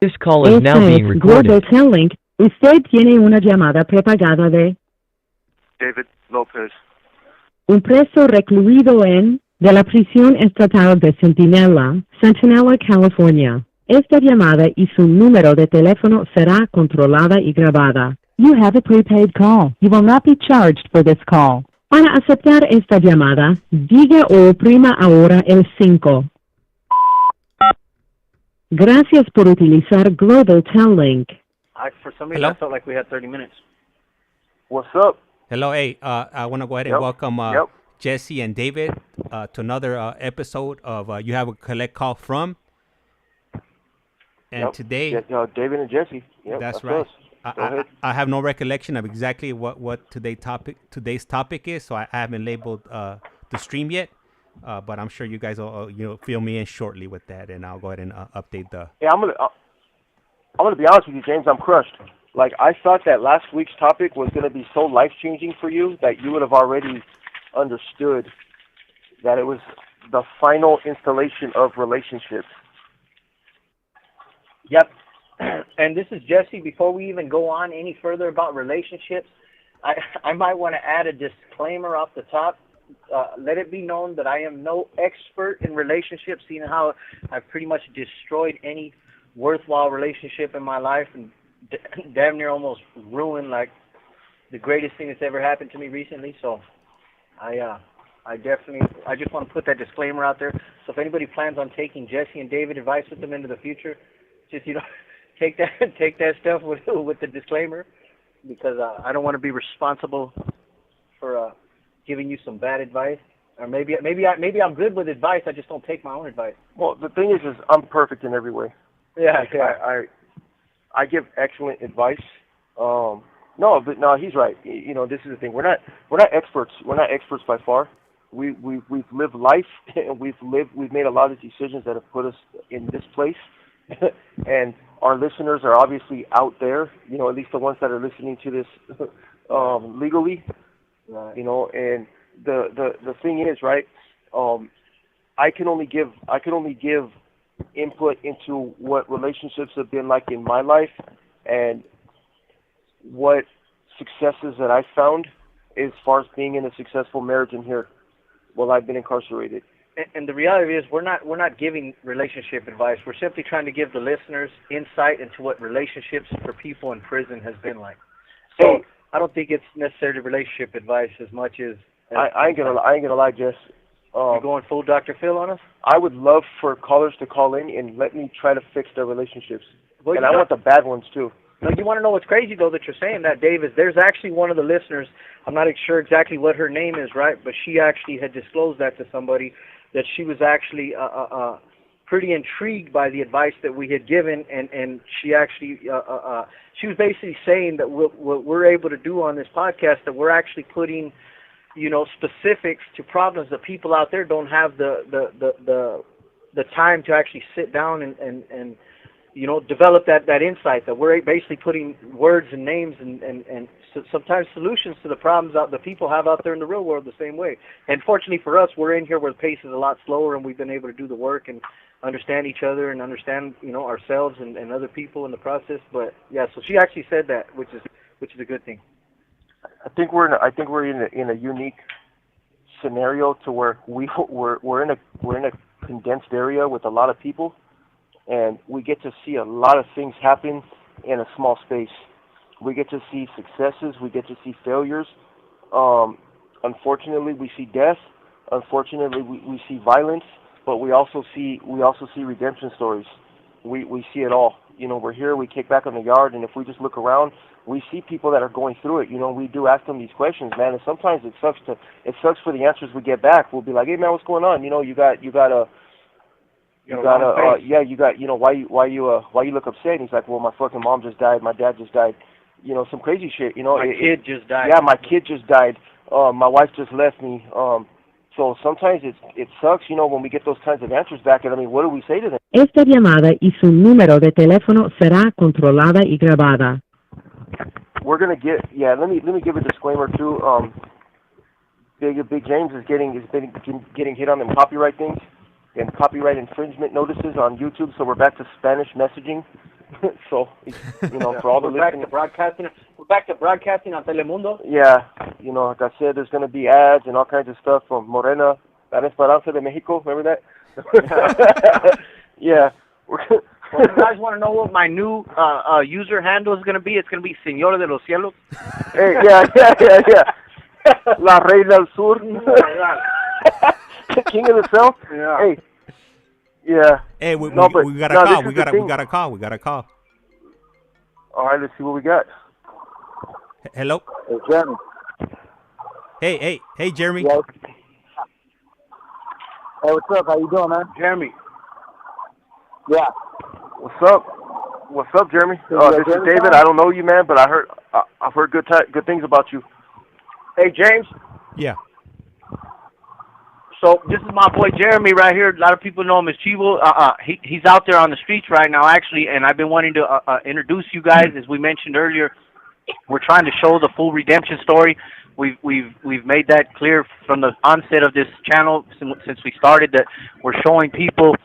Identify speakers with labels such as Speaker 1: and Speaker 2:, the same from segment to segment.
Speaker 1: This call is now
Speaker 2: Esta
Speaker 1: being
Speaker 2: es
Speaker 1: recorded.
Speaker 2: Global Telling. Usted tiene una llamada prepagada de
Speaker 3: David Lopez.
Speaker 2: un preso recluido de la prisión estatal de Centinela, California. Esta llamada y su número de teléfono será controlada y grabada. You have a prepaid call. You will not be charged for this call. Para aceptar esta llamada, diga o oprima ahora el 5. Gracias por utilizar Global Telling.
Speaker 4: For some reason, I felt like we had 30 minutes.
Speaker 3: What's up?
Speaker 5: Hello, hey, I want to go ahead and welcome Jesse and David to another episode of You Have a Collect Call From. And today...
Speaker 3: David and Jesse. Yep,
Speaker 5: that's right. I have no recollection of exactly what today's topic is, so I haven't labeled the stream yet. But I'm sure you guys will fill me in shortly with that, and I'll go ahead and update the...
Speaker 3: Yeah, I'm gonna be honest with you, James. I'm crushed. Like, I thought that last week's topic was gonna be so life-changing for you that you would have already understood that it was the final installation of relationships.
Speaker 4: Yep. And this is Jesse. Before we even go on any further about relationships, I might want to add a disclaimer off the top. Let it be known that I am no expert in relationships, seeing how I've pretty much destroyed any worthwhile relationship in my life and damn near almost ruined like the greatest thing that's ever happened to me recently. So I just want to put that disclaimer out there. So if anybody plans on taking Jesse and David advice with them into the future, just take that stuff with the disclaimer, because I don't want to be responsible for giving you some bad advice. Or maybe I'm good with advice. I just don't take my own advice.
Speaker 3: Well, the thing is I'm perfect in every way.
Speaker 4: Yeah,
Speaker 3: I give excellent advice. No, he's right. This is the thing. We're not experts. We're not experts by far. We've lived life, and we've made a lot of decisions that have put us in this place. And our listeners are obviously out there. At least the ones that are listening to this legally. Right. And the thing is, right? I can only give input into what relationships have been like in my life and what successes that I found as far as being in a successful marriage in here while I've been incarcerated.
Speaker 4: And the reality is we're not giving relationship advice. We're simply trying to give the listeners insight into what relationships for people in prison has been like. So I don't think it's necessarily relationship advice as much as
Speaker 3: I ain't gonna lie, Jess.
Speaker 4: You going full Dr. Phil on us?
Speaker 3: I would love for callers to call in and let me try to fix their relationships.
Speaker 4: Well,
Speaker 3: and I want the bad ones too.
Speaker 4: No, you want to know what's crazy though that you're saying that, Dave, is there's actually one of the listeners, I'm not sure exactly what her name is, right? But she actually had disclosed that to somebody, that she was actually pretty intrigued by the advice that we had given, and she actually she was basically saying that what we're able to do on this podcast, that we're actually putting specifics to problems that people out there don't have the time to actually sit down and develop that insight, that we're basically putting words and names and sometimes solutions to the problems that people have out there in the real world the same way. And fortunately for us, we're in here where the pace is a lot slower, and we've been able to do the work and understand each other and understand ourselves and other people in the process. But yeah, so she actually said that, which is a good thing.
Speaker 3: I think we're in a unique scenario to where we're in a condensed area with a lot of people, and we get to see a lot of things happen in a small space. We get to see successes, we get to see failures. Unfortunately, we see death. Unfortunately, we see violence, but we also see redemption stories. We see it all. We're here, we kick back on the yard, and if we just look around, we see people that are going through it. We do ask them these questions, man, and sometimes it sucks for the answers we get back. We'll be like, hey man, what's going on? Why you look upset? And he's like, well, my fucking mom just died, my dad just died, some crazy shit.
Speaker 4: My kid just died.
Speaker 3: Yeah, my kid just died. My wife just left me. So sometimes it sucks, when we get those kinds of answers back. And I mean, what do we say to them?
Speaker 2: Esta llamada y su número de teléfono será controlada y grabada.
Speaker 3: We're gonna let me give a disclaimer too. Big James is getting hit on them copyright things and copyright infringement notices on YouTube. So we're back to Spanish messaging. So, for all the
Speaker 4: we're back
Speaker 3: listeners.
Speaker 4: We're back to broadcasting on Telemundo.
Speaker 3: Yeah, like I said, there's going to be ads and all kinds of stuff from Moreno, La Esperanza de Mexico. Remember that? Yeah.
Speaker 4: Well, you guys want to know what my new user handle is going to be? It's going to be Señora de los Cielos.
Speaker 3: Hey, yeah. La Reina del Sur. King of the South.
Speaker 4: Yeah.
Speaker 3: Hey. Yeah.
Speaker 5: Hey, we got a call. We got a call.
Speaker 3: All right, let's see what we got.
Speaker 5: Hello.
Speaker 1: Hey, Jeremy.
Speaker 5: Hey, Jeremy.
Speaker 1: Yes. Hey, what's up? How you doing, man?
Speaker 4: Jeremy.
Speaker 1: Yeah.
Speaker 3: What's up, Jeremy? This is David. I don't know you, man, but I've heard good things about you.
Speaker 4: Hey, James.
Speaker 5: Yeah.
Speaker 4: So this is my boy Jeremy right here. A lot of people know him as Chivo. He's out there on the streets right now, actually, and I've been wanting to introduce you guys. As we mentioned earlier, we're trying to show the full redemption story. We've made that clear from the onset of this channel since we started, that we're showing people,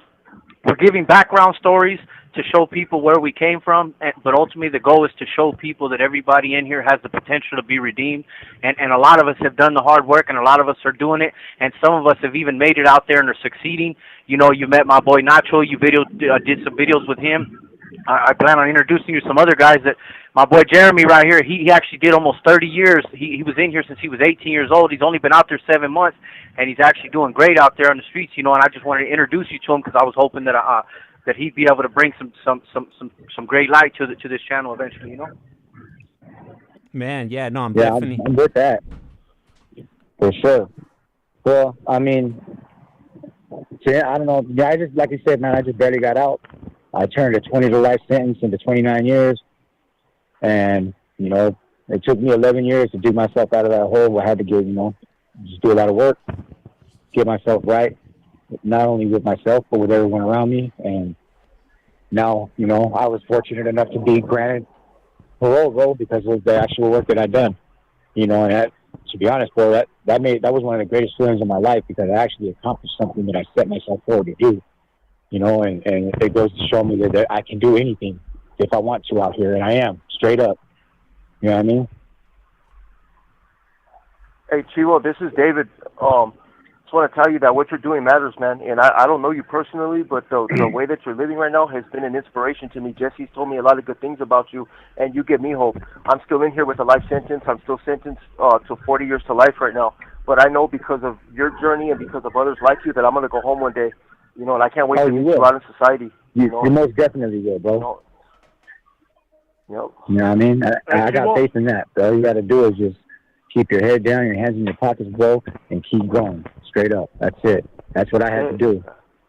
Speaker 4: we're giving background stories to show people where we came from, but ultimately the goal is to show people that everybody in here has the potential to be redeemed, and a lot of us have done the hard work, and a lot of us are doing it, and some of us have even made it out there and are succeeding. You met my boy Nacho. You did some videos with him. I plan on introducing you to some other guys. That my boy Jeremy right here, he actually did almost 30 years. He was in here since he was 18 years old. He's only been out there 7 months, and he's actually doing great out there on the streets. And I just wanted to introduce you to him because I was hoping that that he'd be able to bring some great light to this channel eventually.
Speaker 5: Man, yeah, no, I'm
Speaker 1: with that for sure. Well, I mean, I don't know. Yeah, I just, like you said, man, I just barely got out. I turned a 20 to life sentence into 29 years, and it took me 11 years to dig myself out of that hole. I had to just do a lot of work, get myself right, not only with myself but with everyone around me. And now, I was fortunate enough to be granted parole, bro, because of the actual work that I'd done. And that, to be honest, bro, that was one of the greatest feelings of my life, because I actually accomplished something that I set myself forward to do. And it goes to show me that I can do anything if I want to out here, and I am, straight up. You know what I mean?
Speaker 3: Hey, Chivo, this is David. Just want to tell you that what you're doing matters, man. And I don't know you personally, but the way that you're living right now has been an inspiration to me. Jesse's told me a lot of good things about you, and you give me hope. I'm still in here with a life sentence. I'm still sentenced to 40 years to life right now. But I know because of your journey and because of others like you that I'm going to go home one day. And I can't wait to meet you out in society.
Speaker 1: You most definitely will, bro.
Speaker 3: Yep.
Speaker 1: You know what I mean? I got faith in that. All you got to do is just keep your head down, your hands in your pockets, bro, and keep going. Straight up. That's it. That's what I had to do.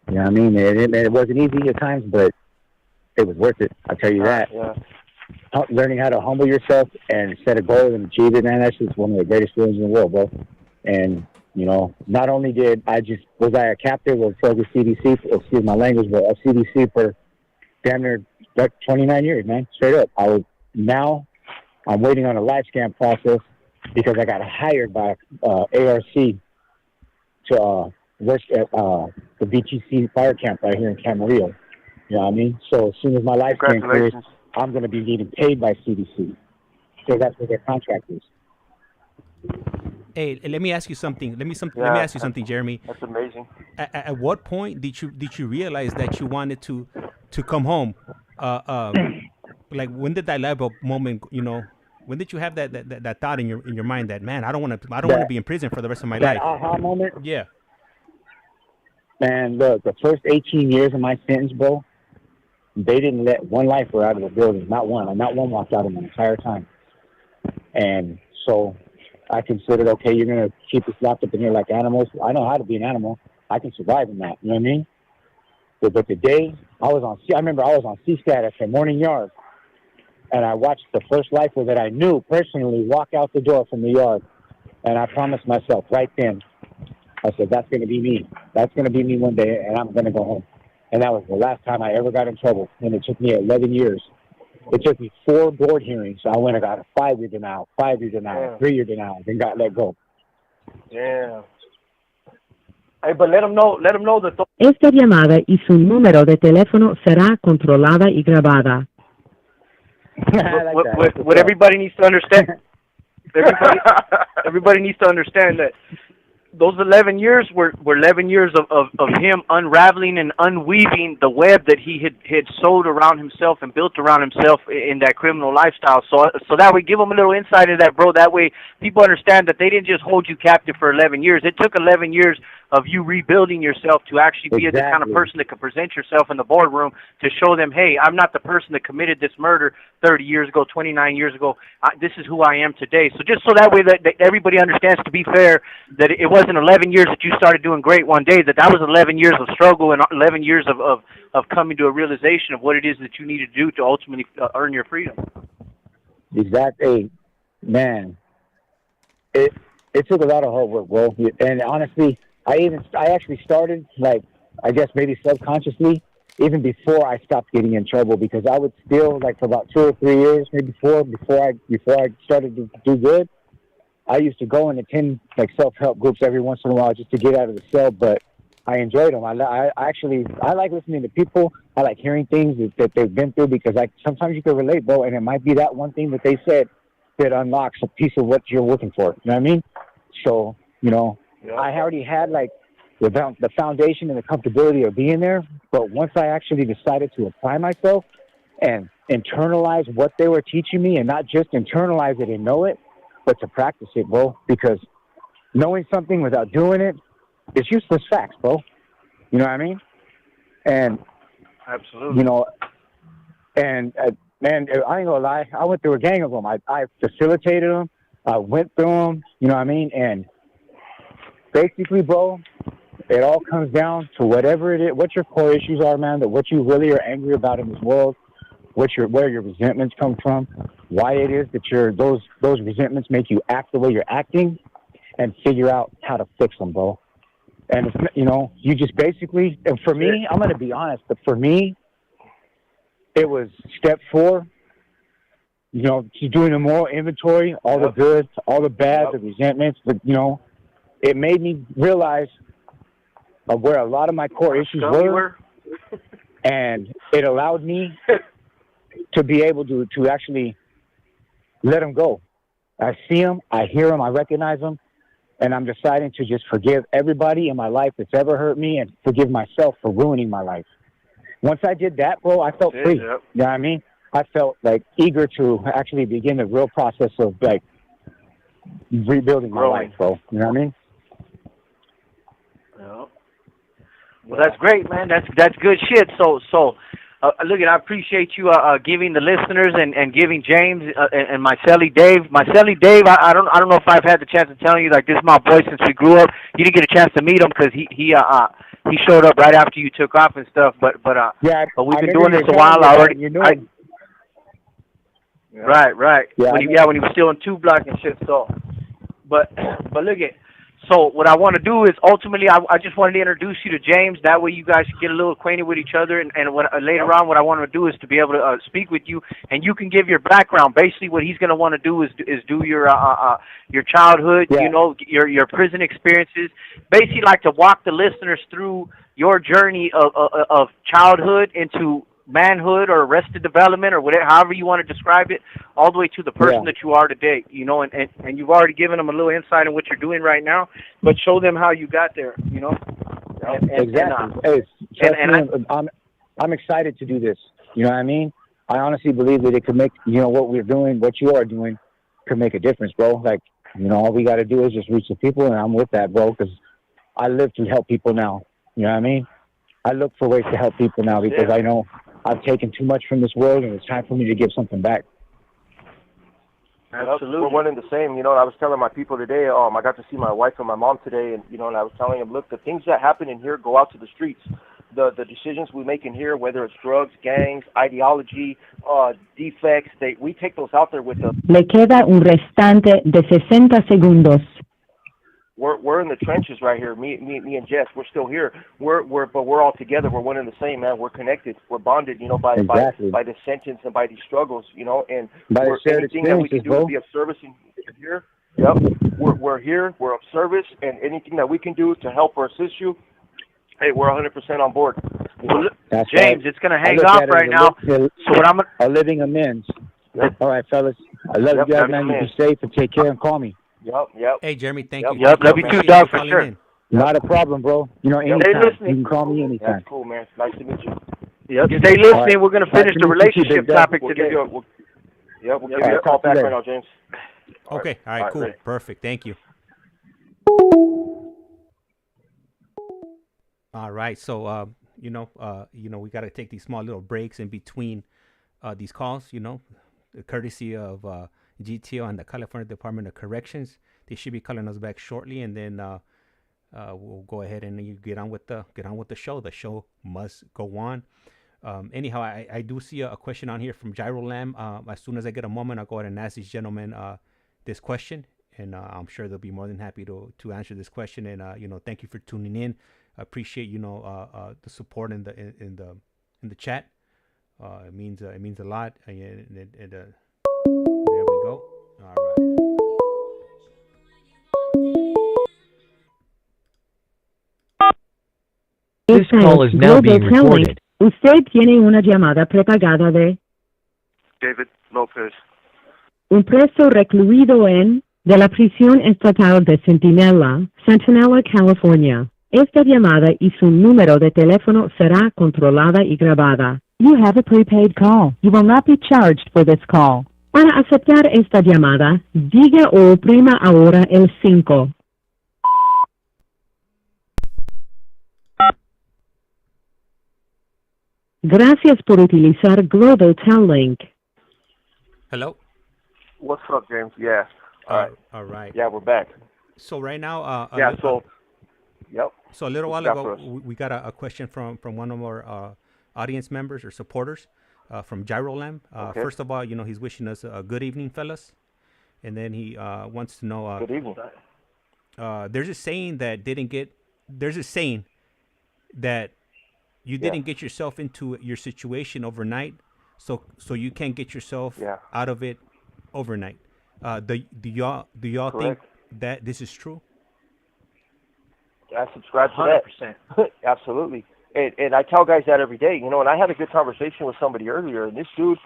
Speaker 1: You know what I mean? It wasn't easy at times, but it was worth it. I'll tell you that.
Speaker 3: Yeah.
Speaker 1: Learning how to humble yourself and set a goal and achieve it, man, that's just one of the greatest feelings in the world, bro. And not only was I a captive of the CDC, excuse my language, but a CDC for damn near 29 years, man, straight up. I'm waiting on a live scan process because I got hired by ARC to work at the BTC fire camp right here in Camarillo. You know what I mean? So as soon as my live scan clears, I'm going to be getting paid by CDC. So that's what their contract is.
Speaker 5: Hey, let me ask you something. Let me ask you something, Jeremy.
Speaker 3: That's amazing.
Speaker 5: At what point did you realize that you wanted to come home? Like, when did that light bulb moment? When did you have that thought in your mind that, man, I don't want to be in prison for the rest of my life?
Speaker 1: That aha moment.
Speaker 5: Yeah.
Speaker 1: Man, look, the first 18 years of my sentence, bro, they didn't let one lifer out of the building. Not one. Not one walked out of the entire time. And so I considered, okay, you're going to keep us locked up in here like animals. I know how to be an animal. I can survive in that. You know what I mean? But the day I remember I was on C-Stat at the morning yard, and I watched the first lifer that I knew personally walk out the door from the yard. And I promised myself right then, I said, that's going to be me. That's going to be me one day, and I'm going to go home. And that was the last time I ever got in trouble. And it took me 11 years. It took me 4 board hearings. So I went and got a 5-year denial, 5-year denial, 3-year denial, then got let go.
Speaker 3: Yeah.
Speaker 4: Hey, but let them know that.
Speaker 2: Esta llamada y su número de teléfono será controlada y grabada.
Speaker 4: What everybody needs to understand. Everybody needs to understand that those 11 years were 11 years of him unraveling and unweaving the web that he had sewed around himself and built around himself in that criminal lifestyle. So that way, give them a little insight into that, bro. That way, people understand that they didn't just hold you captive for 11 years. It took 11 years of you rebuilding yourself to actually be the kind of person that can present yourself in the boardroom to show them, hey, I'm not the person that committed this murder 30 years ago, 29 years ago. This is who I am today. So just so that way that everybody understands, to be fair, that it wasn't 11 years that you started doing great one day, that was 11 years of struggle and 11 years of coming to a realization of what it is that you need to do to ultimately earn your freedom.
Speaker 1: Exactly. Man, it took a lot of hard work, bro. And honestly, I actually started, like, I guess maybe subconsciously, even before I stopped getting in trouble, because I would still, like, for about 2 or 3 years, maybe 4, before I started to do good, I used to go and attend, like, self-help groups every once in a while just to get out of the cell, but I enjoyed them. I like listening to people. I like hearing things that they've been through, because sometimes you can relate, bro, and it might be that one thing that they said that unlocks a piece of what you're looking for. You know what I mean? So, you know, yeah. I already had, like, the foundation and the comfortability of being there, but once I actually decided to apply myself and internalize what they were teaching me, and not just internalize it and know it, but to practice it, bro, because knowing something without doing it is useless facts, bro. You know what I mean? And
Speaker 4: absolutely,
Speaker 1: you know, and man, I ain't gonna lie, I went through a gang of them. I facilitated them. I went through them. You know what I mean? And basically, bro, it all comes down to whatever it is, what your core issues are, man, that what you really are angry about in this world, where your resentments come from, why it is that those resentments make you act the way you're acting, and figure out how to fix them, bro. And it's, you know, you just basically, and for me, I'm gonna be honest, but for me, it was step 4. You know, just doing a moral inventory, all the good, all the bad, the resentments, but you know, it made me realize of where a lot of my core issues were, and it allowed me to be able to actually let them go. I see them, I hear them, I recognize them, and I'm deciding to just forgive everybody in my life that's ever hurt me, and forgive myself for ruining my life. Once I did that, bro, I felt free. Yep. You know what I mean? I felt like eager to actually begin the real process of, like, rebuilding my life, bro. You know what I mean?
Speaker 4: Yeah. Well, that's great, man. That's good shit. So look, I appreciate you giving the listeners and giving James and Mycelli Dave. Mycelli Dave, I don't know if I've had the chance of telling you, like, this is my boy since we grew up. You didn't get a chance to meet him because he showed up right after you took off and stuff. But we've been doing this a while already. You know. Right.
Speaker 1: Yeah,
Speaker 4: when he was still in 2 Block and shit. So, but look at. So what I want to do is ultimately I just wanted to introduce you to James. That way you guys can get a little acquainted with each other. And later on, what I want to do is to be able to speak with you, and you can give your background. Basically, what he's going to want to do is do your childhood, you know, your prison experiences. Basically, like to walk the listeners through your journey of childhood into manhood or arrested development or whatever, however you want to describe it, all the way to the person that you are today, you know, and you've already given them a little insight on what you're doing right now, but show them how you got there, you know.
Speaker 1: Exactly. I'm excited to do this. You know what I mean? I honestly believe that it could make, you know, what we're doing, what you are doing, could make a difference, bro. Like, you know, all we got to do is just reach the people, and I'm with that, bro, because I live to help people now. You know what I mean? I look for ways to help people now because I know I've taken too much from this world, and it's time for me to give something back.
Speaker 3: Absolutely. We're one and the same. You know, I was telling my people today, I got to see my wife and my mom today, and, you know, and I was telling them, look, the things that happen in here go out to the streets. The decisions we make in here, whether it's drugs, gangs, ideology, defects, we take those out there with us.
Speaker 2: Le queda un restante de 60 segundos.
Speaker 3: We're in the trenches right here. Me and Jess, we're still here. But we're all together. We're one and the same, man. We're connected. We're bonded, you know, by the sentence and by these struggles, you know. And anything that we can do to be of service in here. Yep. We're here. We're of service, and anything that we can do to help or assist you, hey, we're 100% on board.
Speaker 4: Well, James, it's gonna hang off right now.
Speaker 1: So what I'm a living amends.
Speaker 3: Yep.
Speaker 1: All right, fellas. I love you guys, man. You be safe and take care and call me.
Speaker 3: Yep.
Speaker 5: Hey, Jeremy, thank you.
Speaker 3: Yep, love you too, dog, for sure.
Speaker 5: In.
Speaker 1: Not a problem, bro. You know, anytime. You can call me anytime.
Speaker 3: That's cool, man. Nice to meet you.
Speaker 4: Yep. Stay listening. Right. We're going to finish the relationship topic today.
Speaker 3: We'll give you a call back right now, James.
Speaker 5: Okay. All right, cool. Ready. Perfect. Thank you. All right. So, we got to take these small little breaks in between these calls, courtesy of GTO and the California Department of Corrections. They should be calling us back shortly, and then we'll go ahead and you get on with the show. The show must go on. Anyhow, I do see a question on here from GyroLamb. As soon as I get a moment, I'll go ahead and ask these gentlemen this question, and I'm sure they'll be more than happy to answer this question. And thank you for tuning in. I appreciate the support in the chat. It means a lot. And there we go. All right.
Speaker 2: This call is now being recorded. Usted tiene una llamada prepagada de
Speaker 3: David Lopez.
Speaker 2: Un preso recluido de la prisión estatal de Centinela, California. Esta llamada y su número de teléfono será controlada y grabada. You have a prepaid call. You will not be charged for this call. Para aceptar esta llamada, diga o oprima ahora el 5. Gracias por utilizar Global Tel Link.
Speaker 5: Hello?
Speaker 3: What's up, James? Yeah.
Speaker 5: All right.
Speaker 3: Yeah, we're back.
Speaker 5: So right now...
Speaker 3: yep.
Speaker 5: So a little while ago, we got a question from one of our audience members or supporters from GyroLamb.
Speaker 3: Okay.
Speaker 5: First of all, he's wishing us a good evening, fellas. And then he wants to know...
Speaker 3: good evening.
Speaker 5: There's a saying that you didn't get yourself into your situation overnight, so you can't get yourself out of it overnight. Do y'all think that this is true?
Speaker 3: I subscribe to 100%. Absolutely. And I tell guys that every day, and I had a good conversation with somebody earlier, and this dude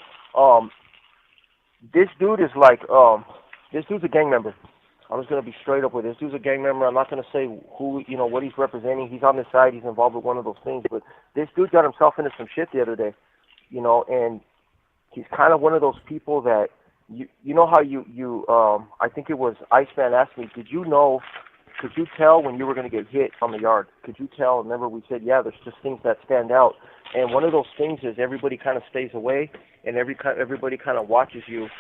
Speaker 3: is like, this dude's a gang member. I'm just going to be straight up with this. Dude's a gang member. I'm not going to say who, what he's representing. He's on this side. He's involved with one of those things. But this dude got himself into some shit the other day, and he's kind of one of those people that, you know how I think it was ICEMAN asked me, could you tell when you were going to get hit on the yard? Could you tell? Remember we said, there's just things that stand out. And one of those things is everybody kind of stays away, and everybody kind of watches you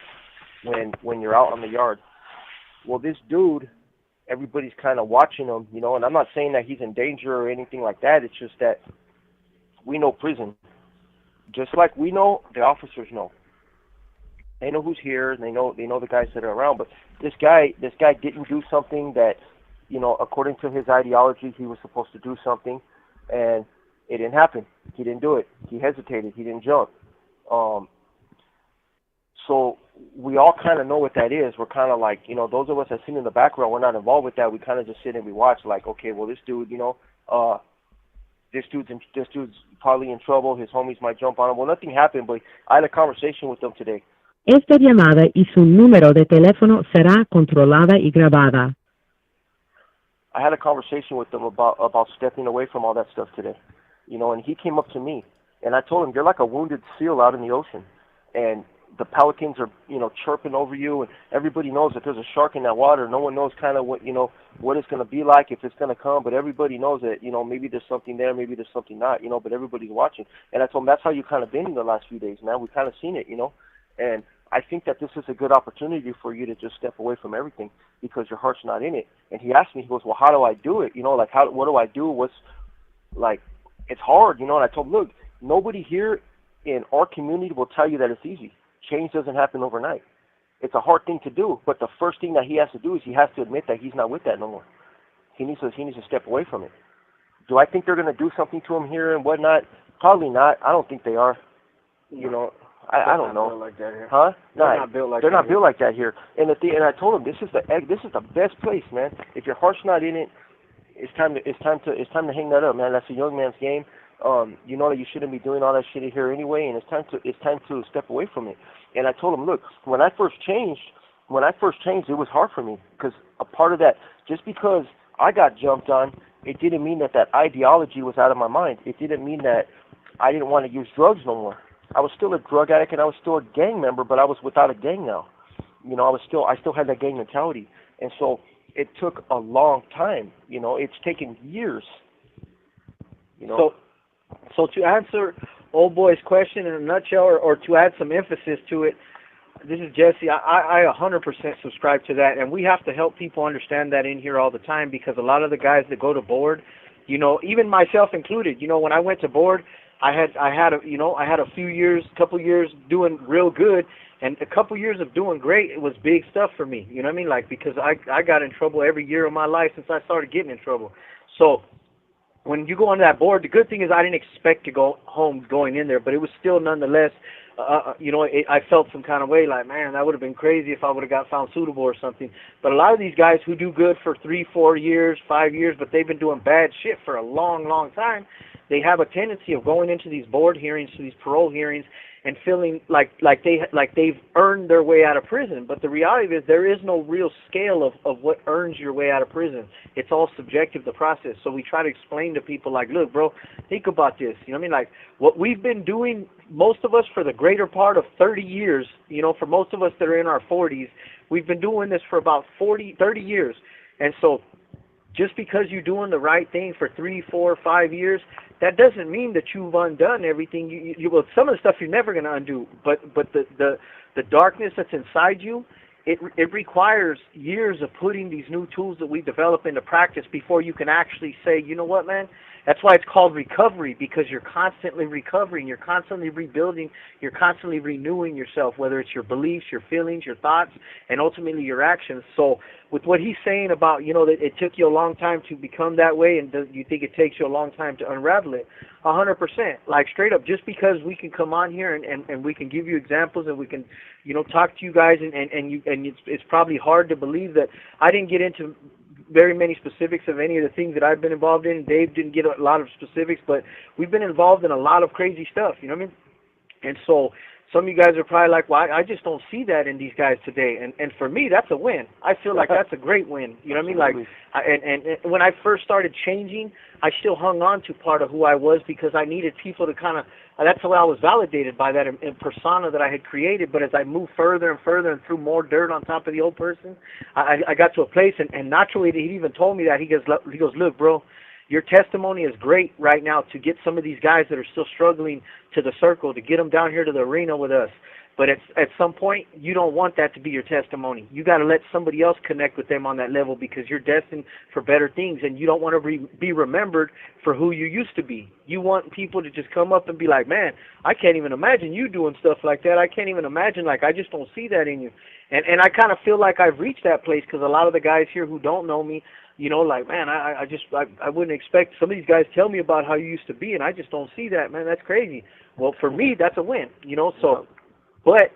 Speaker 3: when you're out on the yard. Well, this dude, everybody's kind of watching him, and I'm not saying that he's in danger or anything like that. It's just that we know prison. Just like we know, the officers know. They know who's here, and they know the guys that are around. But this guy didn't do something that, according to his ideology, he was supposed to do something, and it didn't happen. He didn't do it. He hesitated. He didn't jump. So we all kind of know what that is. We're kind of like, those of us that sit in the background, we're not involved with that. We kind of just sit and we watch, like, okay, well, this dude, this dude's probably in trouble. His homies might jump on him. Well, nothing happened, but I had a conversation with them today.
Speaker 2: Esta llamada y su número de teléfono será controlada y grabada.
Speaker 3: I had a conversation with them about stepping away from all that stuff today, and he came up to me, and I told him, you're like a wounded seal out in the ocean, and the pelicans are, chirping over you, and everybody knows that there's a shark in that water. No one knows kind of what it's going to be like, if it's going to come, but everybody knows that, maybe there's something there, maybe there's something not, but everybody's watching. And I told him, that's how you kind of been in the last few days, man. We've kind of seen it, and I think that this is a good opportunity for you to just step away from everything because your heart's not in it. And he asked me, he goes, well, how do I do it? What do I do? It's hard, and I told him, look, nobody here in our community will tell you that it's easy. Change doesn't happen overnight. It's a hard thing to do, but the first thing that he has to do is he has to admit that he's not with that no more. He needs to step away from it. Do I think they're going to do something to him here and whatnot? Probably not. I don't think they are. I don't know.
Speaker 4: Like that here.
Speaker 3: Huh?
Speaker 4: They're not built like
Speaker 3: they're
Speaker 4: that.
Speaker 3: Not built like that here. And I told him this is the best place, man. If your heart's not in it, it's time to hang that up, man. That's a young man's game. you know that you shouldn't be doing all that shit here anyway, and it's time to step away from it. And I told him, look, when I first changed, it was hard for me because a part of that, just because I got jumped on, it didn't mean that ideology was out of my mind. It didn't mean that I didn't want to use drugs no more. I was still a drug addict and I was still a gang member, but I was without a gang now. You know, I still had that gang mentality. And so it took a long time. You know, it's taken years. You know.
Speaker 4: So to answer old boy's question in a nutshell, or to add some emphasis to it, this is Jesse. I 100% subscribe to that, and we have to help people understand that in here all the time, because a lot of the guys that go to board, you know, even myself included, you know, when I went to board, I had a few years, couple years doing real good, and a couple years of doing great. It was big stuff for me, you know what I mean? Like, because I got in trouble every year of my life since I started getting in trouble. So when you go on that board, the good thing is I didn't expect to go home going in there, but it was still nonetheless, you know, I felt some kind of way, like, man, that would have been crazy if I would have got found suitable or something. But a lot of these guys who do good for 3, 4 years, 5 years, but they've been doing bad shit for a long, long time, they have a tendency of going into these board hearings, to these parole hearings, and feeling like they've earned their way out of prison. But the reality is there is no real scale of what earns your way out of prison. It's all subjective, the process. So we try to explain to people, like, look, bro, think about this. You know what I mean? Like, what we've been doing, most of us, for the greater part of 30 years, you know, for most of us that are in our 40s, we've been doing this for about 30 years. And so just because you're doing the right thing for 3, 4, 5 years, that doesn't mean that you've undone everything. Well, some of the stuff you're never going to undo, but the darkness that's inside you, it requires years of putting these new tools that we develop into practice before you can actually say, you know what, man? That's why it's called recovery, because you're constantly recovering, you're constantly rebuilding, you're constantly renewing yourself, whether it's your beliefs, your feelings, your thoughts, and ultimately your actions. So with what he's saying about, you know, that it took you a long time to become that way, and you think it takes you a long time to unravel it, 100%. Like, straight up, just because we can come on here and we can give you examples, and we can, you know, talk to you guys, and it's probably hard to believe that I didn't get into very many specifics of any of the things that I've been involved in. Dave didn't get a lot of specifics, but we've been involved in a lot of crazy stuff, you know what I mean? And so some of you guys are probably like, well, I just don't see that in these guys today. And for me, that's a win. I feel like that's a great win. You know what I mean? Like, and when I first started changing, I still hung on to part of who I was, because I needed people to kind of, that's how I was validated by that in persona that I had created. But as I moved further and further and threw more dirt on top of the old person, I got to a place, and naturally, he even told me that. He goes, look, bro, your testimony is great right now to get some of these guys that are still struggling to the circle, to get them down here to the arena with us. But at some point, you don't want that to be your testimony. You got to let somebody else connect with them on that level, because you're destined for better things, and you don't want to be remembered for who you used to be. You want people to just come up and be like, man, I can't even imagine you doing stuff like that. I can't even imagine, like, I just don't see that in you. And I kind of feel like I've reached that place, because a lot of the guys here who don't know me, you know, like, man, I wouldn't expect, some of these guys tell me about how you used to be, and I just don't see that, man. That's crazy. Well, for me, that's a win, you know, so. But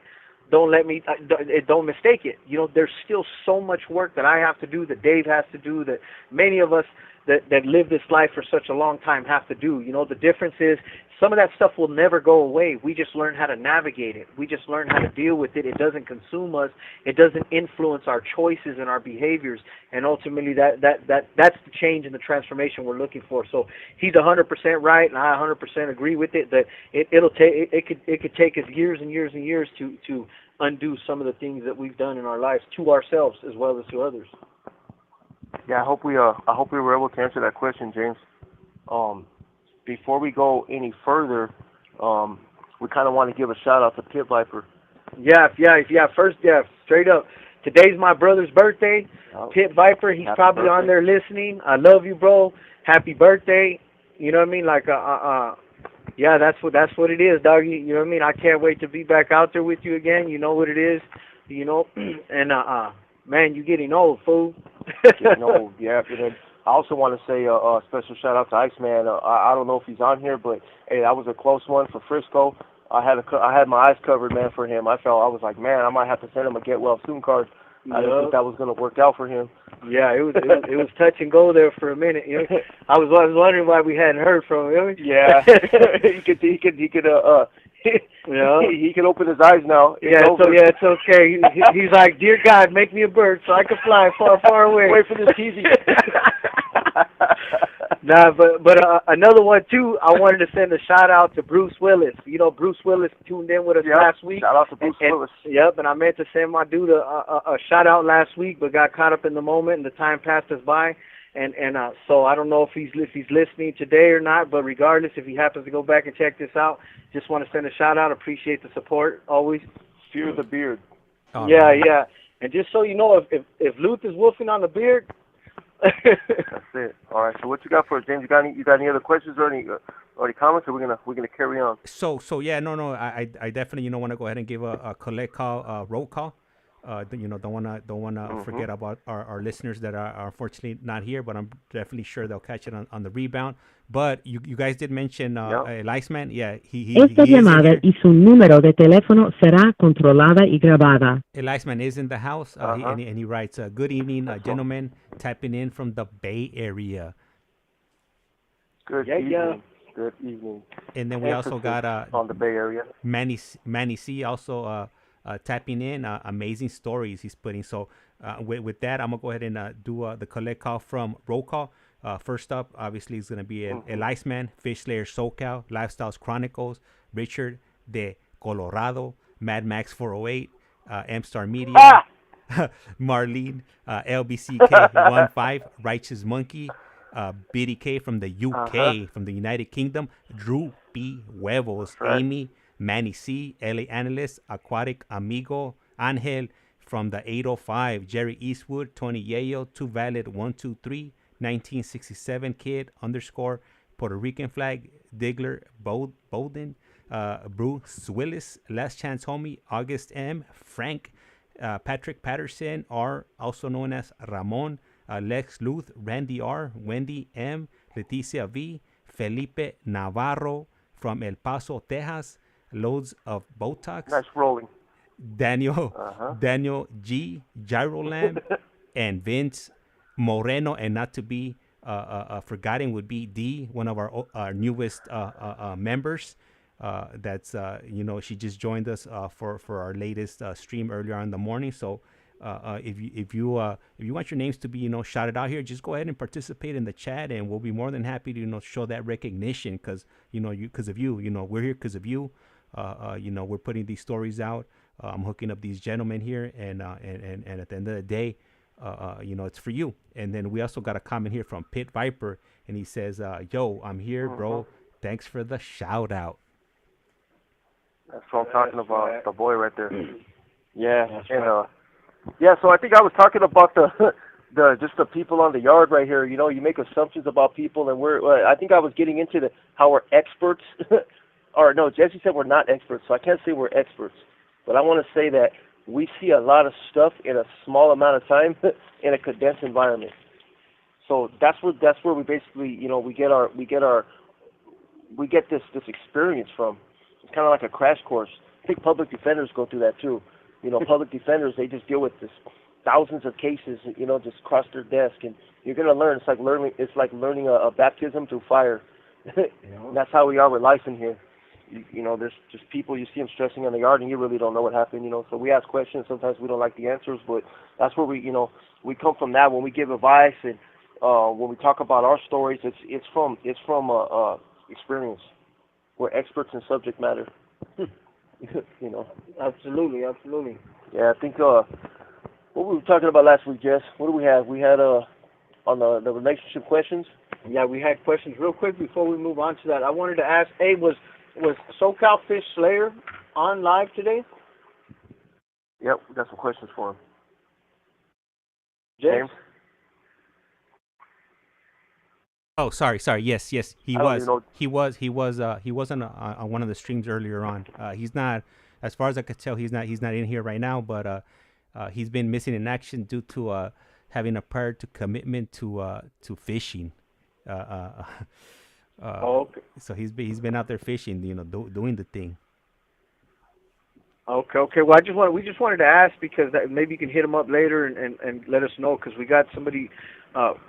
Speaker 4: don't mistake it. You know, there's still so much work that I have to do, that Dave has to do, that many of us that live this life for such a long time have to do. You know, the difference is some of that stuff will never go away. We just learn how to navigate it. We just learn how to deal with it. It doesn't consume us. It doesn't influence our choices and our behaviors. And ultimately, that's the change and the transformation we're looking for. So he's 100% right, and I 100% agree with it. That it could take us years and years and years to undo some of the things that we've done in our lives, to ourselves as well as to others.
Speaker 3: Yeah, I hope we were able to answer that question, James. Before we go any further, we kind of want to give a shout out to Pit Viper.
Speaker 4: Yeah. First, straight up. Today's my brother's birthday. Pit Viper, he's probably on there listening. I love you, bro. Happy birthday. You know what I mean? Like, yeah, that's what it is, dog. You know what I mean? I can't wait to be back out there with you again. You know what it is, you know. And man, you getting old, fool.
Speaker 3: Getting old, yeah. I also want to say a special shout out to ICEMAN. I don't know if he's on here, but hey, that was a close one for Frisco. I had my eyes covered, man, for him. I was like, man, I might have to send him a get well soon card. I didn't think that was going to work out for him.
Speaker 4: Yeah, it was touch and go there for a minute. You know? I was wondering why we hadn't heard from him.
Speaker 3: Yeah, he could you know, he can open his eyes now.
Speaker 4: It's okay. He's like, dear God, make me a bird so I can fly far, far away.
Speaker 3: Wait for this TV.
Speaker 4: Nah, but another one too. I wanted to send a shout out to Brew Swillus. You know, Brew Swillus tuned in with us last week.
Speaker 3: Shout out to Brew Swillus.
Speaker 4: Yep, and I meant to send my dude a shout out last week, but got caught up in the moment and the time passed us by. And so I don't know if he's listening today or not. But regardless, if he happens to go back and check this out, just want to send a shout out. Appreciate the support always.
Speaker 3: Fear the beard.
Speaker 4: Oh, yeah. And just so you know, if Luth is wolfing on the beard.
Speaker 3: That's it. All right. So what you got for us, James? You got any other questions or any comments? Or we're gonna carry on?
Speaker 5: So yeah, no. I definitely want to go ahead and give a collect call, roll call. Don't wanna forget about our listeners that are unfortunately not here, but I'm definitely sure they'll catch it on the rebound. But you guys did mention ICEMAN. Yeah,
Speaker 2: Esta llamada y su número de teléfono será controlada y grabada.
Speaker 5: ICEMAN is in the house, and he writes, "Good evening, gentlemen, tapping in from the Bay Area."
Speaker 3: Good evening. Good evening.
Speaker 5: And then we also got
Speaker 3: on the Bay Area.
Speaker 5: Manny C also tapping in. Amazing stories he's putting. So with that, I'm gonna go ahead and do the collect call from roll call. First up, obviously, is going to be El ICEMAN, Fish Slayer SoCal, Lifestyles Chronicles, Richard de Colorado, Mad Max 408, M-Star Media, Marlene, LBCK15, Righteous Monkey, Biddy K from the UK, from the United Kingdom, drew.p.huevos, Amy, Manny C, LA Analyst, Aquatic Amigo, Angel from the 805, Jerry Eastwood, Tony Yayo, Too Valid 123, 1967 kid _ Puerto Rican flag, Diggler Bolden, Brew Swillus, LastChanceHomie, August M, Frank, Patrick Patterson, R, also known as Ramon, Lex Luth, Randy R, Wendy M, Leticia V, Felipe Navarro from El Paso, Texas, LoadofBotox.
Speaker 3: Nice rolling.
Speaker 5: Daniel G, GyroLamb, and Vince Moreno, and not to be forgotten would be D, one of our newest members. That's she just joined us for our latest stream earlier on in the morning. So if you want your names to be shouted out here, just go ahead and participate in the chat, and we'll be more than happy to show that recognition because of you. We're here because of you. We're putting these stories out. I'm hooking up these gentlemen here, and at the end of the day, it's for you. And then we also got a comment here from Pit Viper, and he says, "Yo, I'm here, bro. Thanks for the shout out."
Speaker 3: That's what I'm talking about, the boy right there. Yeah,
Speaker 4: right.
Speaker 3: So I think I was talking about just the people on the yard right here. You make assumptions about people, and I think I was getting into how we're experts. Or no, Jesse said we're not experts, so I can't say we're experts. But I want to say that we see a lot of stuff in a small amount of time in a condensed environment. So that's where we basically we get this experience from. It's kind of like a crash course. I think public defenders go through that too. Public defenders, they just deal with this thousands of cases, just across their desk, and you're gonna learn. It's like learning a baptism through fire. And that's how we are with life in here. There's just people, you see them stressing on the yard, and you really don't know what happened. So we ask questions. Sometimes we don't like the answers, but that's where we we come from. That when we give advice and when we talk about our stories, it's from experience. We're experts in subject matter.
Speaker 4: Absolutely.
Speaker 3: Yeah, I think what we were talking about last week, Jess. What do we have? We had on the relationship questions.
Speaker 4: Yeah, we had questions real quick before we move on to that. I wanted to ask, hey, was SoCal Fish Slayer on live today?
Speaker 3: Yep, we got some questions for him.
Speaker 4: James?
Speaker 5: Oh, sorry. Yes, he was. He wasn't on one of the streams earlier on. He's not, as far as I could tell, he's not in here right now. But he's been missing in action due to having a prior to commitment to fishing.
Speaker 4: Okay.
Speaker 5: So he's been out there fishing, doing the thing.
Speaker 4: Okay. Well, we just wanted to ask because maybe you can hit him up later and let us know, because we got somebody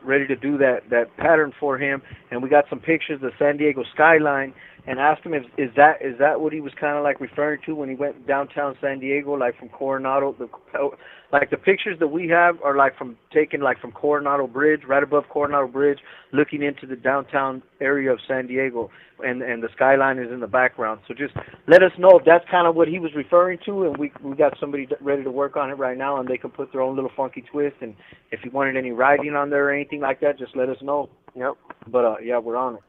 Speaker 4: ready to do that pattern for him, and we got some pictures of the San Diego skyline, and asked him if is that what he was kind of like referring to when he went downtown San Diego, like from Coronado. Like the pictures that we have are like taken from Coronado Bridge, right above Coronado Bridge, looking into the downtown area of San Diego, and the skyline is in the background. So just let us know if that's kind of what he was referring to, and we got somebody ready to work on it right now, and they can put their own little funky twist. And if you wanted any writing on there or anything like that, just let us know.
Speaker 3: Yep.
Speaker 4: But yeah, we're on it.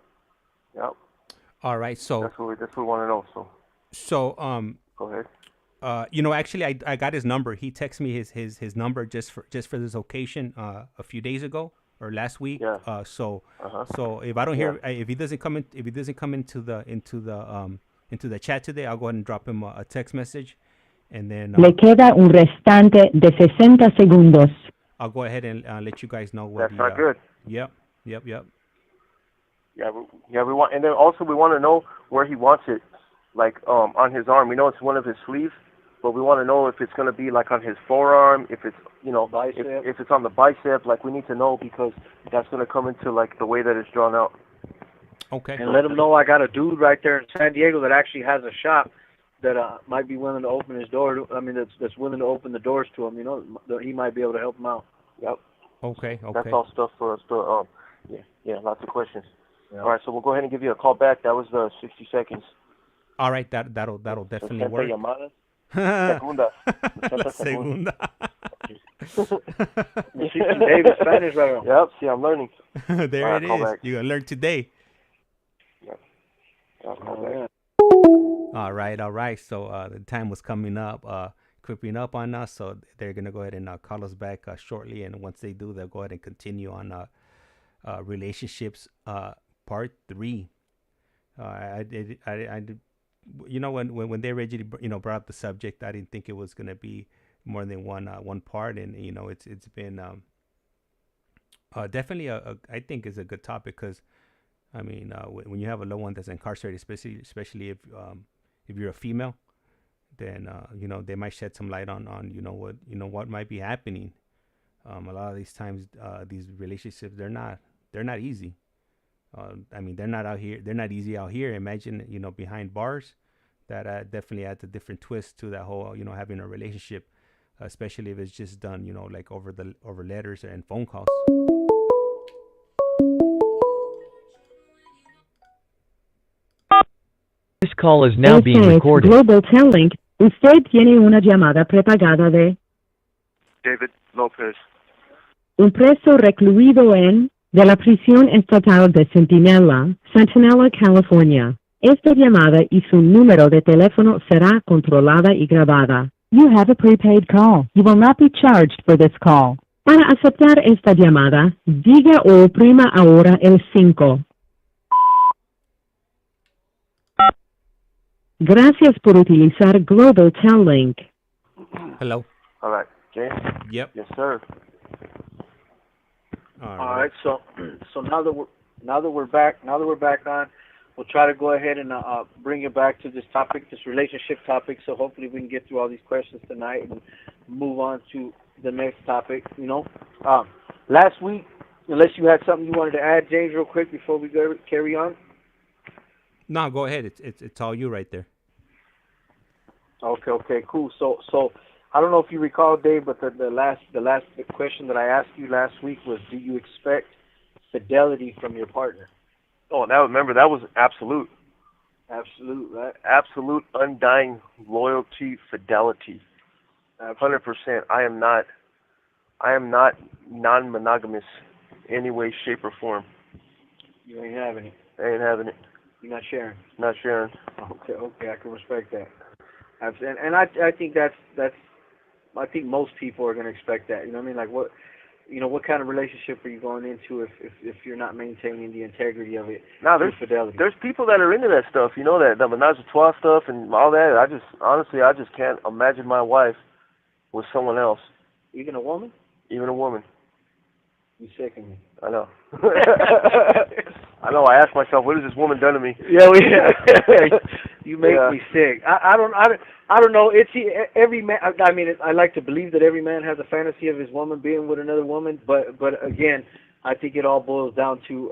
Speaker 3: Yep.
Speaker 5: All right. So
Speaker 3: that's what we want to know.
Speaker 5: So
Speaker 3: go ahead.
Speaker 5: Actually, I got his number. He texted me his number just for this occasion a few days ago or last week.
Speaker 3: Yeah.
Speaker 5: So if I don't hear if he doesn't come into the chat today, I'll go ahead and drop him a text message, and then
Speaker 2: Le queda un restante de 60 segundos.
Speaker 5: I'll go ahead and let you guys know what.
Speaker 3: That's not good.
Speaker 5: Yep.
Speaker 3: Yeah, we want, and then also we want to know where he wants it, like on his arm. We know it's one of his sleeves, but we want to know if it's going to be like on his forearm, if it's if it's on the bicep. Like we need to know, because that's going to come into like the way that it's drawn out.
Speaker 5: Okay.
Speaker 4: And let him know I got a dude right there in San Diego that actually has a shop that might be willing to open his door. That's willing to open the doors to him. He might be able to help him out. Yep.
Speaker 5: Okay.
Speaker 3: That's all stuff for us to yeah, lots of questions.
Speaker 4: Yeah.
Speaker 3: All right, so we'll go ahead and give you a call back. That was 60 seconds.
Speaker 5: All right, that'll definitely work.
Speaker 3: Llamadas. Segunda.
Speaker 5: Segunda.
Speaker 4: David Spanish right now.
Speaker 3: Yep, see, I'm learning.
Speaker 5: There it is. You're going to learn today.
Speaker 3: Yep. Call back.
Speaker 5: All right. So the time was coming up, creeping up on us. So they're going to go ahead and call us back shortly. And once they do, they'll go ahead and continue on relationships part 3. I when they originally brought up the subject, I didn't think it was going to be more than one part, and it's been definitely I think is a good topic, because when you have a loved one that's incarcerated, especially if you're a female, then they might shed some light on what might be happening. A lot of these times these relationships, they're not easy. They're not out here. They're not easy out here. Imagine, behind bars. That definitely adds a different twist to that whole, having a relationship, especially if it's just done, like over letters and phone calls.
Speaker 6: This call is now being recorded.
Speaker 2: Global Telling. Usted tiene una llamada prepagada de
Speaker 3: David Lopez.
Speaker 2: un preso recluido de la prisión estatal de Sentinela, California. Esta llamada y su número de teléfono será controlada y grabada. You have a prepaid call. You will not be charged for this call. Para aceptar esta llamada, diga o oprima ahora el 5. Gracias por utilizar Global Tel Link.
Speaker 5: Hello.
Speaker 3: All right, James.
Speaker 5: Yep.
Speaker 3: Yes, sir.
Speaker 4: All right. So now that we're back on, we'll try to go ahead and bring it back to this topic, this relationship topic. So hopefully we can get through all these questions tonight and move on to the next topic. Last week, unless you had something you wanted to add, James, real quick before we carry on.
Speaker 5: No, go ahead. It's all you right there.
Speaker 4: Okay, cool. So I don't know if you recall, Dave, but the last question that I asked you last week was, do you expect fidelity from your partner?
Speaker 3: Oh, remember that was absolute.
Speaker 4: Absolute, right?
Speaker 3: Absolute, undying loyalty, fidelity. 100%. I am not non-monogamous in any way, shape, or form.
Speaker 4: You ain't having it.
Speaker 3: I ain't having it.
Speaker 4: You're not sharing.
Speaker 3: Not sharing.
Speaker 4: Okay, I can respect that. And I think that's I think most people are going to expect that. You know what I mean? Like what kind of relationship are you going into if you're not maintaining the integrity of it?
Speaker 3: Now
Speaker 4: fidelity.
Speaker 3: There's people that are into that stuff. That the menage a trois stuff and all that. I just can't imagine my wife with someone else.
Speaker 4: Even a woman?
Speaker 3: Even a woman.
Speaker 4: You sicken me.
Speaker 3: I know. I know. I ask myself, what has this woman done to me?
Speaker 4: Yeah, You make me sick. I don't know. It's every man. I mean, I like to believe that every man has a fantasy of his woman being with another woman, but again, I think it all boils down to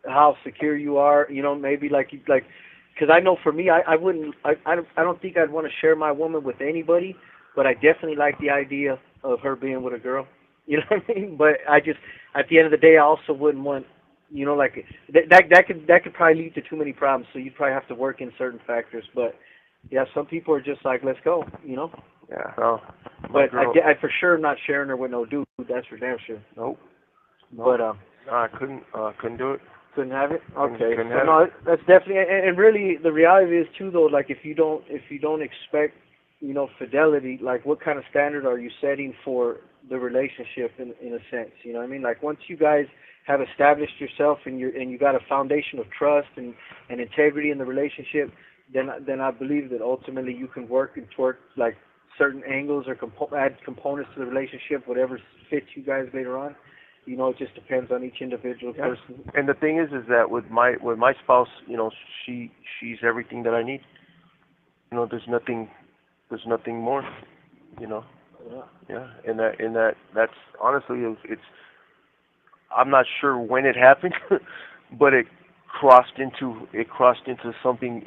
Speaker 4: how secure you are. You know, maybe because I know for me, I don't think I'd want to share my woman with anybody, but I definitely like the idea of her being with a girl. You know what I mean? But I just, at the end of the day, I also wouldn't want, you know, like that could probably lead to too many problems. So you'd probably have to work in certain factors. But yeah, some people are just like, let's go, you know.
Speaker 3: Yeah. No.
Speaker 4: But I for sure am not sharing her with no dude. That's for damn sure.
Speaker 3: Nope.
Speaker 4: But
Speaker 3: no, I couldn't do it.
Speaker 4: Couldn't have it. Okay.
Speaker 3: Couldn't
Speaker 4: So
Speaker 3: have
Speaker 4: no,
Speaker 3: it.
Speaker 4: that's definitely, and really the reality is too though. Like if you don't expect, you know, fidelity, like what kind of standard are you setting for the relationship in a sense? You know what I mean? Like once you guys have established yourself and you got a foundation of trust and integrity in the relationship, then I believe that ultimately you can work toward like certain angles or add components to the relationship, whatever fits you guys later on. You know, it just depends on each individual person.
Speaker 3: And the thing is that with my spouse, you know, she's everything that I need. You know, there's nothing more. You know. Yeah. And that's honestly it's. I'm not sure when it happened, but it crossed into something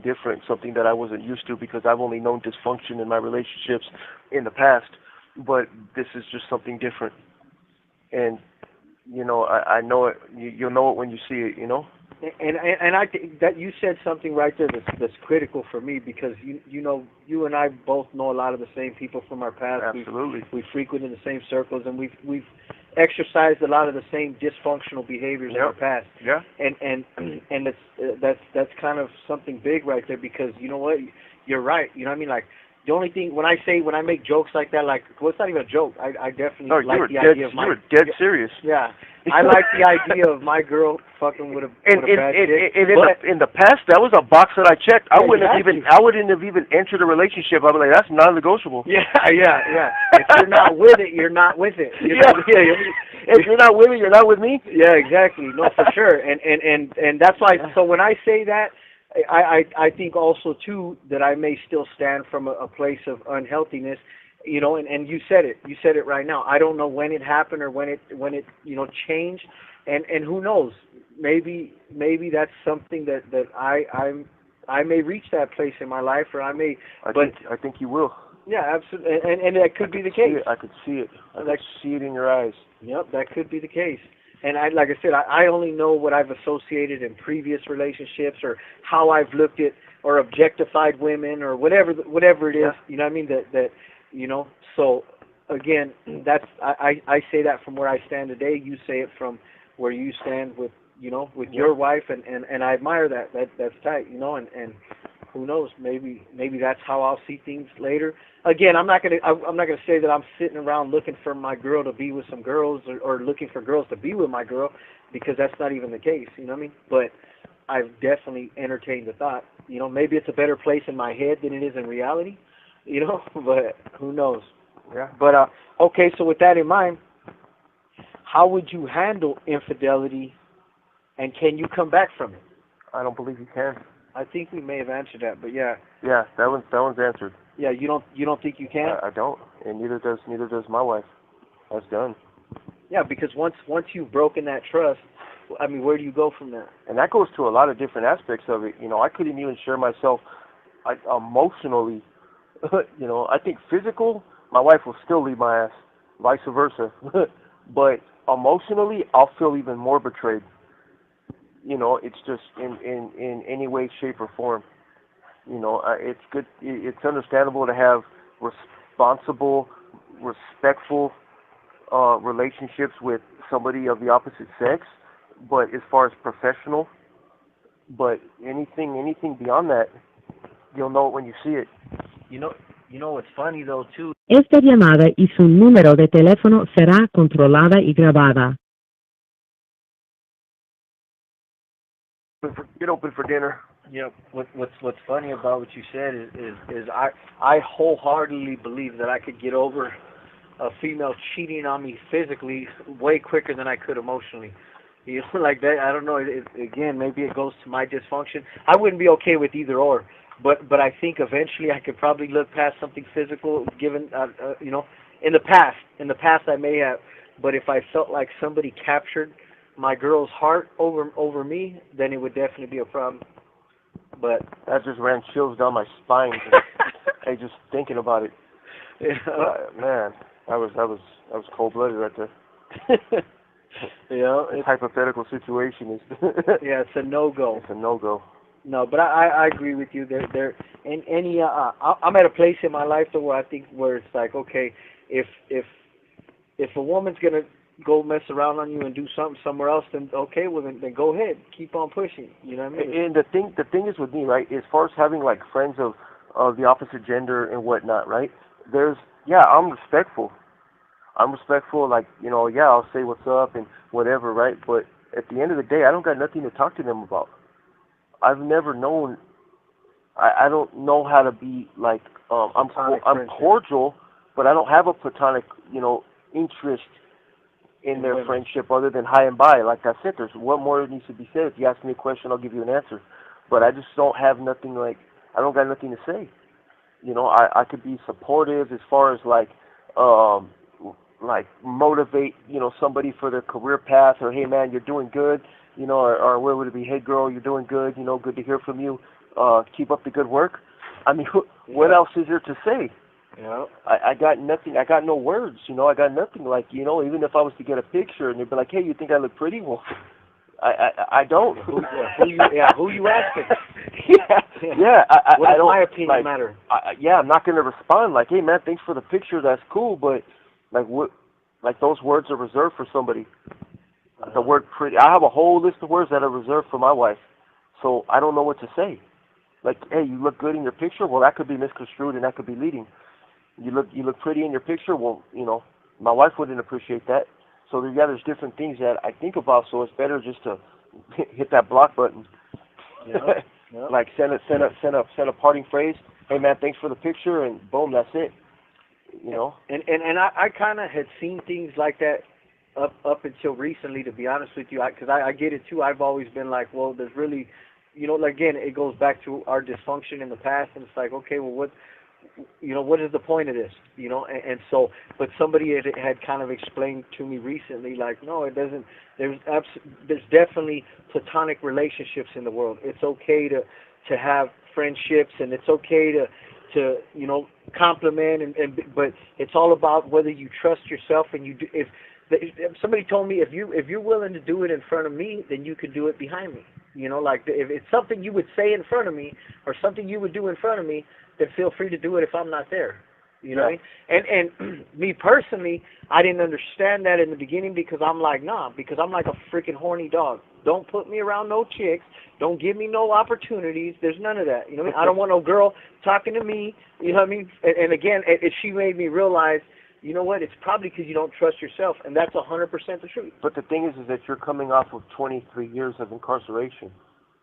Speaker 3: different, something that I wasn't used to because I've only known dysfunction in my relationships in the past. But this is just something different. And you know, I know it. You'll know it when you see it. You know.
Speaker 4: And I think that you said something right there that's critical for me because you know you and I both know a lot of the same people from our past.
Speaker 3: Absolutely.
Speaker 4: We frequented the same circles and we've exercised a lot of the same dysfunctional behaviors in our past. Yeah. And that's kind of something big right there because you know what, you're right. You know what I mean? Like. The only thing when I make jokes like that, like well, it's not even a joke. I definitely like the idea of my.
Speaker 3: You were dead serious.
Speaker 4: Yeah, I like the idea of my girl fucking with a bad chick.
Speaker 3: In the past, that was a box that I checked. I wouldn't have even entered a relationship. I'd be like, that's non-negotiable.
Speaker 4: Yeah. If you're not with it, you're not with it.
Speaker 3: If you're not with it, you're not with me.
Speaker 4: Yeah, exactly. No, for sure. And that's why. So when I say that. I think also too that I may still stand from a place of unhealthiness, you know, and you said it right now. I don't know when it happened or when it you know changed, and who knows, maybe that's something that I may reach that place in my life or I may.
Speaker 3: I think you will.
Speaker 4: Yeah, absolutely, and that could be the case.
Speaker 3: I could see it. I could see it in your eyes.
Speaker 4: Yep, that could be the case. And like I said, I only know what I've associated in previous relationships or how I've looked at or objectified women or whatever it is. You know what I mean? That you know. So again, that's I say that from where I stand today. You say it from where you stand with your wife, and I admire that. That's tight, you know. And who knows? Maybe that's how I'll see things later. Again, I'm not gonna say that I'm sitting around looking for my girl to be with some girls or looking for girls to be with my girl because that's not even the case. You know what I mean? But I've definitely entertained the thought. You know, maybe it's a better place in my head than it is in reality. You know, but who knows?
Speaker 3: Yeah.
Speaker 4: But okay. So with that in mind, how would you handle infidelity, and can you come back from it?
Speaker 3: I don't believe you can.
Speaker 4: I think we may have answered that, but yeah.
Speaker 3: Yeah, that one's answered.
Speaker 4: Yeah, you don't think you can?
Speaker 3: I don't, and neither does my wife. That's done.
Speaker 4: Yeah, because once you've broken that trust, I mean, where do you go from there?
Speaker 3: And that goes to a lot of different aspects of it. You know, I couldn't even share myself emotionally. You know, I think physical, my wife will still leave my ass, vice versa. But emotionally, I'll feel even more betrayed. You know, it's just in any way, shape, or form. You know, it's good. It's understandable to have responsible, respectful relationships with somebody of the opposite sex, but as far as professional, but anything beyond that, you'll know it when you see it.
Speaker 4: You know what's funny though too.
Speaker 2: Esta llamada y su número de teléfono será controlada y grabada.
Speaker 3: Get open for dinner.
Speaker 4: Yeah. What's funny about what you said is I wholeheartedly believe that I could get over a female cheating on me physically way quicker than I could emotionally. You know, like that. I don't know. Again, maybe it goes to my dysfunction. I wouldn't be okay with either or, but I think eventually I could probably look past something physical. Given you know, in the past I may have, but if I felt like somebody captured my girl's heart over me, then it would definitely be a problem. But
Speaker 3: that just ran chills down my spine. Hey, just thinking about it. Man, I was cold blooded right there.
Speaker 4: Yeah,
Speaker 3: it's hypothetical situation is.
Speaker 4: Yeah, it's a no-go.
Speaker 3: It's a no-go.
Speaker 4: No, but I agree with you. There in any I'm at a place in my life though where I think where it's like, okay, if a woman's gonna go mess around on you and do something somewhere else, then okay, well then go ahead, keep on pushing. You know what I mean?
Speaker 3: And the thing is with me, right, as far as having like friends of the opposite gender and whatnot, right? I'm respectful. I'm respectful, like, you know, yeah, I'll say what's up and whatever, right? But at the end of the day, I don't got nothing to talk to them about. I've never known, I don't know how to be, like, I'm cordial, but I don't have a platonic, you know, interest in their friendship other than hi and bye. Like I said, there's what more needs to be said. If you ask me a question, I'll give you an answer. But I just don't have nothing, like, I don't got nothing to say. You know, I could be supportive as far as, like motivate, you know, somebody for their career path, or hey man, you're doing good, you know, or where would it be, hey girl, you're doing good, you know, good to hear from you, keep up the good work. I mean, what else is there to say?
Speaker 4: Yeah.
Speaker 3: I got nothing, I got no words, you know, I got nothing, like, you know, even if I was to get a picture and they'd be like, hey, you think I look pretty? Well, I don't.
Speaker 4: Who you asking?
Speaker 3: I don't.
Speaker 4: My opinion
Speaker 3: like,
Speaker 4: matter?
Speaker 3: I'm not going to respond like, hey man, thanks for the picture, that's cool, but like what? Like those words are reserved for somebody. The word pretty. I have a whole list of words that are reserved for my wife, so I don't know what to say. Like, hey, you look good in your picture. Well, that could be misconstrued and that could be leading. You look pretty in your picture. Well, you know, my wife wouldn't appreciate that. So there's different things that I think about. So it's better just to hit that block button.
Speaker 4: Yeah.
Speaker 3: Like send a parting phrase. Hey man, thanks for the picture, and boom, that's it. You know.
Speaker 4: And I kind of had seen things like that up until recently, to be honest with you, because I get it too. I've always been like, well, there's really, you know, again, it goes back to our dysfunction in the past, and it's like, okay, well, what is the point of this, you know? And so, but somebody had kind of explained to me recently, like, no, it doesn't. There's definitely platonic relationships in the world. It's okay to have friendships, and it's okay to you know, compliment, but it's all about whether you trust yourself, and you do. If somebody told me, if you're willing to do it in front of me, then you can do it behind me. You know, like if it's something you would say in front of me or something you would do in front of me, then feel free to do it if I'm not there. You know what I mean? And me personally, I didn't understand that in the beginning because I'm like, nah, because I'm like a freaking horny dog. Don't put me around no chicks. Don't give me no opportunities. There's none of that. You know what I mean? I don't want no girl talking to me. You know what I mean? And again, she made me realize, you know what? It's probably because you don't trust yourself, and that's 100% the truth.
Speaker 3: But the thing is that you're coming off of 23 years of incarceration.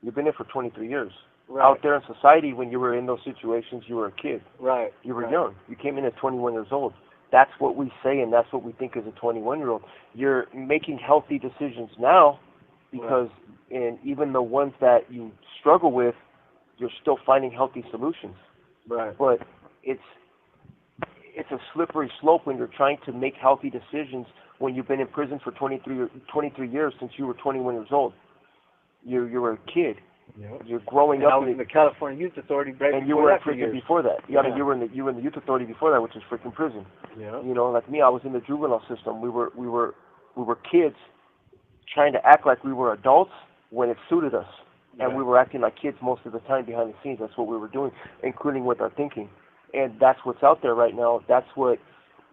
Speaker 3: You've been there for 23 years.
Speaker 4: Right.
Speaker 3: Out there in society, when you were in those situations, you were a kid.
Speaker 4: Right.
Speaker 3: You were young. You came in at 21 years old. That's what we say, and that's what we think is a 21-year-old. You're making healthy decisions now because, and even the ones that you struggle with, you're still finding healthy solutions.
Speaker 4: Right.
Speaker 3: But it's a slippery slope when you're trying to make healthy decisions when you've been in prison for 23 years since you were 21 years old. You were a kid.
Speaker 4: Yep.
Speaker 3: You're growing
Speaker 4: and
Speaker 3: up
Speaker 4: I was in the California Youth Authority,
Speaker 3: and you were at prison before that. You were in the Youth Authority before that, which is freaking prison.
Speaker 4: Yeah.
Speaker 3: You know, like me, I was in the juvenile system. We were kids trying to act like we were adults when it suited us, and we were acting like kids most of the time behind the scenes. That's what we were doing, including with our thinking. And that's what's out there right now. That's what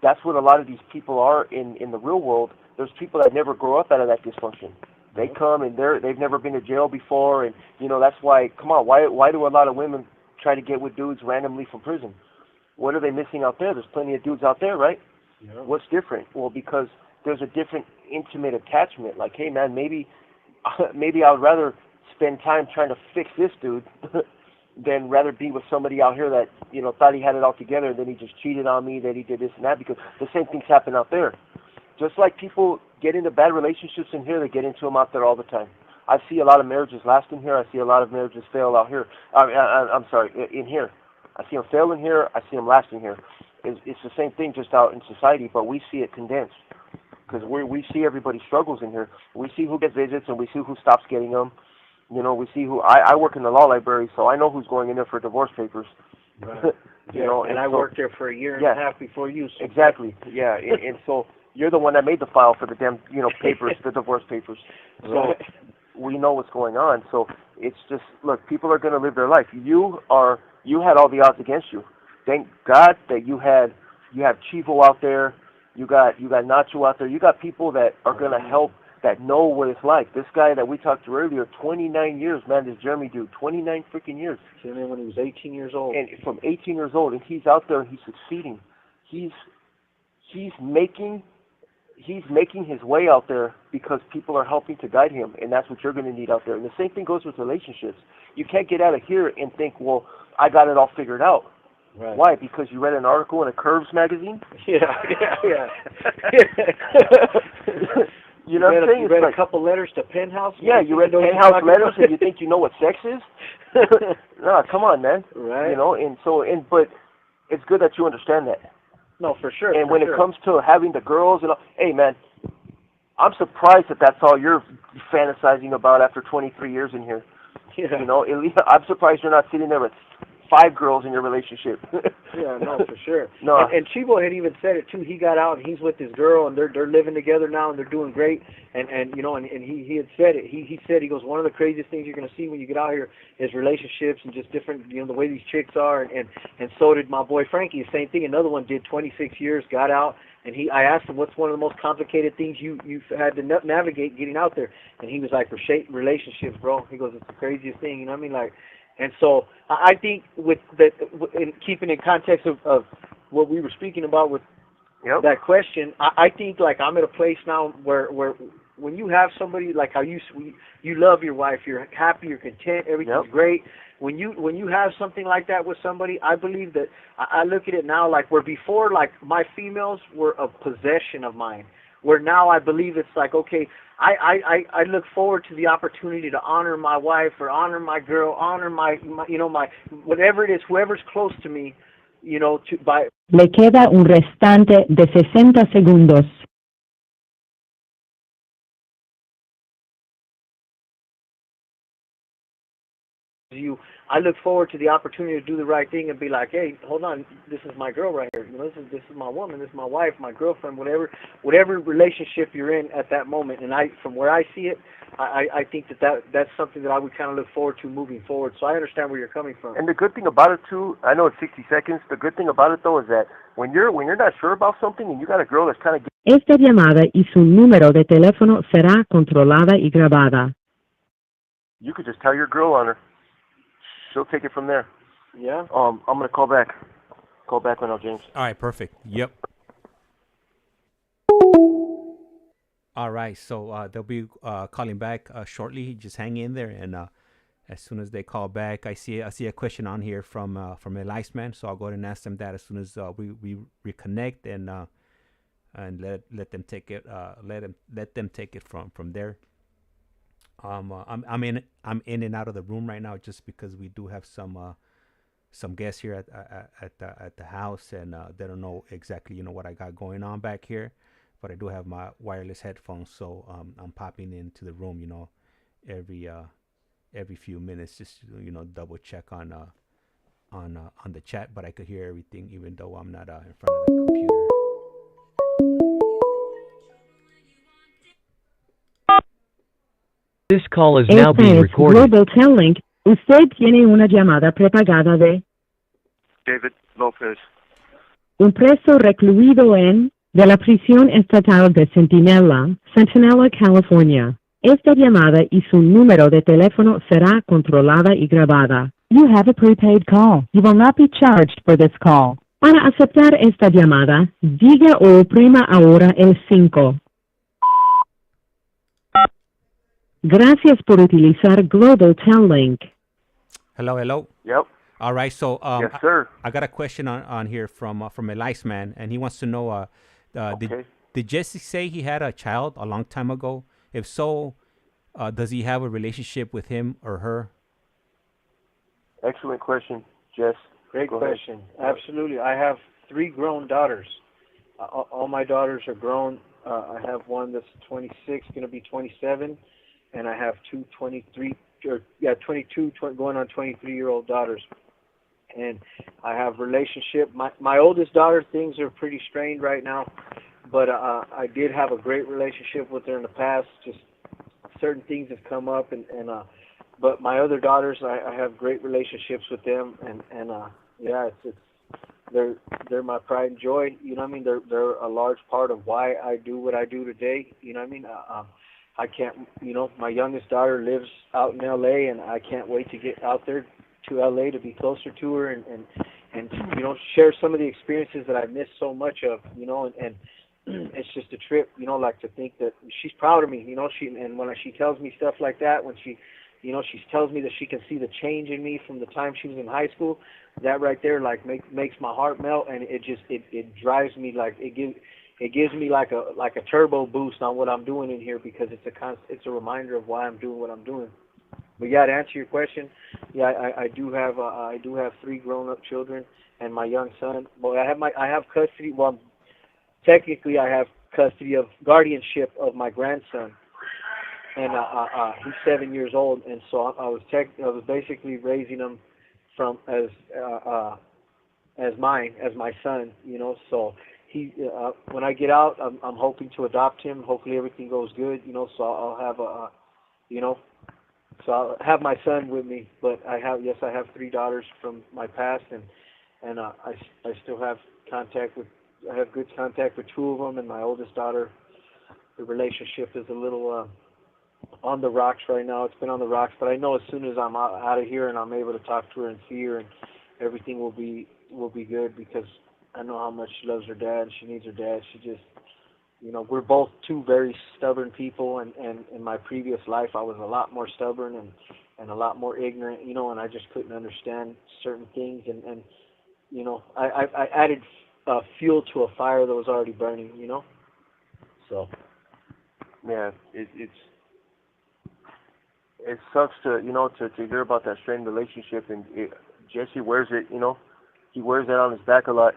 Speaker 3: a lot of these people are in the real world. There's people that never grow up out of that dysfunction. They come and they've never been to jail before, and you know that's why. Come on, why do a lot of women try to get with dudes randomly from prison? What are they missing out there? There's plenty of dudes out there, right?
Speaker 4: Yeah.
Speaker 3: What's different? Well, because there's a different intimate attachment. Like, hey man, maybe I would rather spend time trying to fix this dude than rather be with somebody out here that, you know, thought he had it all together, and then he just cheated on me, that he did this and that, because the same things happen out there. Just like people get into bad relationships in here, they get into them out there all the time. I see a lot of marriages last in here. I see a lot of marriages fail out here. I'm sorry, in here. I see them fail in here. I see them last in here. It's the same thing just out in society, but we see it condensed because we see everybody's struggles in here. We see who gets visits and we see who stops getting them. You know, we see who. I work in the law library, so I know who's going in there for divorce papers.
Speaker 4: Right.
Speaker 3: You know,
Speaker 4: and I worked there for a year and a half before you. So.
Speaker 3: Exactly. Yeah, and so you're the one that made the file for the damn, papers, the divorce papers. So we know what's going on. So it's just, look, people are going to live their life. You had all the odds against you. Thank God that you have Chivo out there. You got Nacho out there. You got people that are going to help, that know what it's like. This guy that we talked to earlier, 29 years, man, this Jeremy dude, 29 freaking years.
Speaker 4: Came in when he was 18 years old.
Speaker 3: And from 18 years old, and he's out there and he's succeeding. He's making his way out there because people are helping to guide him, and that's what you're going to need out there. And the same thing goes with relationships. You can't get out of here and think, well, I got it all figured out.
Speaker 4: Right.
Speaker 3: Why? Because you read an article in a Curves magazine?
Speaker 4: Yeah.
Speaker 3: You know what I'm saying?
Speaker 4: You read a couple letters to Penthouse?
Speaker 3: Yeah, you read Penthouse letters and you think you know what sex is? No, come on, man.
Speaker 4: Right.
Speaker 3: You know, but it's good that you understand that.
Speaker 4: No, for sure.
Speaker 3: And when it comes to having the girls and all, hey, man, I'm surprised that that's all you're fantasizing about after 23 years in here.
Speaker 4: Yeah.
Speaker 3: You know, I'm surprised you're not sitting there with 5 girls in your relationship.
Speaker 4: Yeah, no, for sure.
Speaker 3: No.
Speaker 4: And Chivo had even said it too. He got out and he's with his girl and they're living together now and they're doing great. And he had said it. He said, he goes, one of the craziest things you're going to see when you get out here is relationships and just different, the way these chicks are. And so did my boy Frankie. The same thing. Another one did 26 years, got out. And I asked him, what's one of the most complicated things you've had to navigate getting out there? And he was like, relationships, bro. He goes, it's the craziest thing. You know what I mean? Like, and so I think with that, in keeping in context of what we were speaking about with that question, I think like I'm at a place now where when you have somebody like how you love your wife, you're happy, you're content, everything's great. When you have something like that with somebody, I believe that I look at it now like where before like my females were a possession of mine, where now I believe it's like, okay, I look forward to the opportunity to honor my wife or honor my girl, honor my whatever it is, whoever's close to me,
Speaker 2: Le queda un restante de 60 segundos.
Speaker 4: I look forward to the opportunity to do the right thing and be like, hey, hold on, this is my girl right here. This is my woman, this is my wife, my girlfriend, whatever relationship you're in at that moment. And from where I see it, I think that's something that I would kind of look forward to moving forward. So I understand where you're coming from.
Speaker 3: And the good thing about it too, I know it's 60 seconds. The good thing about it though is that when you're not sure about something and you got a girl that's kind of
Speaker 2: Esta llamada y su número de teléfono será controlada y grabada.
Speaker 3: You could just tell your girl on her. She'll take it from there.
Speaker 4: Yeah.
Speaker 3: I'm gonna call back. Call back right now, James.
Speaker 5: All right, perfect. Yep. All right, so they'll be calling back shortly. Just hang in there, and as soon as they call back, I see a question on here from ICEMAN. So I'll go ahead and ask them that as soon as we reconnect, and let them take it. Let them take it from there. I'm in and out of the room right now just because we do have some guests here at the house, and they don't know exactly what I got going on back here, but I do have my wireless headphones, so I'm popping into the room every few minutes just to double check on the chat, but I could hear everything even though I'm not in front of the computer.
Speaker 6: This call is now being recorded.
Speaker 2: Global Tel Link. Usted tiene una llamada prepagada de
Speaker 3: David Lopez.
Speaker 2: un preso recluido de la prisión estatal de Sentinela, California. Esta llamada y su número de teléfono será controlada y grabada. You have a prepaid call. You will not be charged for this call. Para aceptar esta llamada, diga o oprima ahora el 5. Gracias por utilizar Global Tel Link.
Speaker 5: Hello.
Speaker 3: Yep.
Speaker 5: All right, so
Speaker 3: yes, sir.
Speaker 5: I got a question on here from ICEMAN, and he wants to know, Did Jesse say he had a child a long time ago? If so, does he have a relationship with him or her?
Speaker 3: Excellent question, Jess.
Speaker 4: Great
Speaker 3: Go
Speaker 4: question.
Speaker 3: ahead.
Speaker 4: Absolutely. I have 3 grown daughters. All my daughters are grown. I have one that's 26, going to be 27, and I have 22, going on 23-year-old daughters. And I have relationship. My oldest daughter, things are pretty strained right now, but I did have a great relationship with her in the past. Just certain things have come up, but my other daughters, I have great relationships with them, and yeah, they're my pride and joy. You know what I mean? They're a large part of why I do what I do today. You know what I mean? I can't, my youngest daughter lives out in LA, and I can't wait to get out there to LA to be closer to her and share some of the experiences that I missed so much of, and it's just a trip, like to think that she's proud of me, and when she tells me stuff like that, when she tells me that she can see the change in me from the time she was in high school, that right there, like, makes my heart melt, and it drives me, like, it gives me like a turbo boost on what I'm doing in here, because it's a reminder of why I'm doing what I'm doing. But yeah, to answer your question, yeah, I do have 3 grown-up children, and my young son. Well, I have custody. Well, technically, I have custody of guardianship of my grandson, and he's 7 years old, and so I was basically raising him from as my son, So he when I get out, I'm hoping to adopt him. Hopefully, everything goes good, So I'll have So I'll have my son with me, but I have 3 daughters from my past, and I still have good contact with 2 of them, and my oldest daughter, the relationship is a little on the rocks right now. It's been on the rocks, but I know as soon as I'm out of here and I'm able to talk to her and see her, and everything will be good, because I know how much she loves her dad and she needs her dad. She just, we're both 2 very stubborn people, and in my previous life I was a lot more stubborn and a lot more ignorant, and I just couldn't understand certain things, and I added fuel to a fire that was already burning, So
Speaker 3: yeah, it sucks to hear about that strained relationship, and Jesse wears it, he wears that on his back a lot,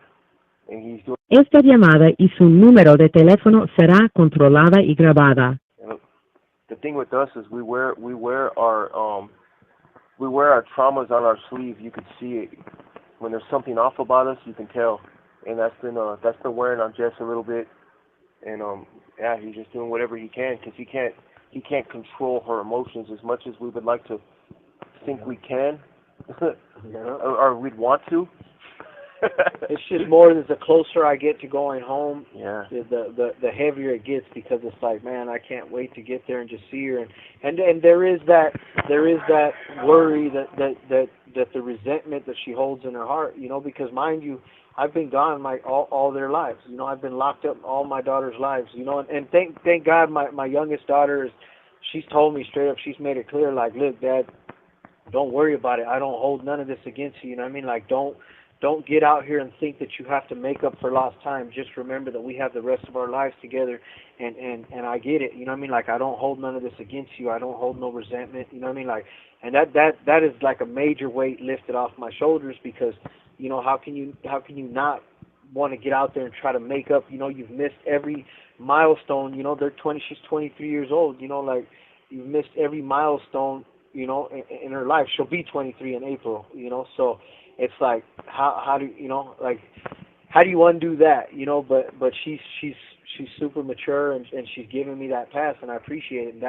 Speaker 3: and he's doing.
Speaker 2: Esta llamada y su número de teléfono será controlada y grabada.
Speaker 3: The thing with us is we wear our traumas on our sleeve. You could see it when there's something off about us. You can tell, and that's been wearing on Jess a little bit, and yeah, he's just doing whatever he can, because he can't control her emotions as much as we would like to think we can, or we'd want to.
Speaker 4: It's just more as the closer I get to going home,
Speaker 3: yeah,
Speaker 4: the heavier it gets, because it's like, man, I can't wait to get there and just see her, and there is that worry that the resentment that she holds in her heart, because mind you, I've been gone all their lives, I've been locked up all my daughter's lives, and thank God my youngest daughter she's told me straight up, she's made it clear, like, look, Dad, don't worry about it. I don't hold none of this against you. You know what I mean? Like, don't get out here and think that you have to make up for lost time. Just remember that we have the rest of our lives together, and I get it. You know what I mean? Like, I don't hold none of this against you. I don't hold no resentment. You know what I mean? Like, and that is like a major weight lifted off my shoulders, because, how can you not want to get out there and try to make up? You've missed every milestone. She's 23 years old. Like, you've missed every milestone. In her life. She'll be 23 in April. So it's like, how do how do you undo that? But she's super mature, and she's giving me that pass, and I appreciate it. And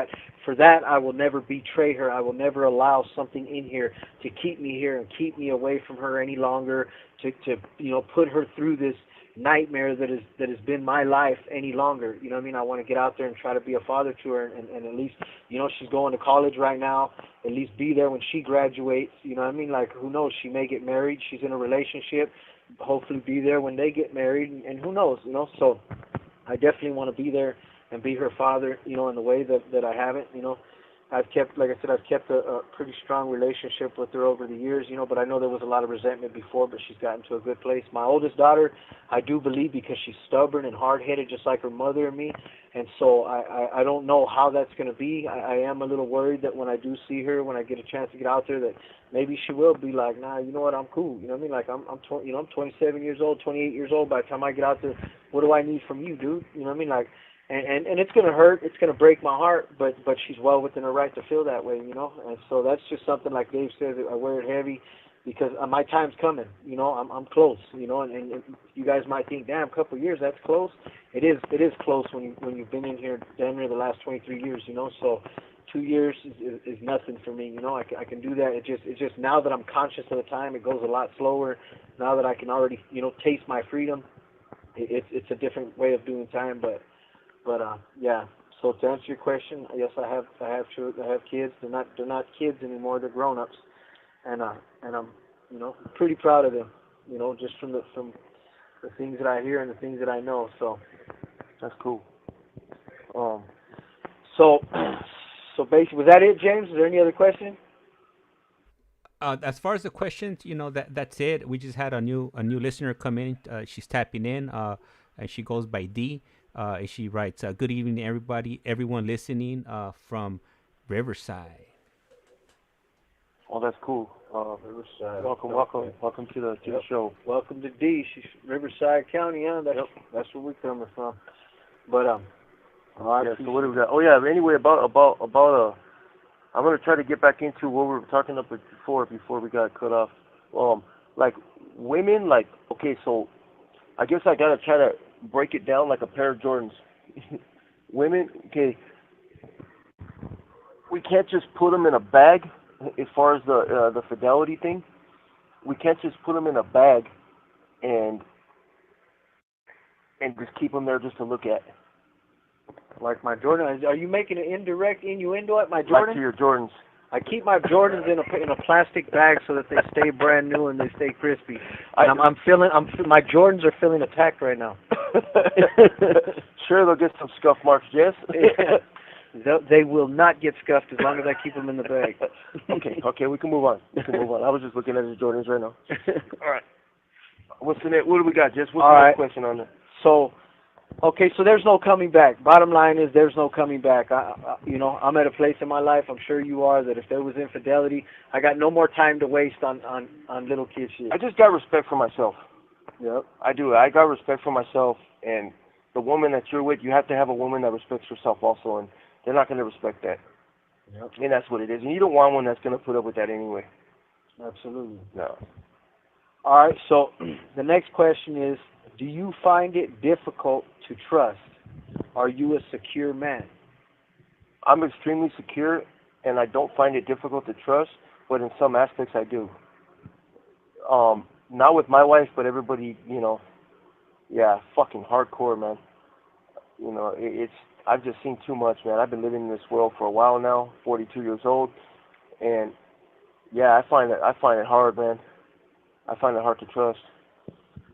Speaker 4: for that I will never betray her. I will never allow something in here to keep me here and keep me away from her any longer, to put her through this nightmare that has been my life any longer. You know what I mean? I want to get out there and try to be a father to her, and at least, she's going to college right now, at least be there when she graduates. You know what I mean? Like, who knows, she may get married, she's in a relationship, hopefully be there when they get married, and who knows, so I definitely want to be there and be her father, in the way that I haven't, I've kept, like I said, I've kept a pretty strong relationship with her over the years, you know, but I know there was a lot of resentment before, but she's gotten to a good place. My oldest daughter, I do believe, because she's stubborn and hard-headed just like her mother and me, and so I don't know how that's going to be. I am a little worried that when I do see her, when I get a chance to get out there, that maybe she will be like, nah, you know what, I'm cool, you know what I mean? Like, I'm 27 years old, 28 years old. By the time I get out there, what do I need from you, dude? You know what I mean? Like, and it's going to hurt, it's going to break my heart, but she's well within her right to feel that way, you know. And so that's just something, like Dave said, I wear it heavy because my time's coming, you know. I'm close, you know, and you guys might think, damn, a couple of years, that's close. It is close when you've been in here damn near the last 23 years, you know. So 2 years is nothing for me, you know. I can do that. It's just now that I'm conscious of the time, it goes a lot slower. Now that I can already, you know, taste my freedom, it's a different way of doing time, But yeah. So to answer your question, yes, I have kids. They're not kids anymore. They're grown-ups, and I'm, you know, pretty proud of them. You know, just from the things that I hear and the things that I know. So that's cool. So basically, was that it, James? Is there any other question?
Speaker 5: As far as the questions, you know, that's it. We just had a new listener come in. She's tapping in, and she goes by D. And she writes, "Good evening, everyone listening from Riverside."
Speaker 3: Oh, that's cool.
Speaker 4: Riverside.
Speaker 3: Welcome to the show.
Speaker 4: Welcome to D. She's Riverside County, huh? That's where we're coming from. But
Speaker 3: yeah. So what do we got? Oh yeah. Anyway, about I'm gonna try to get back into what we were talking about before we got cut off. Like women, like, okay, so I guess I gotta try to break it down like a pair of Jordans. Women, okay, we can't just put them in a bag. As far as the fidelity thing, we can't just put them in a bag and just keep them there just to look at.
Speaker 4: Like my Jordan, are you making an indirect innuendo at my Jordan?
Speaker 3: Back to your Jordans.
Speaker 4: I keep my Jordans in a plastic bag so that they stay brand new and they stay crispy. My Jordans are feeling attacked right now.
Speaker 3: Sure, they'll get some scuff marks, Jess.
Speaker 4: Yeah. They will not get scuffed as long as I keep them in the bag.
Speaker 3: Okay, we can move on. I was just looking at his Jordans right now. All right. What do we got, Jess? What's the next question on it?
Speaker 4: So there's no coming back. Bottom line is there's no coming back. You know, I'm at a place in my life, I'm sure you are, that if there was infidelity, I got no more time to waste on little kid shit.
Speaker 3: I just got respect for myself.
Speaker 4: Yep.
Speaker 3: I do. I got respect for myself, and the woman that you're with, you have to have a woman that respects herself also, and they're not going to respect that.
Speaker 4: Yep.
Speaker 3: And that's what it is. And you don't want one that's going to put up with that anyway.
Speaker 4: Absolutely.
Speaker 3: No.
Speaker 4: All right, so the next question is, do you find it difficult to trust? Are you a secure man?
Speaker 3: I'm extremely secure, and I don't find it difficult to trust, but in some aspects I do. Not with my wife, but everybody, you know, yeah, fucking hardcore, man. You know, I've just seen too much, man. I've been living in this world for a while now, 42 years old, and yeah, I find it hard, man. I find it hard to trust.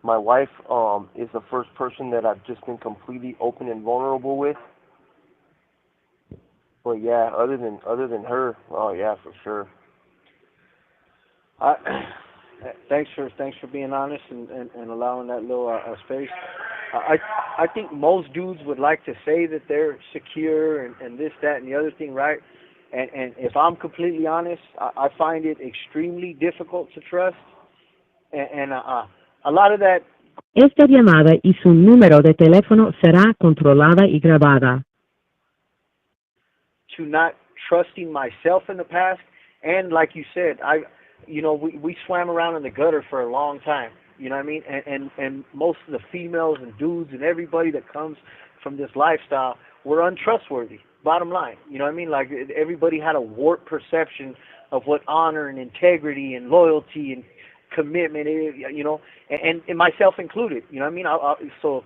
Speaker 3: My wife is the first person that I've just been completely open and vulnerable with. But yeah, other than her, oh yeah, for sure.
Speaker 4: Thanks for being honest and allowing that little space. I think most dudes would like to say that they're secure and this, that, and the other thing, right? And if I'm completely honest, I find it extremely difficult to trust. And a lot of that.
Speaker 2: Esta llamada y su número de teléfono será controlada y grabada.
Speaker 4: To not trusting myself in the past, and like you said, we swam around in the gutter for a long time. You know what I mean? And most of the females and dudes and everybody that comes from this lifestyle were untrustworthy. Bottom line, you know what I mean? Like everybody had a warped perception of what honor and integrity and loyalty and commitment is, you know, and myself included. You know what I mean? So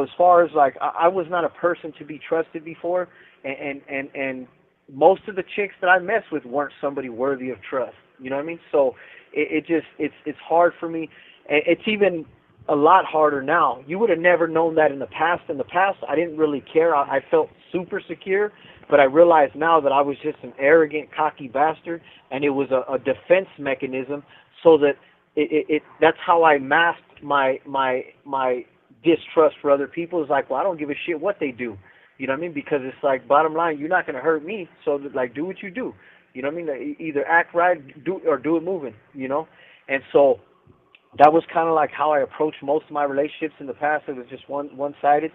Speaker 4: as far as like I was not a person to be trusted before, and most of the chicks that I messed with weren't somebody worthy of trust. You know what I mean? So it's hard for me. It's even a lot harder now. You would have never known that in the past. In the past, I didn't really care. I felt super secure, but I realize now that I was just an arrogant, cocky bastard, and it was a defense mechanism so that that's how I masked my distrust for other people. Is like, well, I don't give a shit what they do. You know what I mean? Because it's like, bottom line, you're not going to hurt me, so like, do what you do. You know what I mean? Either act right, do it moving, you know? And so that was kind of like how I approached most of my relationships in the past. It was just one-sided.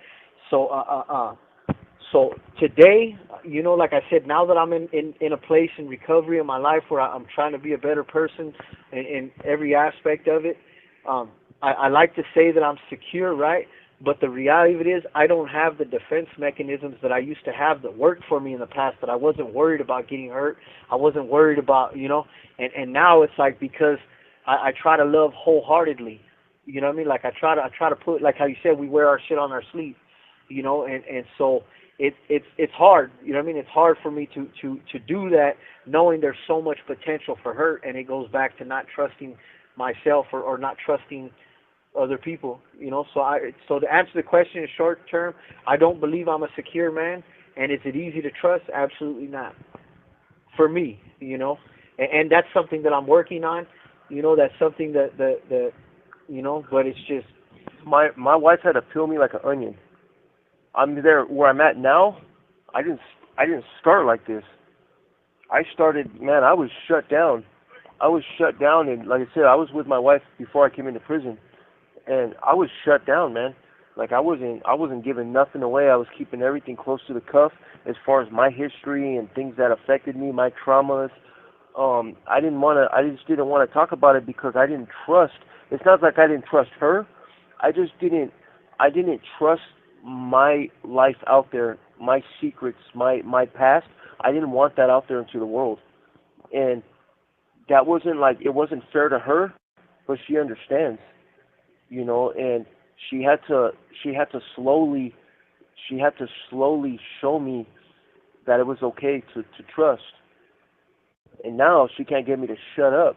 Speaker 4: So today, you know, like I said, now that I'm in a place in recovery in my life where I'm trying to be a better person in every aspect of it, I like to say that I'm secure, right? But the reality of it is I don't have the defense mechanisms that I used to have that worked for me in the past, that I wasn't worried about getting hurt. I wasn't worried about, you know, and now it's like, because I try to love wholeheartedly, you know what I mean? Like I try to put, like how you said, we wear our shit on our sleeve, you know, and so it's hard, you know what I mean? It's hard for me to do that, knowing there's so much potential for hurt, and it goes back to not trusting myself or not trusting other people, you know. So to answer the question in short term, I don't believe I'm a secure man. And is it easy to trust? Absolutely not. For me, you know, and that's something that I'm working on. You know, that's something that you know, but it's just
Speaker 3: my wife had to peel me like an onion. I'm there where I'm at now. I didn't start like this. I started, man, I was shut down. And like I said, I was with my wife before I came into prison. And I was shut down, man. Like I wasn't giving nothing away. I was keeping everything close to the cuff as far as my history and things that affected me, my traumas. I just didn't want to talk about it because I didn't trust. It's not like I didn't trust her. I didn't trust my life out there, my secrets, my past. I didn't want that out there into the world. And that wasn't like, it wasn't fair to her, but she understands. You know, and she had to slowly show me that it was okay to trust. And now she can't get me to shut up.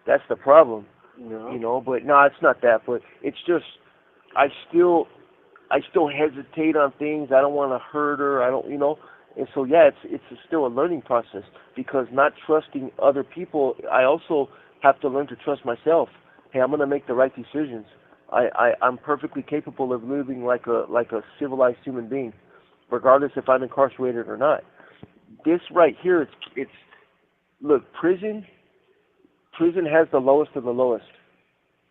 Speaker 3: That's the problem.
Speaker 4: No.
Speaker 3: You know, but no, it's not that. But it's just I still hesitate on things. I don't want to hurt her. I don't, you know. And so yeah, it's still a learning process, because not trusting other people, I also have to learn to trust myself. Hey, I'm going to make the right decisions. I'm perfectly capable of living like a civilized human being, regardless if I'm incarcerated or not. This right here, it's look, prison has the lowest of the lowest,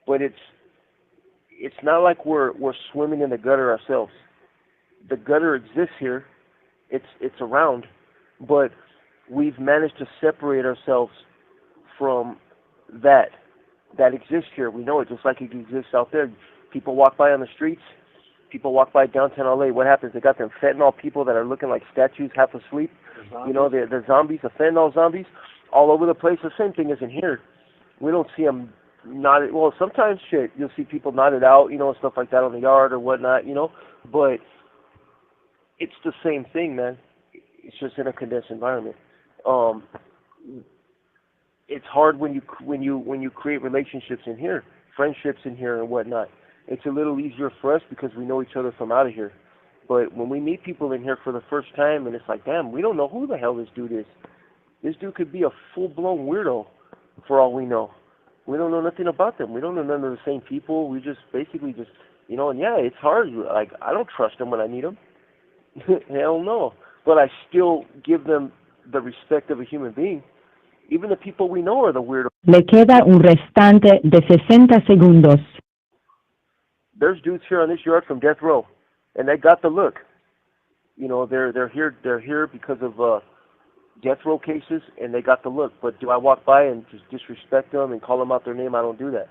Speaker 3: but it's not like we're swimming in the gutter ourselves. The gutter exists here, it's around, but we've managed to separate ourselves from that exists here. We know it, just like it exists out there. People walk by on the streets. People walk by downtown LA. What happens? They got them fentanyl people that are looking like statues, half asleep. You know, the zombies, the fentanyl zombies, all over the place. The same thing is in here. We don't see them knotted. Well, sometimes you'll see people knotted out, you know, and stuff like that on the yard or whatnot, you know. But it's the same thing, man. It's just in a condensed environment. It's hard when you create relationships in here, friendships in here and whatnot. It's a little easier for us because we know each other from out of here. But when we meet people in here for the first time, and it's like, damn, we don't know who the hell this dude is. This dude could be a full-blown weirdo for all we know. We don't know nothing about them. We don't know none of the same people. We just basically just, you know, and yeah, it's hard. Like, I don't trust them when I meet them. Hell no. But I still give them the respect of a human being. Even the people we know are the weirdos.
Speaker 2: Le queda un restante de 60 segundos.
Speaker 3: There's dudes here on this yard from death row, and they got the look. You know, they're here because of death row cases, and they got the look. But do I walk by and just disrespect them and call them out their name? I don't do that.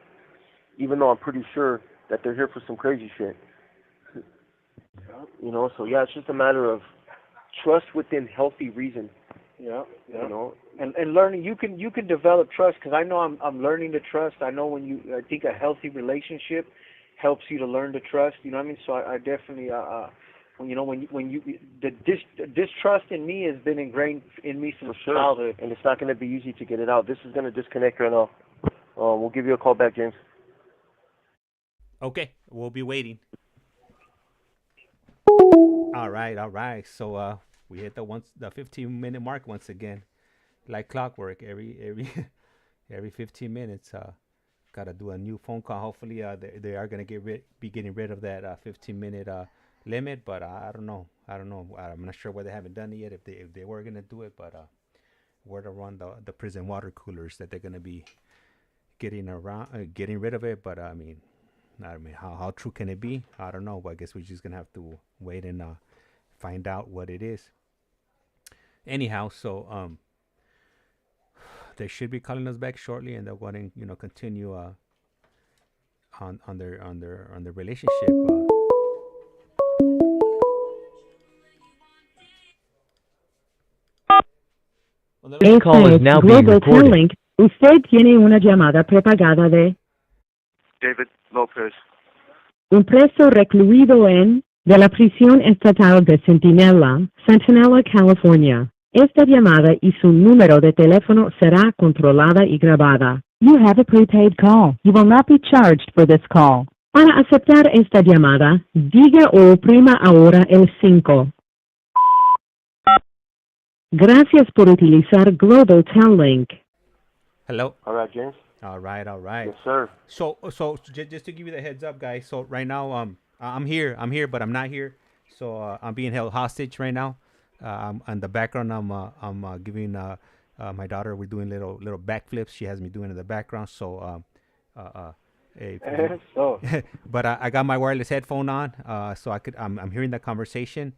Speaker 3: Even though I'm pretty sure that they're here for some crazy shit. You know, so yeah, it's just a matter of trust within healthy reason.
Speaker 4: Yeah.
Speaker 3: You know,
Speaker 4: and learning, you can develop trust, because I know I'm learning to trust. I know I think a healthy relationship helps you to learn to trust. You know what I mean? So I definitely you know, when you the distrust in me has been ingrained in me since childhood,
Speaker 3: and it's not going to be easy to get it out. This is going to disconnect right now. We'll give you a call back, James.
Speaker 5: Okay, we'll be waiting. All right. So we hit the 15-minute mark once again, like clockwork. Every every 15 minutes. Gotta do a new phone call. Hopefully, they are gonna be getting rid of that 15-minute limit. But I don't know. I'm not sure why they haven't done it yet. If they were gonna do it, but word around the prison water coolers that they're gonna be getting rid of it. But I mean, how true can it be? I don't know. But I guess we're just gonna have to wait and find out what it is. Anyhow, so they should be calling us back shortly, and they're going to continue on their relationship.
Speaker 6: This call is now being
Speaker 2: Global
Speaker 6: recorded.
Speaker 2: Talent. Usted tiene una llamada prepagada de
Speaker 3: David Lopez.
Speaker 2: un preso recluido de la prisión estatal de Centinela, California. Esta llamada y su número de teléfono será controlada y grabada. You have a prepaid call. You will not be charged for this call. Para aceptar esta llamada, diga o oprima ahora el 5. Gracias por utilizar Global Talent.
Speaker 5: Hello.
Speaker 3: All right, James.
Speaker 5: All right.
Speaker 3: Yes, sir.
Speaker 5: So just to give you the heads up, guys. So right now, I'm here, but I'm not here. So I'm being held hostage right now. In the background, I'm giving my daughter. We're doing little backflips. She has me doing in the background. So but I got my wireless headphone on, so I'm hearing the conversation.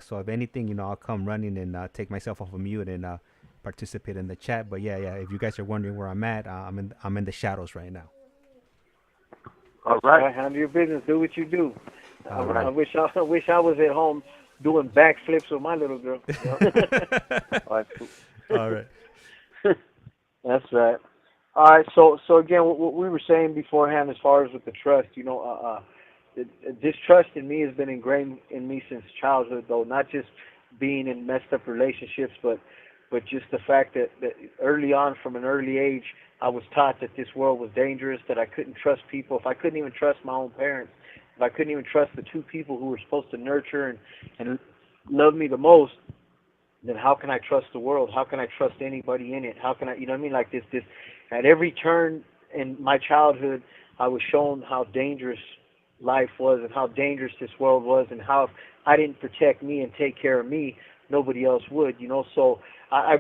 Speaker 5: So if anything, I'll come running and take myself off of mute and participate in the chat. But yeah. If you guys are wondering where I'm at, I'm in the shadows right now.
Speaker 3: All right.
Speaker 4: Handle your business. Do what you do.
Speaker 5: Right.
Speaker 4: I wish I was at home doing backflips with my little girl.
Speaker 3: All right.
Speaker 4: That's right. All right. So again, what we were saying beforehand, as far as with the trust, distrust in me has been ingrained in me since childhood, though, not just being in messed up relationships, but just the fact that early on, from an early age, I was taught that this world was dangerous, that I couldn't trust people. If I couldn't even trust my own parents, if I couldn't even trust the two people who were supposed to nurture and love me the most, then how can I trust the world? How can I trust anybody in it? How can I, like this, at every turn in my childhood, I was shown how dangerous life was and how dangerous this world was, and how if I didn't protect me and take care of me, nobody else would, So I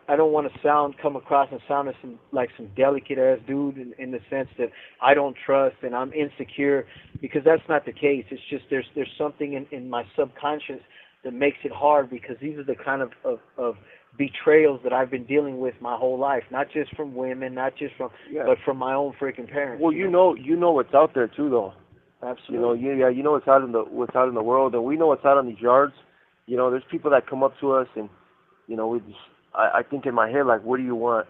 Speaker 4: don't want to come across and sound as some delicate ass dude in the sense that I don't trust and I'm insecure, because that's not the case. It's just there's something in my subconscious that makes it hard, because these are the kind of betrayals that I've been dealing with my whole life, not just from women, not just but from my own freaking parents.
Speaker 3: Well, you know what's out there too, though.
Speaker 4: Absolutely.
Speaker 3: You know what's out in the world, and we know what's out on these yards. There's people that come up to us, and I think in my head, like, what do you want?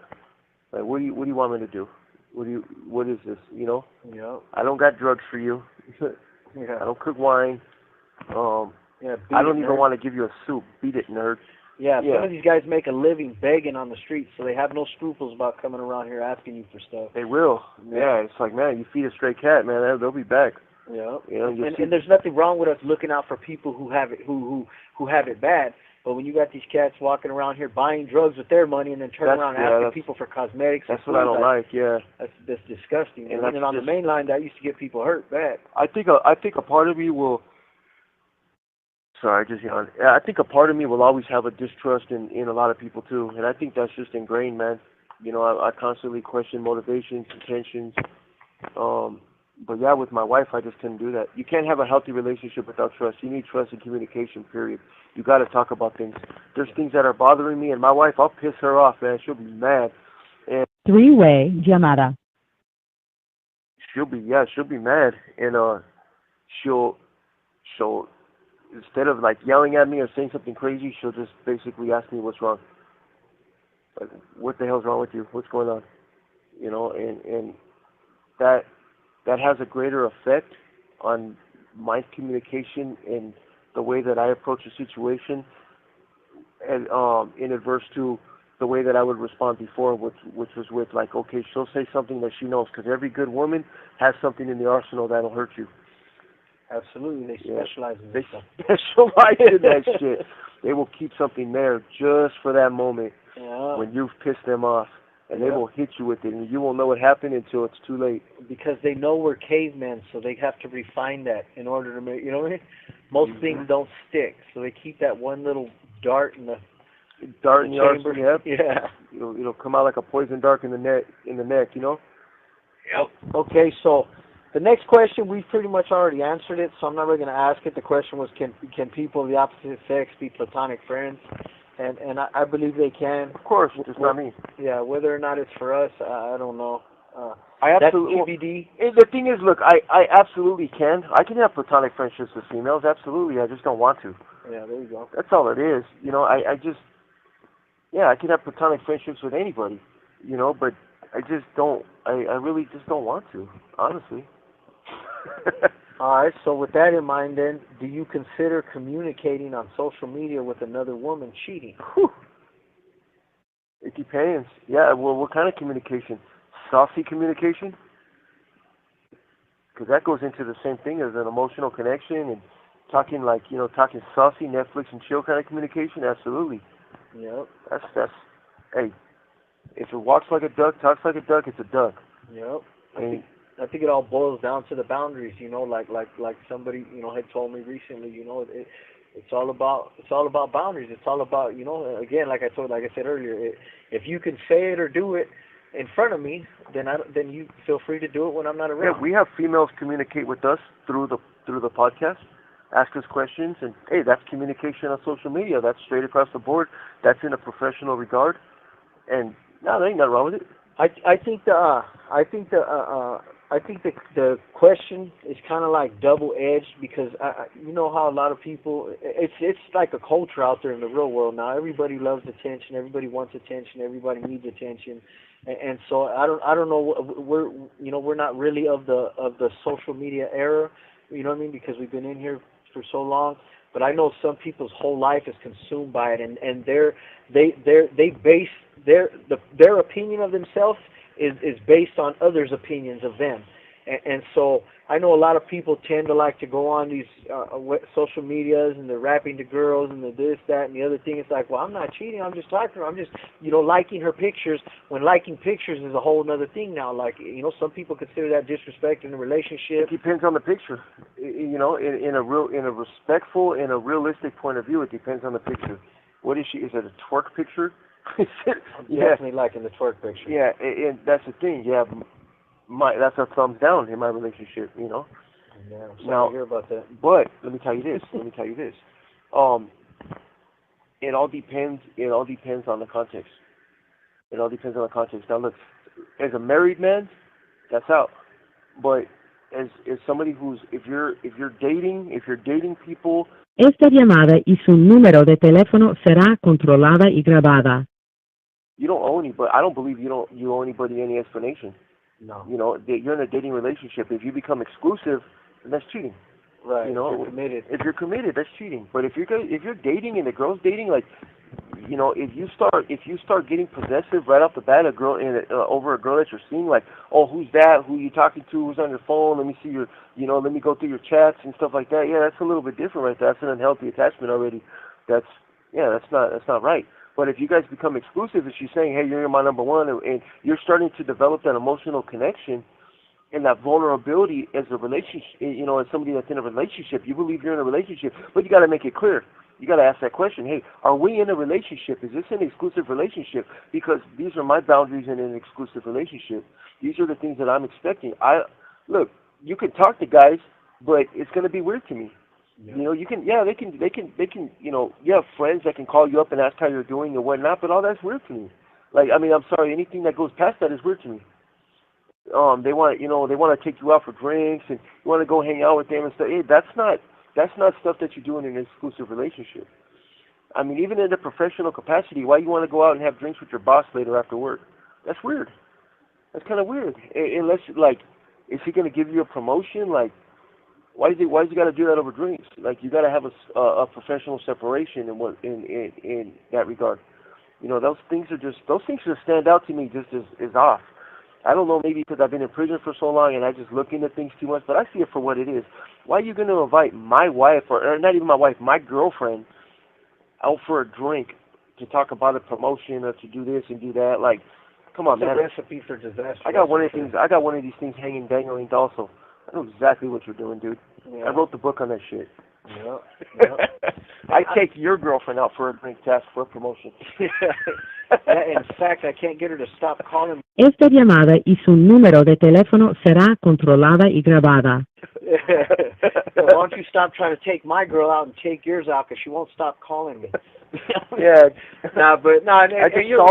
Speaker 3: Like, what do you want me to do? What is this?
Speaker 4: Yeah.
Speaker 3: I don't got drugs for you.
Speaker 4: Yeah.
Speaker 3: I don't cook wine. I don't even want to give you a soup. Beat it, nerd.
Speaker 4: Yeah, some of these guys make a living begging on the streets, so they have no scruples about coming around here asking you for stuff.
Speaker 3: They will. Yeah, it's like, man, you feed a stray cat, man, they'll be back.
Speaker 4: Yeah. And there's nothing wrong with us looking out for people who have it who have it bad. But when you got these cats walking around here buying drugs with their money and then turning around and asking people for cosmetics,
Speaker 3: that's what I don't like. Yeah,
Speaker 4: that's disgusting. And on the
Speaker 3: just,
Speaker 4: main line, that used to get people hurt bad.
Speaker 3: I think a part of me will. Sorry, I just yawned. I think a part of me will always have a distrust in a lot of people too, and I think that's just ingrained, man. I constantly question motivations, intentions. But yeah, with my wife, I just couldn't do that. You can't have a healthy relationship without trust. You need trust and communication, period. You got to talk about things. There's things that are bothering me, and my wife, I'll piss her off, man. She'll be mad. And
Speaker 2: Three-way llamada.
Speaker 3: She'll be mad, and she'll instead of like yelling at me or saying something crazy, she'll just basically ask me what's wrong. Like, what the hell's wrong with you? What's going on? And that has a greater effect on my communication and the way that I approach a situation, and in adverse to the way that I would respond before, which was with like, okay, she'll say something that she knows, because every good woman has something in the arsenal that'll hurt you.
Speaker 4: Absolutely, they specialize in
Speaker 3: They
Speaker 4: stuff.
Speaker 3: specialize in that shit. They will keep something there just for that moment when you've pissed them off, and they will hit you with it, and you won't know what happened until it's too late.
Speaker 4: Because they know we're cavemen, so they have to refine that in order to make, you know what I mean? Most things don't stick, so they keep that one little dart in the chamber.
Speaker 3: Yep.
Speaker 4: Yeah.
Speaker 3: It'll come out like a poison dart in the neck, you know?
Speaker 4: Yep. Okay, so the next question, we've pretty much already answered it, so I'm not really going to ask it. The question was, can people of the opposite sex be platonic friends? And I believe they can.
Speaker 3: Of course, just not me.
Speaker 4: Yeah, whether or not it's for us, I don't know.
Speaker 3: I absolutely. The thing is, look, I absolutely can. I can have platonic friendships with females, absolutely. I just don't want to.
Speaker 4: Yeah, there you go.
Speaker 3: That's all it is. You know, I can have platonic friendships with anybody, you know, but I just don't. I really just don't want to, honestly.
Speaker 4: All right, so with that in mind then, do you consider communicating on social media with another woman cheating?
Speaker 3: Whew. It depends. Yeah, well, what kind of communication? Saucy communication? Because that goes into the same thing as an emotional connection and talking talking saucy, Netflix and chill kind of communication. Absolutely.
Speaker 4: Yep.
Speaker 3: That's. Hey, if it walks like a duck, talks like a duck, it's a duck.
Speaker 4: Yep. I think it all boils down to the boundaries, you know, like somebody, you know, had told me recently, you know, it's all about boundaries. It's all about, you know, again, like I said earlier, if you can say it or do it in front of me, then you feel free to do it when I'm not around.
Speaker 3: Yeah, we have females communicate with us through the podcast, ask us questions, and hey, that's communication on social media. That's straight across the board. That's in a professional regard, and no, there ain't nothing wrong with it.
Speaker 4: I think the question is kind of like double-edged because you know how a lot of people, it's like a culture out there in the real world now. Everybody loves attention. Everybody wants attention. Everybody needs attention, and so I don't know. We're not really of the social media era. You know what I mean? Because we've been in here for so long. But I know some people's whole life is consumed by it, and they base their opinion of themselves is based on others' opinions of them, and so I know a lot of people tend to like to go on these social medias and they're rapping to girls and the this, that, and the other thing. It's like, well, I'm not cheating. I'm just liking her. I'm just liking her pictures. When liking pictures is a whole other thing now. Like some people consider that disrespect in a relationship.
Speaker 3: It depends on the picture. In a respectful and a realistic point of view, it depends on the picture. What is she? Is it a twerk picture?
Speaker 4: I'm definitely liking the twerk picture.
Speaker 3: Yeah, and that's the thing. Yeah, that's a thumbs down in my relationship. You know.
Speaker 4: Yeah, I'm sorry to hear about that.
Speaker 3: But let me tell you this. It all depends. It all depends on the context. It all depends on the context. Now, look, as a married man, that's out. But as somebody if you're dating people.
Speaker 2: Esta llamada y su número de teléfono será controlada y grabada.
Speaker 3: You don't owe anybody. I don't believe you owe anybody any explanation.
Speaker 4: No.
Speaker 3: You're in a dating relationship. If you become exclusive, then that's cheating.
Speaker 4: Right. If you're committed.
Speaker 3: If you're committed, that's cheating. But if you're dating and the girl's dating, like, if you start getting possessive right off the bat, over a girl that you're seeing, like, oh, who's that? Who you talking to? Who's on your phone? Let me see your, let me go through your chats and stuff like that. Yeah, that's a little bit different right there. That's an unhealthy attachment already. That's not right. But if you guys become exclusive and she's saying, hey, you're my number one, and you're starting to develop that emotional connection and that vulnerability as a relationship, as somebody that's in a relationship, you believe you're in a relationship, but you got to make it clear. You got to ask that question. Hey, are we in a relationship? Is this an exclusive relationship? Because these are my boundaries in an exclusive relationship. These are the things that I'm expecting. Look, you can talk to guys, but it's going to be weird to me. Yeah. They can, you have friends that can call you up and ask how you're doing and whatnot, but all that's weird to me. Like, I mean, I'm sorry, anything that goes past that is weird to me. They want to take you out for drinks and you want to go hang out with them and stuff. Hey, that's not stuff that you do in an exclusive relationship. I mean, even in a professional capacity, why you want to go out and have drinks with your boss later after work? That's weird. That's kind of weird. Unless, like, is he going to give you a promotion? Like, why is he got to do that over drinks? Like, you got to have a professional separation in that regard. You know, those things just stand out to me just as off. I don't know, maybe because I've been in prison for so long and I just look into things too much, but I see it for what it is. Why are you going to invite my wife, or not even my wife, my girlfriend, out for a drink to talk about a promotion or to do this and do that? Like, come on, man.
Speaker 4: It's a recipe for disaster.
Speaker 3: I got one of these things hanging dangling also. I know exactly what you're doing, dude. Yeah. I wrote the book on that shit.
Speaker 4: Yeah.
Speaker 3: I take your girlfriend out for a drink test for a promotion.
Speaker 4: In fact, I can't get her to stop calling me.
Speaker 2: Esta llamada y su número de teléfono será controlada y grabada.
Speaker 4: So why don't you stop trying to take my girl out and take yours out, because she won't stop calling me.
Speaker 3: Yeah.
Speaker 4: I
Speaker 3: just saw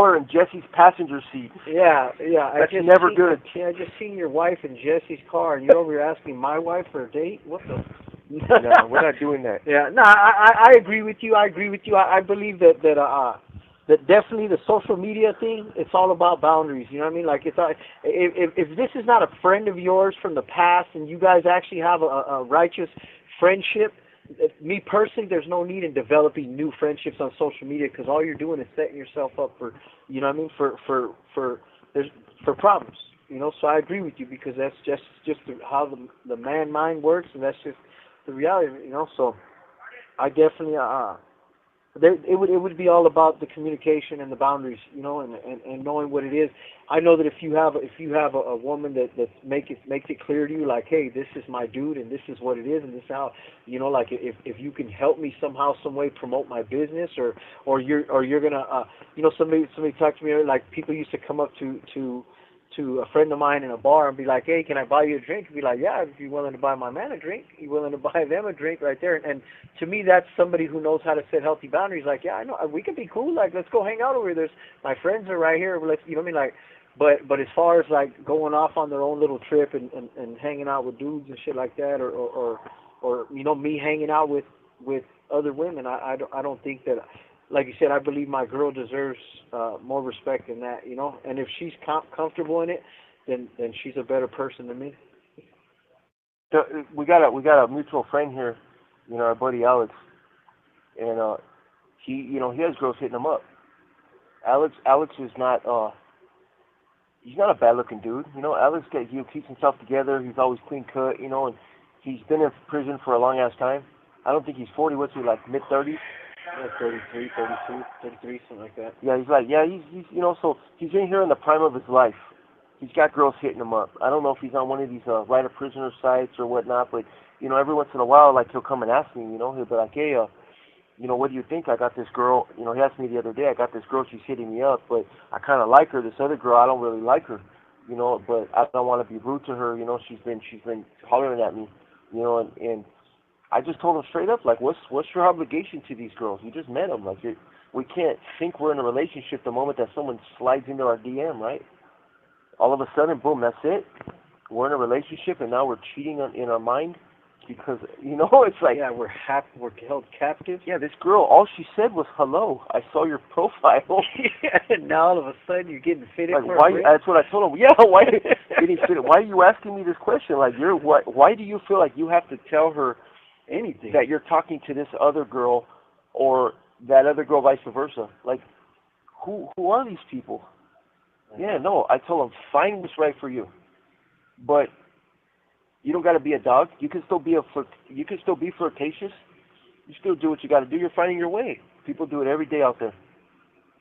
Speaker 3: her in Jesse's passenger seat.
Speaker 4: Yeah.
Speaker 3: That's never good.
Speaker 4: Yeah, I just seen your wife in Jesse's car, and you're over here asking my wife for a date? What the?
Speaker 3: No, we're not doing that.
Speaker 4: Yeah, no, I agree with you. I believe that definitely the social media thing, it's all about boundaries. You know what I mean? Like, if this is not a friend of yours from the past and you guys actually have a righteous friendship, me personally, there's no need in developing new friendships on social media, because all you're doing is setting yourself up for, you know what I mean, for problems. You know, so I agree with you, because that's just how the man mind works, and that's just the reality, you know. So I definitely it would be all about the communication and the boundaries, you know, and knowing what it is. I know that if you have a woman that makes it clear to you, like, hey, this is my dude and this is what it is, and this is how, you know, like, if you can help me somehow, some way promote my business, or you're gonna you know, somebody talked to me, like, people used to come up to a friend of mine in a bar and be like, hey, can I buy you a drink? And be like, yeah, if you're willing to buy my man a drink, you're willing to buy them a drink right there. And to me, that's somebody who knows how to set healthy boundaries. Like, yeah, I know, we can be cool. Like, let's go hang out over here. My friends are right here. Let's, you know what I mean? Like, but as far as like going off on their own little trip and hanging out with dudes and shit like that, or you know, me hanging out with other women, I don't think that. Like you said, I believe my girl deserves more respect than that, you know. And if she's comfortable in it, then she's a better person than me.
Speaker 3: We got a mutual friend here, you know, our buddy Alex, and he has girls hitting him up. Alex is not he's not a bad looking dude, you know. Alex keeps himself together. He's always clean cut, you know, and he's been in prison for a long ass time. I don't think he's 40. What's he, like, mid-30s?
Speaker 4: Yeah, 33, 32, 33, something like that.
Speaker 3: Yeah, he's you know, so he's in here in the prime of his life. He's got girls hitting him up. I don't know if he's on one of these right of prisoner sites or whatnot, but, you know, every once in a while, like, he'll come and ask me, you know, he'll be like, hey, you know, what do you think? I got this girl, you know, he asked me the other day, I got this girl, she's hitting me up, but I kind of like her. This other girl, I don't really like her, you know, but I don't want to be rude to her, you know, she's been hollering at me, you know, and I just told him straight up, like, what's your obligation to these girls? You just met them. Like, we can't think we're in a relationship the moment that someone slides into our DM, right? All of a sudden, boom, that's it. We're in a relationship, and now we're cheating in our mind because, you know, it's like...
Speaker 4: Yeah, we're held captive.
Speaker 3: Yeah, this girl, all she said was, hello, I saw your profile.
Speaker 4: Yeah, and now all of a sudden you're getting fitted
Speaker 3: like,
Speaker 4: for
Speaker 3: why?
Speaker 4: a ring?
Speaker 3: That's what I told him. Yeah, why getting fitted? Why are you asking me this question? Like, why do you feel like you have to tell her anything that you're talking to this other girl or that other girl, vice versa? Like, who are these people? Yeah, no, I told them, find what's right for you, but you don't got to be a dog. You can still be flirtatious. You still do what you got to do. You're finding your way. People do it every day out there.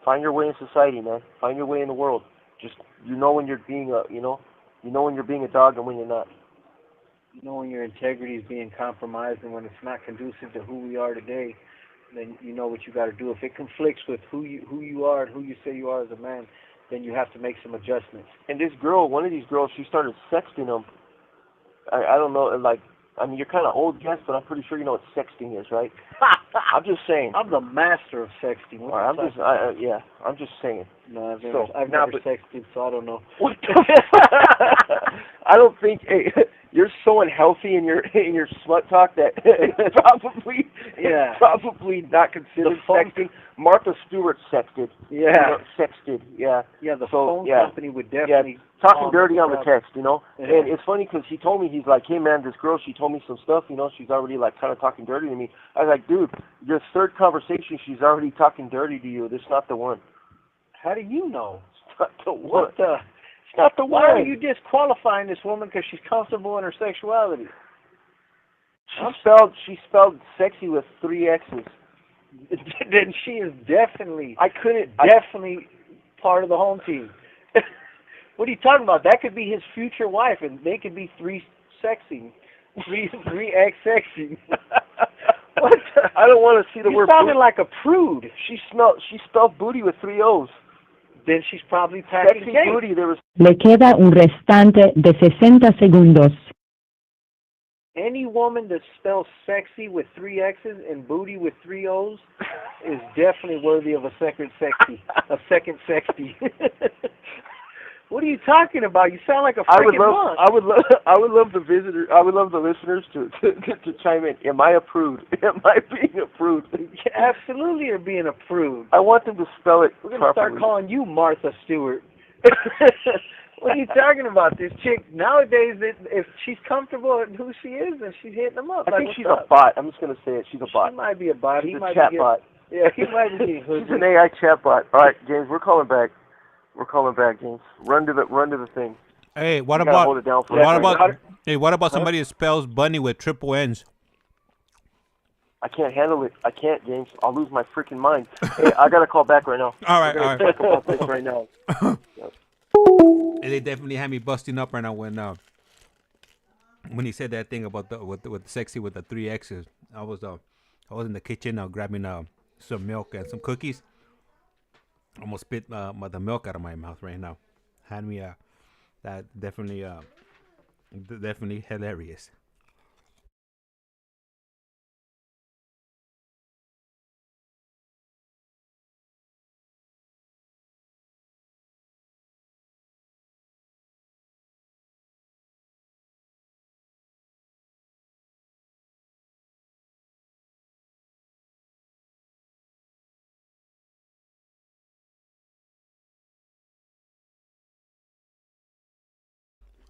Speaker 3: Find your way in society, man. Find your way in the world. Just, you know when you're being when you're being a dog and when you're not.
Speaker 4: You know when your integrity is being compromised and when it's not conducive to who we are today, then you know what you got to do. If it conflicts with who you are and who you say you are as a man, then you have to make some adjustments.
Speaker 3: And this girl, one of these girls, she started sexting him. I don't know, like, I mean, you're kind of old, guess, but I'm pretty sure you know what sexting is, right? I'm just saying.
Speaker 4: I'm the master of sexting.
Speaker 3: I'm just saying.
Speaker 4: No, I've never sexted, so I don't know.
Speaker 3: What the I don't think you're so unhealthy in your smut talk that it's probably not considered sexting. Martha Stewart sexted.
Speaker 4: Yeah.
Speaker 3: You know, sexted. Yeah.
Speaker 4: Yeah. The phone company would definitely.
Speaker 3: Yeah. Talking dirty on the text, you know. Yeah. And it's funny because he told me, he's like, hey man, this girl, she told me some stuff, you know. She's already like kind of talking dirty to me. I was like, dude, your third conversation, she's already talking dirty to you. This is not the one.
Speaker 4: How do you know?
Speaker 3: It's not the
Speaker 4: What
Speaker 3: one.
Speaker 4: the?
Speaker 3: It's not the
Speaker 4: Why are
Speaker 3: one.
Speaker 4: you disqualifying this woman because she's comfortable in her sexuality?
Speaker 3: She spelled sexy with 3 X's.
Speaker 4: Then she is definitely
Speaker 3: definitely
Speaker 4: part of the home team. What are you talking about? That could be his future wife, and they could be 3 sexy, 3X sexy. What?
Speaker 3: I don't want to see the word.
Speaker 4: You sounded like a prude.
Speaker 3: She spelled booty with 3 O's.
Speaker 4: Then she's probably packing
Speaker 3: Sexy
Speaker 4: cake.
Speaker 3: booty. There was.
Speaker 2: Le queda un restante de 60 segundos.
Speaker 4: Any woman that spells sexy with 3 X's and booty with 3 O's is definitely worthy of a second sexy. What are you talking about? You sound like a freaking monk.
Speaker 3: I would love the listeners to chime in. Am I a prude? Am I being a prude?
Speaker 4: Absolutely, you're being a prude.
Speaker 3: I want them to spell it.
Speaker 4: We're gonna start calling you Martha Stewart. What are you talking about? This chick nowadays, if she's comfortable in who she is, then she's hitting them up.
Speaker 3: I think she's a bot. I'm just gonna say it. She's a bot.
Speaker 4: She might be a bot.
Speaker 3: She's a chat bot.
Speaker 4: Yeah, he might be.
Speaker 3: She's an AI chat bot. All right, James, we're calling back. James. Run to the thing.
Speaker 5: Hey, what
Speaker 3: You
Speaker 5: about
Speaker 3: hold it down for
Speaker 5: what about somebody that spells bunny with triple N's?
Speaker 3: I can't handle it. I can't, James. I'll lose my freaking mind. Hey, I gotta call back right now.
Speaker 5: All right.
Speaker 3: Talk about this right now.
Speaker 5: They definitely had me busting up right now when he said that thing about with the sexy with the 3 X's. I was in the kitchen grabbing some milk and some cookies. Almost spit the milk out of my mouth right now. Had me that definitely hilarious.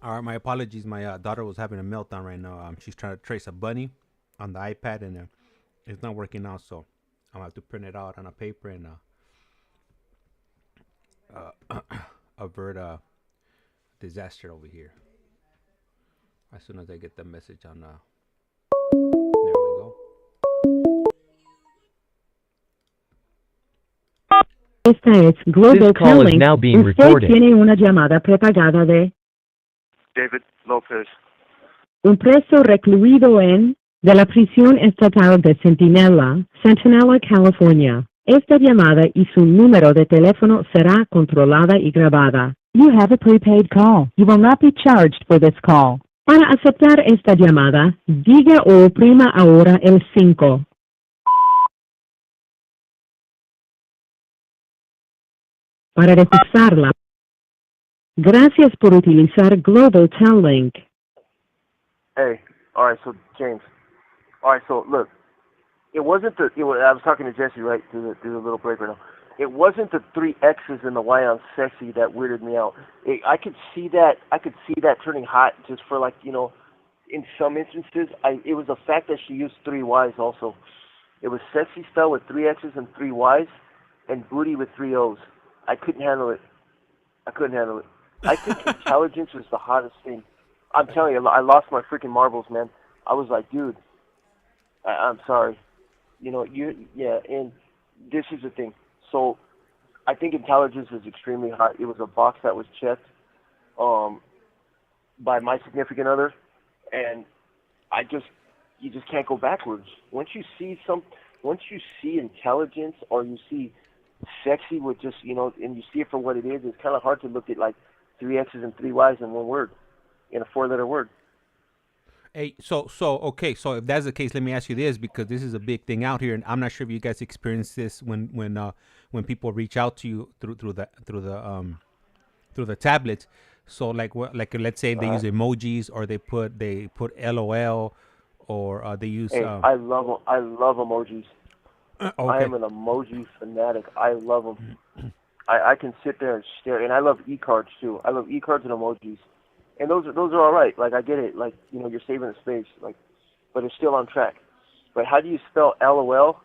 Speaker 5: All right, my apologies. My daughter was having a meltdown right now. She's trying to trace a bunny on the iPad, and it's not working out. So I'm gonna have to print it out on a paper and avert a disaster over here. As soon as I get the message on, there we go.
Speaker 2: Esta es Global
Speaker 6: This call is
Speaker 2: Calling.
Speaker 6: now being
Speaker 2: Usted
Speaker 6: recorded.
Speaker 2: tiene una llamada prepagada de
Speaker 3: David Lopez.
Speaker 2: un preso recluido de la prisión estatal de Centinela, California. Esta llamada y su número de teléfono será controlada y grabada. You have a prepaid call. You will not be charged for this call. Para aceptar esta llamada, diga o oprima ahora el 5. Para rechazarla. Gracias por utilizar Global Tel Link.
Speaker 3: Hey, all right, so James. All right, so look, I was talking to Jesse right through the little break right now. It wasn't the 3 X's and the Y on sexy that weirded me out. I could see that turning hot just for in some instances. It was the fact that she used 3 Y's also. It was sexy spell with 3 X's and 3 Y's, and booty with 3 O's. I couldn't handle it. I think intelligence was the hottest thing. I'm telling you, I lost my freaking marbles, man. I was like, dude, I'm sorry. And this is the thing. So I think intelligence is extremely hot. It was a box that was checked by my significant other, and you just can't go backwards. Once you see intelligence, or you see sexy with just, and you see it for what it is, it's kind of hard to look at 3 X's and 3 Y's in one word, in a 4-letter word.
Speaker 5: Hey, so if that's the case, let me ask you this, because this is a big thing out here, and I'm not sure if you guys experience this when people reach out to you through the tablets. So let's say they use emojis, or they put LOL, or they use.
Speaker 3: Hey, I love emojis.
Speaker 5: Okay.
Speaker 3: I am an emoji fanatic. I love them. I can sit there and stare, and I love e-cards too. I love e-cards and emojis. And those are all right. I get it. You're saving the space. But it's still on track. But how do you spell LOL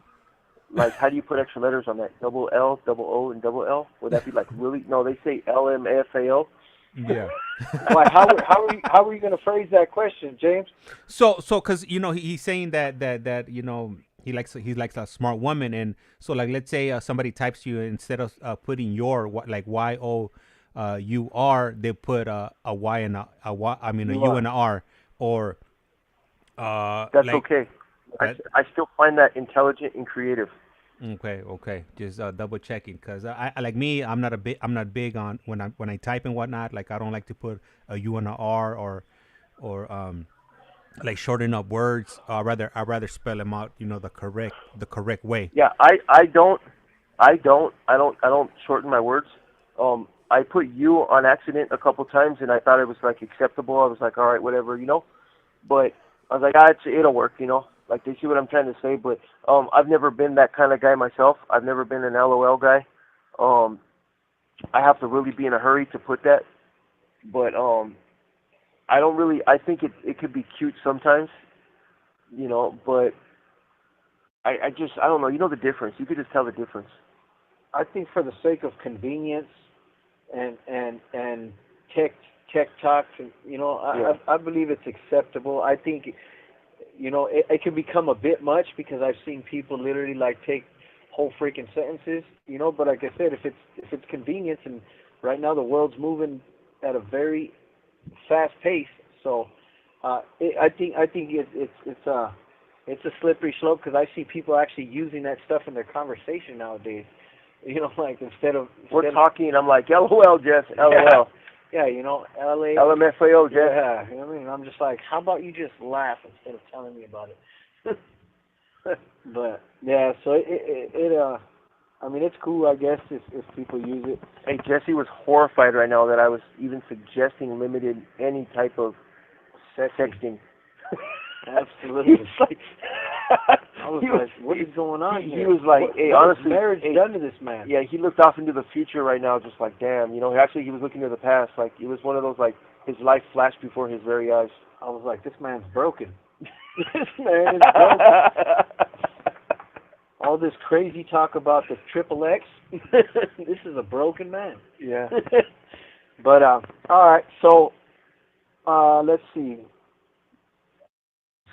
Speaker 3: Like, how do you put extra letters on that? Double L, double O, and double L? Would that be like really? No, they say LMFAO.
Speaker 5: Yeah.
Speaker 4: Why? How are you going to phrase that question, James?
Speaker 5: So, because he's saying that he likes a smart woman, and so like let's say somebody types you instead of putting your like YOUR, they put a Y and a Y. I mean a U and a R, or
Speaker 3: that's
Speaker 5: like,
Speaker 3: okay. I still find that intelligent and creative.
Speaker 5: Okay. Just double checking, because I like me. I'm not big on when I type and whatnot. Like I don't like to put a U and a R or like shorten up words. I rather spell them out. The correct way.
Speaker 3: Yeah, I don't shorten my words. I put you on accident a couple times, and I thought it was like acceptable. I was like, all right, whatever, But I was like, it'll work, Like, they see what I'm trying to say, but I've never been that kind of guy myself. I've never been an LOL guy. I have to really be in a hurry to put that. But I think it could be cute sometimes, but I don't know. The difference. You could just tell the difference.
Speaker 4: I think for the sake of convenience and tech talk, I believe it's acceptable. I think it can become a bit much, because I've seen people literally like take whole freaking sentences, But like I said, if it's convenience, and right now the world's moving at a very fast pace, so I think it's a slippery slope, because I see people actually using that stuff in their conversation nowadays. Like
Speaker 3: we're talking, and I'm like, LOL, Jess, LOL.
Speaker 4: Yeah, LA.
Speaker 3: LMFAO, Jess.
Speaker 4: Yeah, you know what I mean? I'm just like, how about you just laugh instead of telling me about it? But, yeah, so it's cool, I guess, if people use it.
Speaker 3: Hey, Jesse was horrified right now that I was even suggesting limited any type of sexting.
Speaker 4: Absolutely.
Speaker 3: He was like,
Speaker 4: I was like, what is going on here?
Speaker 3: He was like, hey, honestly,
Speaker 4: marriage done to this man?
Speaker 3: Yeah, he looked off into the future right now, just like, damn, actually he was looking to the past. Like, it was one of those, like, his life flashed before his very eyes.
Speaker 4: I was like, this man's broken. This man is broken. All this crazy talk about the XXX, this is a broken man.
Speaker 3: Yeah.
Speaker 4: But, all right, so, let's see.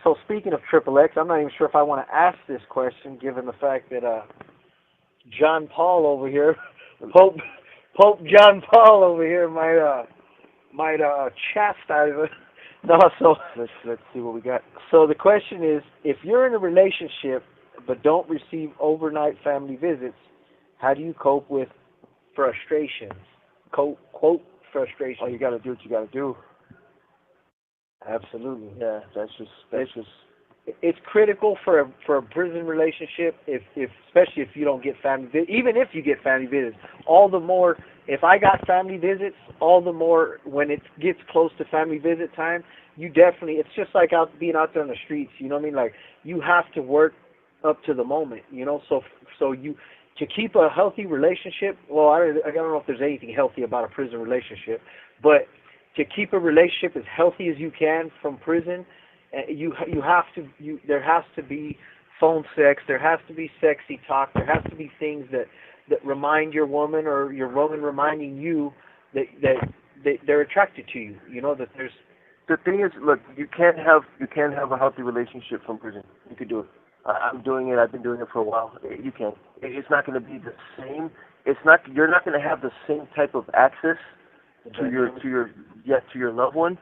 Speaker 4: So speaking of XXX, I'm not even sure if I want to ask this question, given the fact that John Paul over here, Pope John Paul over here might chastise us. No, so
Speaker 3: let's see what we got.
Speaker 4: So the question is, if you're in a relationship but don't receive overnight family visits, how do you cope with frustrations? Quote frustration.
Speaker 3: Oh, you got to do what you got to do.
Speaker 4: Absolutely.
Speaker 3: Yeah, that's just.
Speaker 4: It's critical for a prison relationship, especially if you don't get family visits. Even if you get family visits, all the more. If I got family visits, all the more when it gets close to family visit time, you definitely. It's just like being out there on the streets. You know what I mean? Like, you have to work up to the moment. So you to keep a healthy relationship. Well, I don't know if there's anything healthy about a prison relationship, but to keep a relationship as healthy as you can from prison, there has to be phone sex, there has to be sexy talk, there has to be things that remind your woman, or your woman reminding you that they're attracted to you. That there's.
Speaker 3: The thing is, look, you can't have a healthy relationship from prison. You could do it. I'm doing it. I've been doing it for a while. You can. It's not going to be the same. You're not going to have the same type of access to your loved one.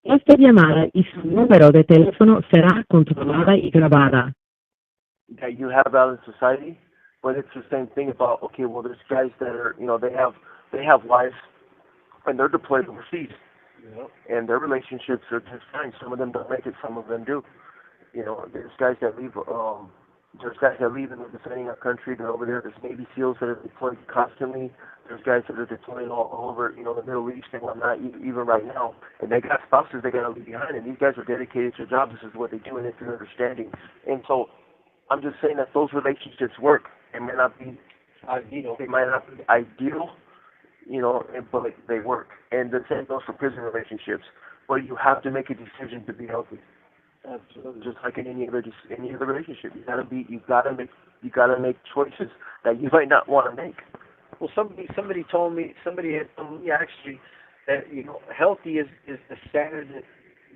Speaker 2: Esta llamada y su número de teléfono será controlada y grabada.
Speaker 3: That you have out in society, but it's the same thing about, okay, well, there's guys that are, they have wives and they're deployed overseas, and their relationships are just fine. Some of them don't make it, some of them do. There's guys that leave. There's guys that leave and they're defending our country. They're over there. There's Navy SEALs that are deployed constantly. There's guys that are deployed all over, the Middle East and whatnot, even right now. And they got spouses they got to leave behind. And these guys are dedicated to their jobs. This is what they do, and it's an understanding. And so I'm just saying that those relationships work. They might not be ideal. They might not be ideal, but they work. And the same goes for prison relationships. But you have to make a decision to be healthy. Absolutely. Just like in any other relationship, you gotta you got to make choices that you might not want to make.
Speaker 4: Well, somebody had told me actually that healthy is the standard that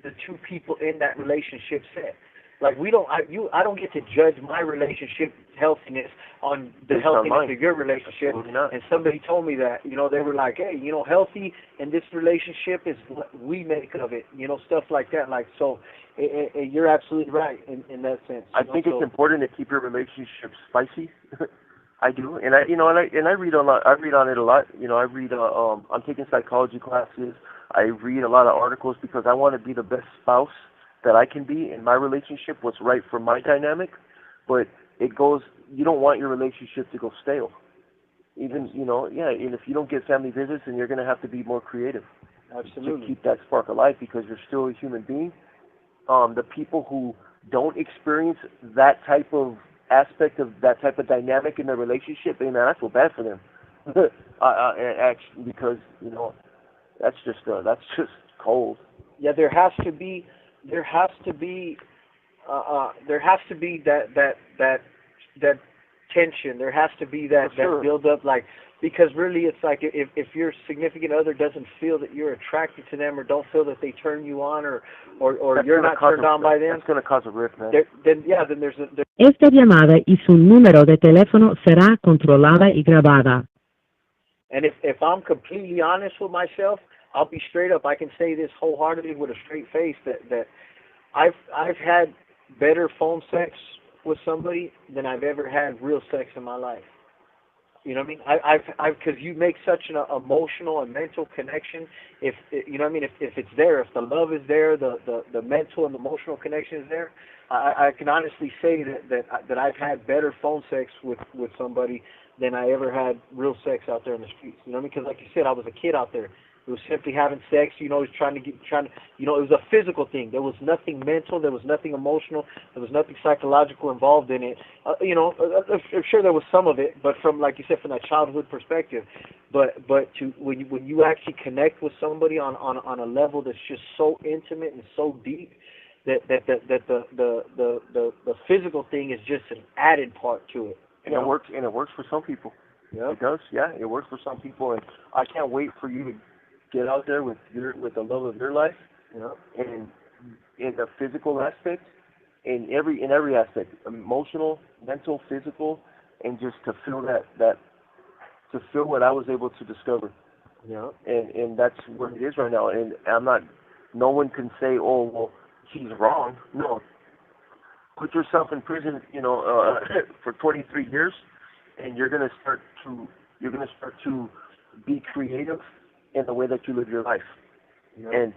Speaker 4: the two people in that relationship set. Like I don't get to judge my relationship healthiness on the healthiness of your relationship. And somebody told me that, they were like, hey, healthy in this relationship is what we make of it, stuff like that. Like, so you're absolutely right in that sense.
Speaker 3: I think it's important to keep your relationship spicy. I do, and I read a lot. I read on it a lot. I read. I'm taking psychology classes. I read a lot of articles because I want to be the best spouse that I can be in my relationship. What's right for my dynamic, but it goes. You don't want your relationship to go stale. Even and if you don't get family visits, then you're going to have to be more creative.
Speaker 4: Absolutely.
Speaker 3: To keep that spark alive because you're still a human being. The people who don't experience that type of aspect of that type of dynamic in their relationship, man, I feel bad for them. Actually, because that's just cold.
Speaker 4: Yeah, there has to be that tension. There has to be that build up, like, because really it's like if your significant other doesn't feel that you're attracted to them or don't feel that they turn you on or you're not turned on by them,
Speaker 3: that's going to cause a rift, man.
Speaker 4: Then there's a
Speaker 2: Esta llamada y su número de teléfono será controlada y grabada.
Speaker 4: And if I'm completely honest with myself, I'll be straight up. I can say this wholeheartedly with a straight face that I've had better phone sex with somebody than I've ever had real sex in my life. You know what I mean? I've because you make such an emotional and mental connection. If it's there, if the love is there, the mental and emotional connection is there, I can honestly say that I've had better phone sex with somebody than I ever had real sex out there in the streets. You know what I mean? Because like you said, I was a kid out there. It was simply having sex, it was it was a physical thing. There was nothing mental, there was nothing emotional, there was nothing psychological involved in it. I'm sure there was some of it, but from, like you said, from that childhood perspective. But when you actually connect with somebody on a level that's just so intimate and so deep, that the physical thing is just an added part to it.
Speaker 3: And it works for some people.
Speaker 4: Yeah.
Speaker 3: It does, yeah. It works for some people, and I can't wait for you to get out there with the love of your life, and in the physical aspect, in every aspect, emotional, mental, physical, and just to feel to feel what I was able to discover.
Speaker 4: Yeah.
Speaker 3: And that's where it is right now. And no one can say, oh, well, he's wrong. No. Put yourself in prison, for 23 years, and you're gonna start to be creative in the way that you live your life. Yeah. And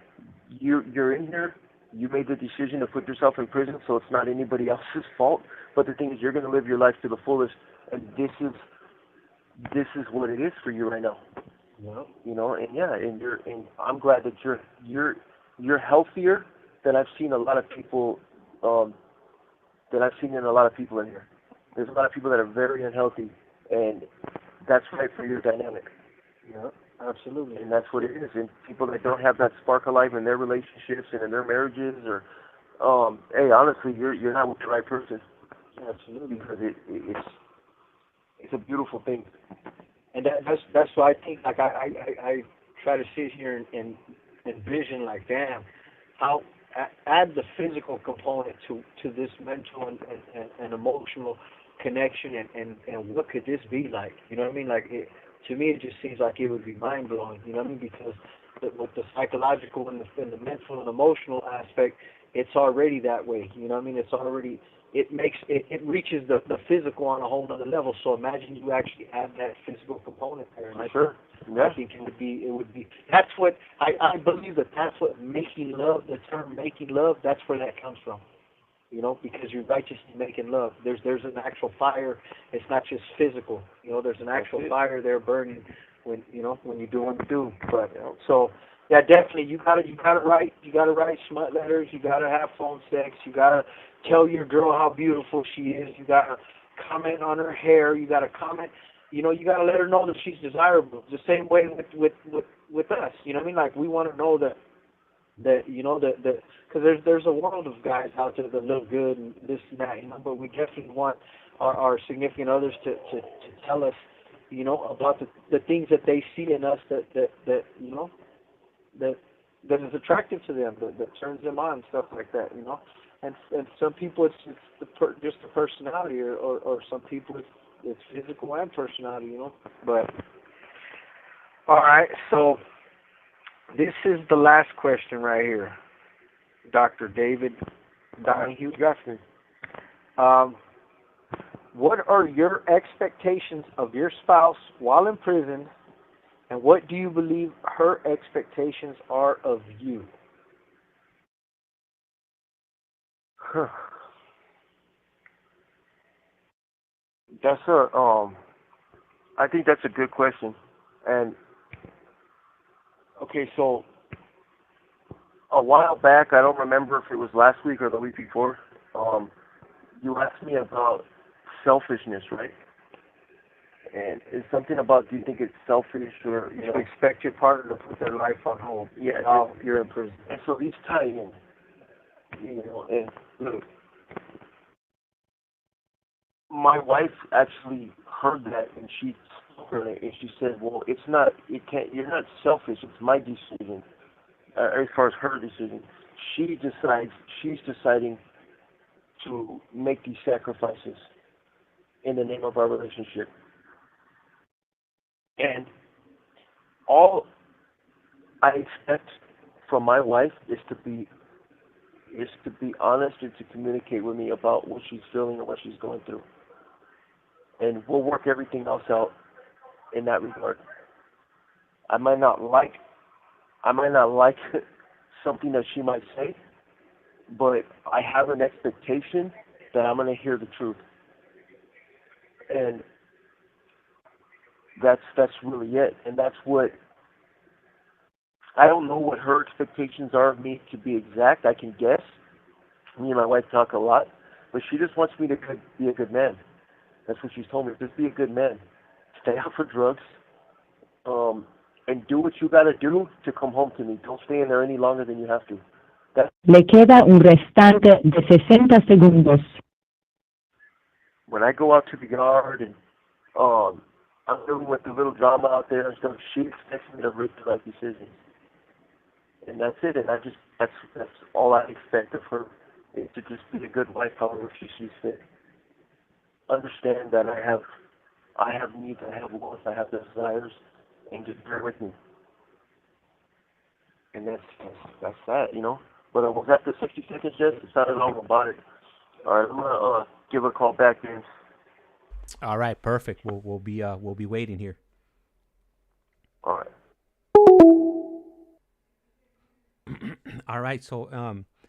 Speaker 3: you're in here. You made the decision to put yourself in prison, so it's not anybody else's fault. But the thing is, you're going to live your life to the fullest, and this is what it is for you right now.
Speaker 4: Yeah.
Speaker 3: And I'm glad that you're healthier than I've seen a lot of people. That I've seen in a lot of people in here. There's a lot of people that are very unhealthy, and that's right for your dynamic.
Speaker 4: Yeah. Absolutely.
Speaker 3: And that's what it is. And people that don't have that spark alive in their relationships and in their marriages, or hey, honestly, you're not with the right person.
Speaker 4: Absolutely.
Speaker 3: Because it's a beautiful thing.
Speaker 4: And that's why I think, like, I try to sit here and envision, like, damn, how add the physical component to this mental and emotional connection, and what could this be like? You know what I mean? Like, to me, it just seems like it would be mind-blowing, you know what I mean? Because with the psychological and the mental and emotional aspect, it's already that way, you know what I mean? It's already, it reaches the physical on a whole other level. So imagine you actually add that physical component there. And
Speaker 3: sure. Yeah.
Speaker 4: I think it would be, that's what, I believe that's what making love, the term making love, that's where that comes from. Because you're righteously making love. There's an actual fire. It's not just physical. There's an actual fire there burning when you do what you do. But so yeah, definitely you gotta write. You gotta write smut letters. You gotta have phone sex. You gotta tell your girl how beautiful she is. You gotta comment on her hair. You gotta comment. You gotta let her know that she's desirable. The same way with us. You know what I mean? Like, we want to know that because there's a world of guys out there that look good and this and that, but we definitely want our significant others to tell us, you know, about the things that they see in us that you know, that is attractive to them, that turns them on, stuff like that, you know. And some people it's just the personality, or some people it's physical and personality, you know. But all right, so this is the last question right here, Dr. David Donahue. What are your expectations of your spouse while in prison, and what do you believe her expectations are of you?
Speaker 3: That's I think that's a good question. And okay, so a while back, I don't remember if it was last week or the week before, you asked me about selfishness, right? And it's something about, do you think it's selfish, or you
Speaker 4: expect your partner to put their life on hold?
Speaker 3: Yeah,
Speaker 4: while you're in prison.
Speaker 3: And so these tie in, you know. And look, my wife actually heard that, and she heard it, and she said, "Well, it's not. It can't. You're not selfish. It's my decision. As far as her decision, she's deciding to make these sacrifices in the name of our relationship." And all I expect from my wife is to be honest and to communicate with me about what she's feeling and what she's going through. And we'll work everything else out in that regard. I might not like something that she might say, but I have an expectation that I'm going to hear the truth. And that's really it. And that's what, I don't know what her expectations are of me to be exact. I can guess. Me and my wife talk a lot, but she just wants me to be a good man. That's what she's told me. Just be a good man. Stay out for drugs, and do what you got to do to come home to me. Don't stay in there any longer than you have to.
Speaker 2: Le queda un restante de 60 segundos.
Speaker 3: When I go out to the yard and I'm dealing with the little drama out there and stuff, she expects me to make the right decisions. And that's it. And that's all I expect of her, is to just be a good wife, however she sees fit. Understand that I have needs, I have wants, I have desires, and just bear with me. And that's that, you know. But was that the 60 seconds, Jess? It sounded all robotic. All right, I'm gonna give her a call back, James.
Speaker 5: All right, perfect. We'll be waiting here.
Speaker 3: All right.
Speaker 5: All right. So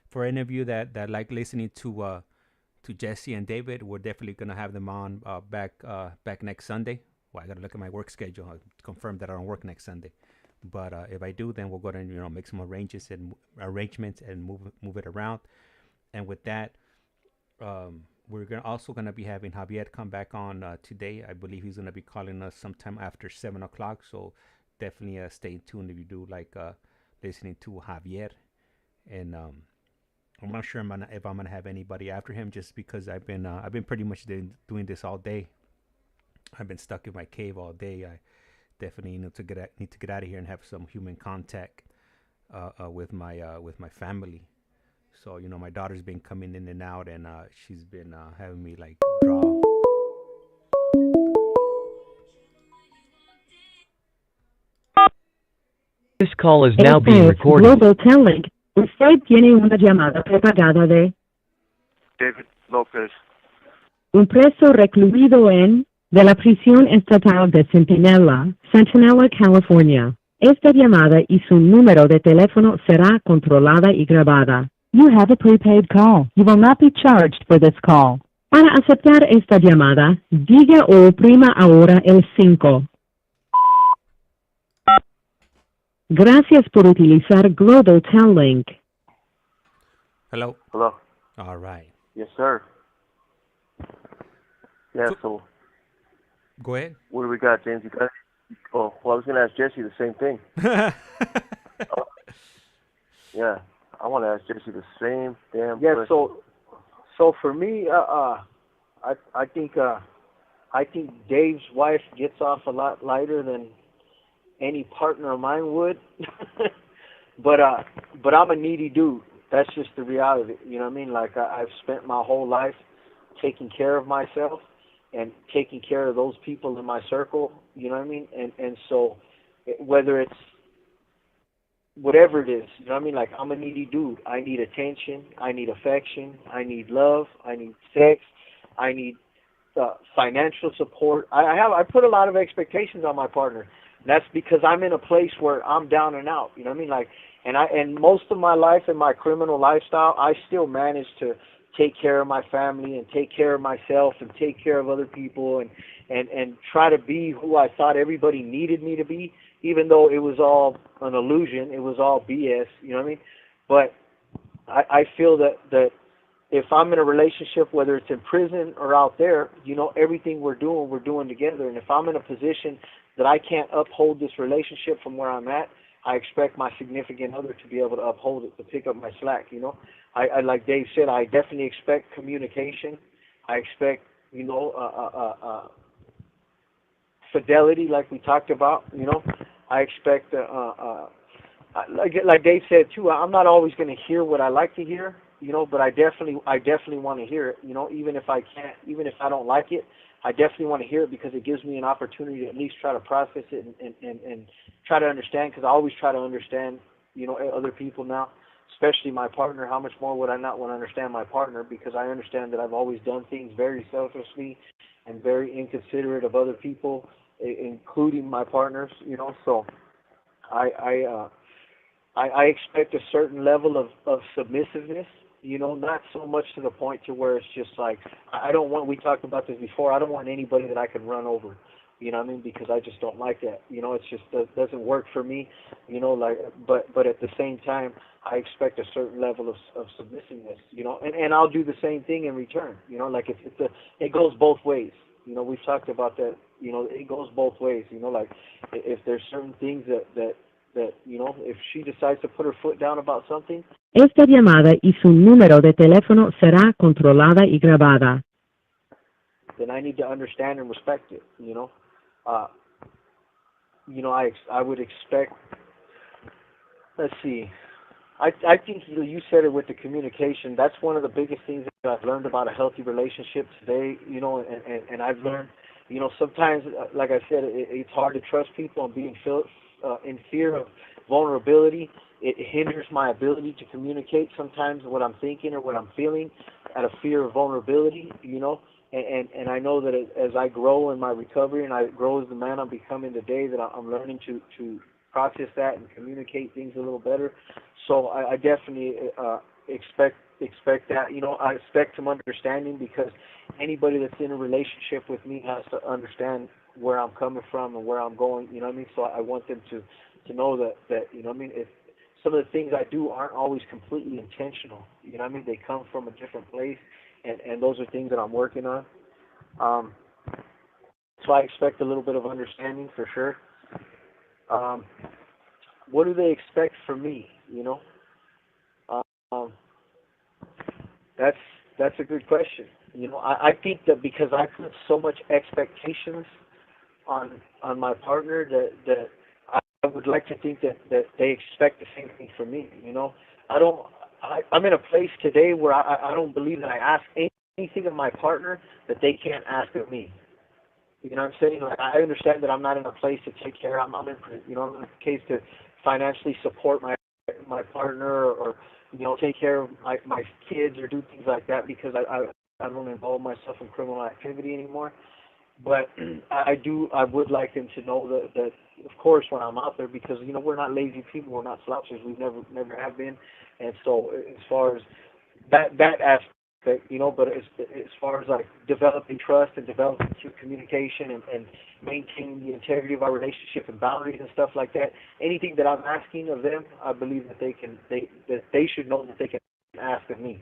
Speaker 5: for any of you that like listening to Jesse and David, we're definitely gonna have them on back next Sunday. Well, I gotta look at my work schedule to confirm that I don't work next Sunday. But if I do, then we'll go ahead and make some arrangements and move it around. And with that, we're also gonna be having Javier come back on today. I believe he's gonna be calling us sometime after 7 o'clock. So definitely stay tuned if you do like listening to Javier. And I'm not sure if I'm gonna have anybody after him, just because I've been pretty much doing this all day. I've been stuck in my cave all day. I definitely need to get out of here and have some human contact with my family. So my daughter's been coming in and out, and she's been having me like draw.
Speaker 6: This call is now being recorded.
Speaker 2: Global Talent. Usted tiene una llamada prepagada de
Speaker 3: David Lopez.
Speaker 2: un preso recluido de la prisión estatal de Centinela, California. Esta llamada y su número de teléfono será controlada y grabada. You have a prepaid call. You will not be charged for this call. Para aceptar esta llamada, diga o oprima ahora el 5. Gracias por utilizar Global Talent.
Speaker 5: Hello.
Speaker 3: Hello.
Speaker 5: All right.
Speaker 3: Yes, sir. Yeah, so
Speaker 5: go ahead.
Speaker 3: What do we got, James? You got? Oh, well, I was going to ask Jesse the same thing. Yeah, I want to ask Jesse the same damn question.
Speaker 4: So for me, I think Dave's wife gets off a lot lighter than any partner of mine would. but I'm a needy dude. That's just the reality. You know what I mean? Like I've spent my whole life taking care of myself and taking care of those people in my circle. You know what I mean? And so whether it's whatever it is, you know what I mean? Like I'm a needy dude. I need attention. I need affection. I need love. I need sex. I need financial support. I put a lot of expectations on my partner. And that's because I'm in a place where I'm down and out. You know what I mean? Like, and most of my life in my criminal lifestyle, I still managed to take care of my family and take care of myself and take care of other people and try to be who I thought everybody needed me to be, even though it was all an illusion. It was all BS. You know what I mean? But I feel that if I'm in a relationship, whether it's in prison or out there, you know, everything we're doing together. And if I'm in a position that I can't uphold this relationship from where I'm at, I expect my significant other to be able to uphold it, to pick up my slack, you know. I like Dave said, I definitely expect communication. I expect, you know, fidelity, like we talked about, you know. I expect, like Dave said too, I'm not always going to hear what I like to hear, you know, but I definitely want to hear it, you know, even if I don't like it, I definitely want to hear it because it gives me an opportunity to at least try to process it and try to understand, because I always try to understand, you know, other people now, especially my partner. How much more would I not want to understand my partner, because I understand that I've always done things very selfishly and very inconsiderate of other people, including my partners, you know, so I expect a certain level of submissiveness, you know, not so much to the point to where it's just like, we talked about this before, I don't want anybody that I can run over, you know what I mean, because I just don't like that, you know, it's just, doesn't work for me, you know, like, but at the same time, I expect a certain level of submissiveness, you know, and I'll do the same thing in return, you know, like it goes both ways, you know, we've talked about that, you know, it goes both ways, you know, like, if there's certain things that, you know, if she decides to put her foot down about something.
Speaker 2: Esta llamada y su número de teléfono será controlada y grabada.
Speaker 4: Then I need to understand and respect it, you know. You know, I would expect, let's see, I think you said it with the communication. That's one of the biggest things that I've learned about a healthy relationship today, you know, and I've learned, you know, sometimes, like I said, it's hard to trust people and being in fear of vulnerability. It hinders my ability to communicate sometimes what I'm thinking or what I'm feeling out of fear of vulnerability, you know. And I know that as I grow in my recovery and I grow as the man I'm becoming today, that I'm learning to process that and communicate things a little better. So I definitely expect that, you know, I expect some understanding, because anybody that's in a relationship with me has to understand where I'm coming from and where I'm going, you know what I mean? So I want them to know that, you know what I mean, if some of the things I do aren't always completely intentional, you know what I mean? They come from a different place, and those are things that I'm working on. So I expect a little bit of understanding for sure. What do they expect from me, you know? That's a good question. You know, I think that because I put so much expectations on my partner that I would like to think that they expect the same thing from me. You know, I'm in a place today where I don't believe that I ask anything of my partner that they can't ask of me. You know what I'm saying? Like, I understand that I'm not in a place to take care. I'm in, you know, I'm in a case to financially support my partner, or you know, take care of my kids or do things like that, because I don't involve myself in criminal activity anymore. But I would like them to know that of course, when I'm out there, because, you know, we're not lazy people, we're not slouches, we've never have been. And so as far as that aspect, you know, but as far as like developing trust and developing communication and maintaining the integrity of our relationship and boundaries and stuff like that, anything that I'm asking of them, I believe that they should know that they can ask of me.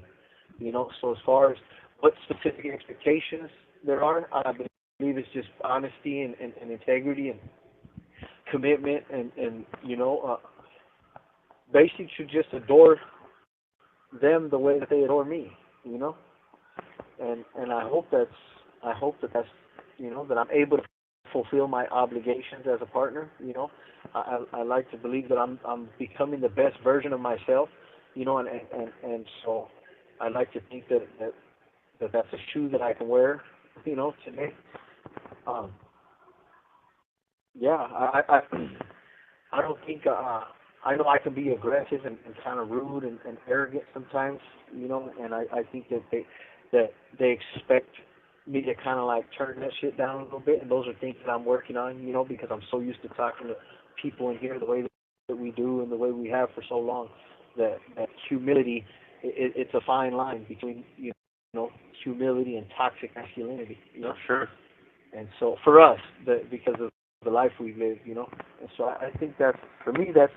Speaker 4: You know, so as far as what specific expectations there are, I believe it's just honesty and integrity and commitment, and you know, basically should just adore them the way that they adore me, you know. and I hope that that's that I'm able to fulfill my obligations as a partner. I like to believe that I'm becoming the best version of myself. And so I like to think that's a shoe that I can wear. Today. I don't think I know I can be aggressive and kind of rude and arrogant sometimes, and I think that they expect me to kind of like turn that shit down a little bit, and those are things that I'm working on, because I'm so used to talking to people in here the way that we do and the way we have for so long, that humility, it's a fine line between, humility and toxic masculinity,
Speaker 3: Sure.
Speaker 4: And so for us, because of the life we live, and so I think that's, for me, that's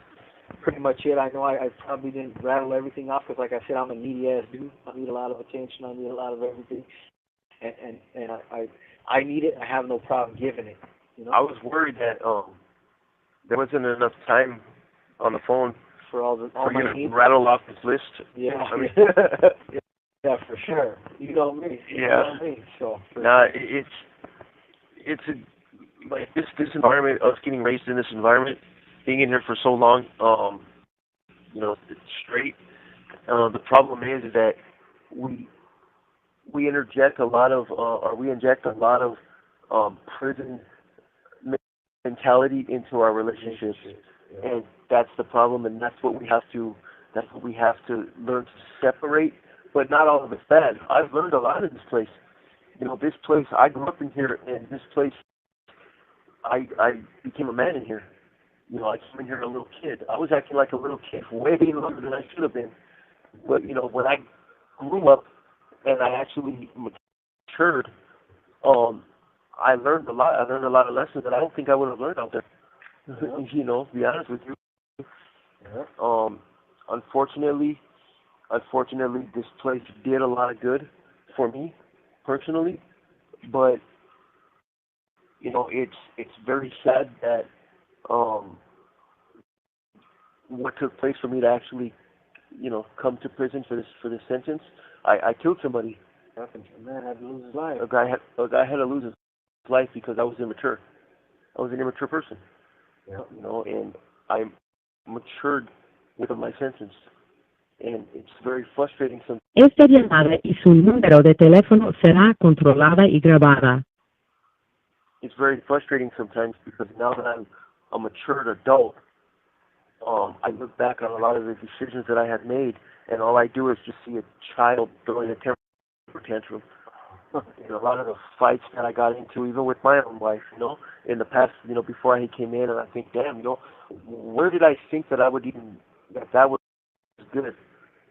Speaker 4: pretty much it. I know I probably didn't rattle everything off because, like I said, I'm a needy ass dude. I need a lot of attention. I need a lot of everything, and I need it. I have no problem giving it.
Speaker 3: I was worried that there wasn't enough time on the phone
Speaker 4: for all
Speaker 3: you
Speaker 4: my
Speaker 3: to
Speaker 4: needs.
Speaker 3: rattle off this list.
Speaker 4: Yeah,
Speaker 3: I mean,
Speaker 4: yeah, for sure. You know me.
Speaker 3: Yeah.
Speaker 4: You know me. So.
Speaker 3: It's like this environment, us getting raised in this environment, being in here for so long, it's straight. The problem is that we inject a lot of prison mentality into our relationships, and that's the problem, and that's what we have to learn to separate. But not all of it's bad. I've learned a lot in this place. This place, I grew up in here, and this place, I became a man in here. I came in here a little kid. I was acting like a little kid way longer than I should have been. But, when I grew up and I actually matured, I learned a lot. I learned a lot of lessons that I don't think I would have learned out there.
Speaker 4: Yeah.
Speaker 3: To be honest with you.
Speaker 4: Yeah.
Speaker 3: Unfortunately, this place did a lot of good for me personally, but it's very sad that what took place for me to actually come to prison for this sentence. I killed somebody.
Speaker 4: A man had to lose his life.
Speaker 3: A guy had to lose his life because I was immature. I was an immature person.
Speaker 4: Yeah.
Speaker 3: And I matured with my sentence. And it's very frustrating sometimes.
Speaker 2: Esta llamada y su número de teléfono será controlada y grabada.
Speaker 3: It's very frustrating sometimes because now that I'm a matured adult, I look back on a lot of the decisions that I had made, and all I do is just see a child throwing a temper tantrum. And a lot of the fights that I got into, even with my own wife, in the past, before I came in, and I think, damn, where did I think that I would that was good?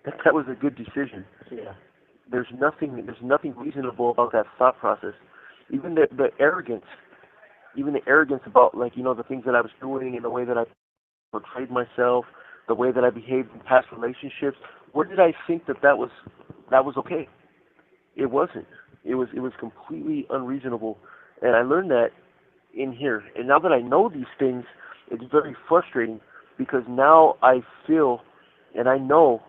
Speaker 3: That was a good decision.
Speaker 4: Yeah.
Speaker 3: There's nothing reasonable about that thought process. Even the arrogance about the things that I was doing and the way that I portrayed myself, the way that I behaved in past relationships. Where did I think that was okay? It wasn't. It was completely unreasonable, and I learned that in here. And now that I know these things, it's very frustrating because now I feel and I know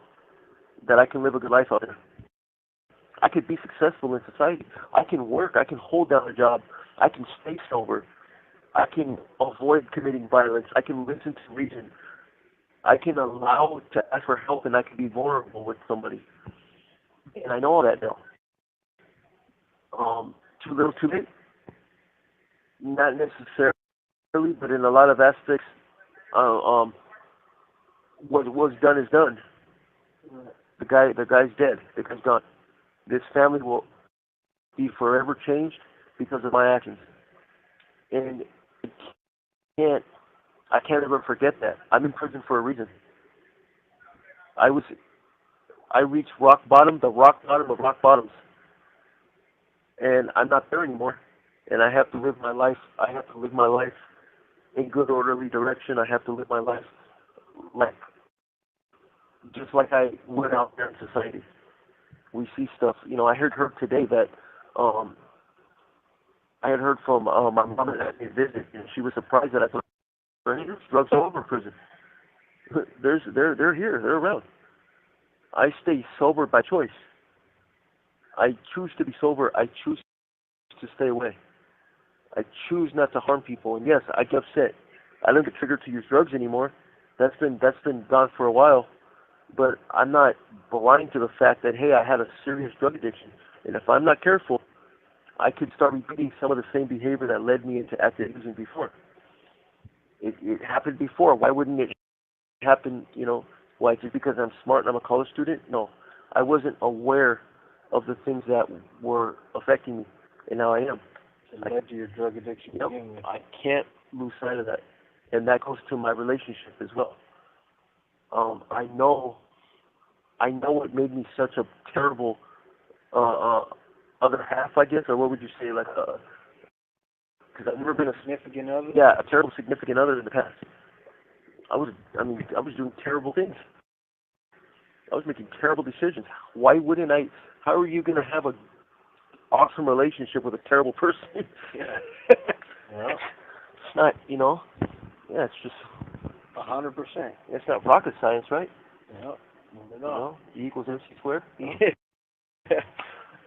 Speaker 3: that I can live a good life out there. I could be successful in society. I can work. I can hold down a job. I can stay sober. I can avoid committing violence. I can listen to reason. I can allow to ask for help, and I can be vulnerable with somebody. And I know all that now. Too little, too late? Not necessarily, but in a lot of aspects, what was done is done. The guy's dead. The guy's gone. This family will be forever changed because of my actions. And I can't ever forget that. I'm in prison for a reason. I reached rock bottom, the rock bottom of rock bottoms. And I'm not there anymore. And I have to live my life. I have to live my life in good orderly direction. I have to live my life just like I would out there in society. We see stuff. I heard today that I had heard from my mom at a visit, and she was surprised that I thought drugs all over prison. They're here. They're around. I stay sober by choice. I choose to be sober. I choose to stay away. I choose not to harm people. And yes, I get upset. I don't get triggered to use drugs anymore. That's been gone for a while. But I'm not blind to the fact that, hey, I had a serious drug addiction. And if I'm not careful, I could start repeating some of the same behavior that led me into active using before. It happened before. Why wouldn't it happen, why, just because I'm smart and I'm a college student? No. I wasn't aware of the things that were affecting me, and now I am.
Speaker 4: It led to your drug addiction.
Speaker 3: Yep, I can't lose sight of that. And that goes to my relationship as well. I know what made me such a terrible other half, I guess, or what would you say, like, because I've never been a
Speaker 4: significant other?
Speaker 3: Yeah, a terrible significant other in the past. I was doing terrible things. I was making terrible decisions. Why wouldn't I? How are you going to have an awesome relationship with a terrible person?
Speaker 4: Yeah. Well,
Speaker 3: it's not, yeah, it's just
Speaker 4: 100%.
Speaker 3: It's not rocket science, right?
Speaker 4: No.
Speaker 3: E equals MC squared?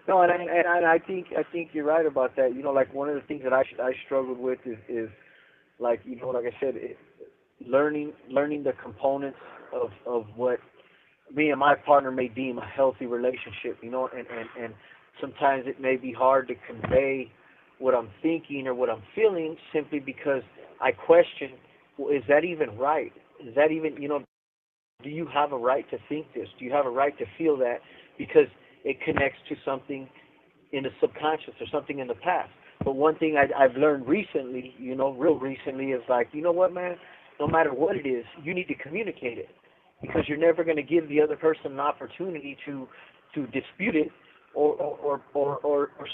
Speaker 4: No, and I think you're right about that. Like one of the things that I struggled with is like like I said, learning the components of what me and my partner may deem a healthy relationship. And sometimes it may be hard to convey what I'm thinking or what I'm feeling simply because I question, well, is that even right? Is that even do you have a right to think this? Do you have a right to feel that? Because it connects to something in the subconscious or something in the past. But one thing I've learned recently, real recently, is like, you know what, man? No matter what it is, you need to communicate it, because you're never going to give the other person an opportunity to dispute it or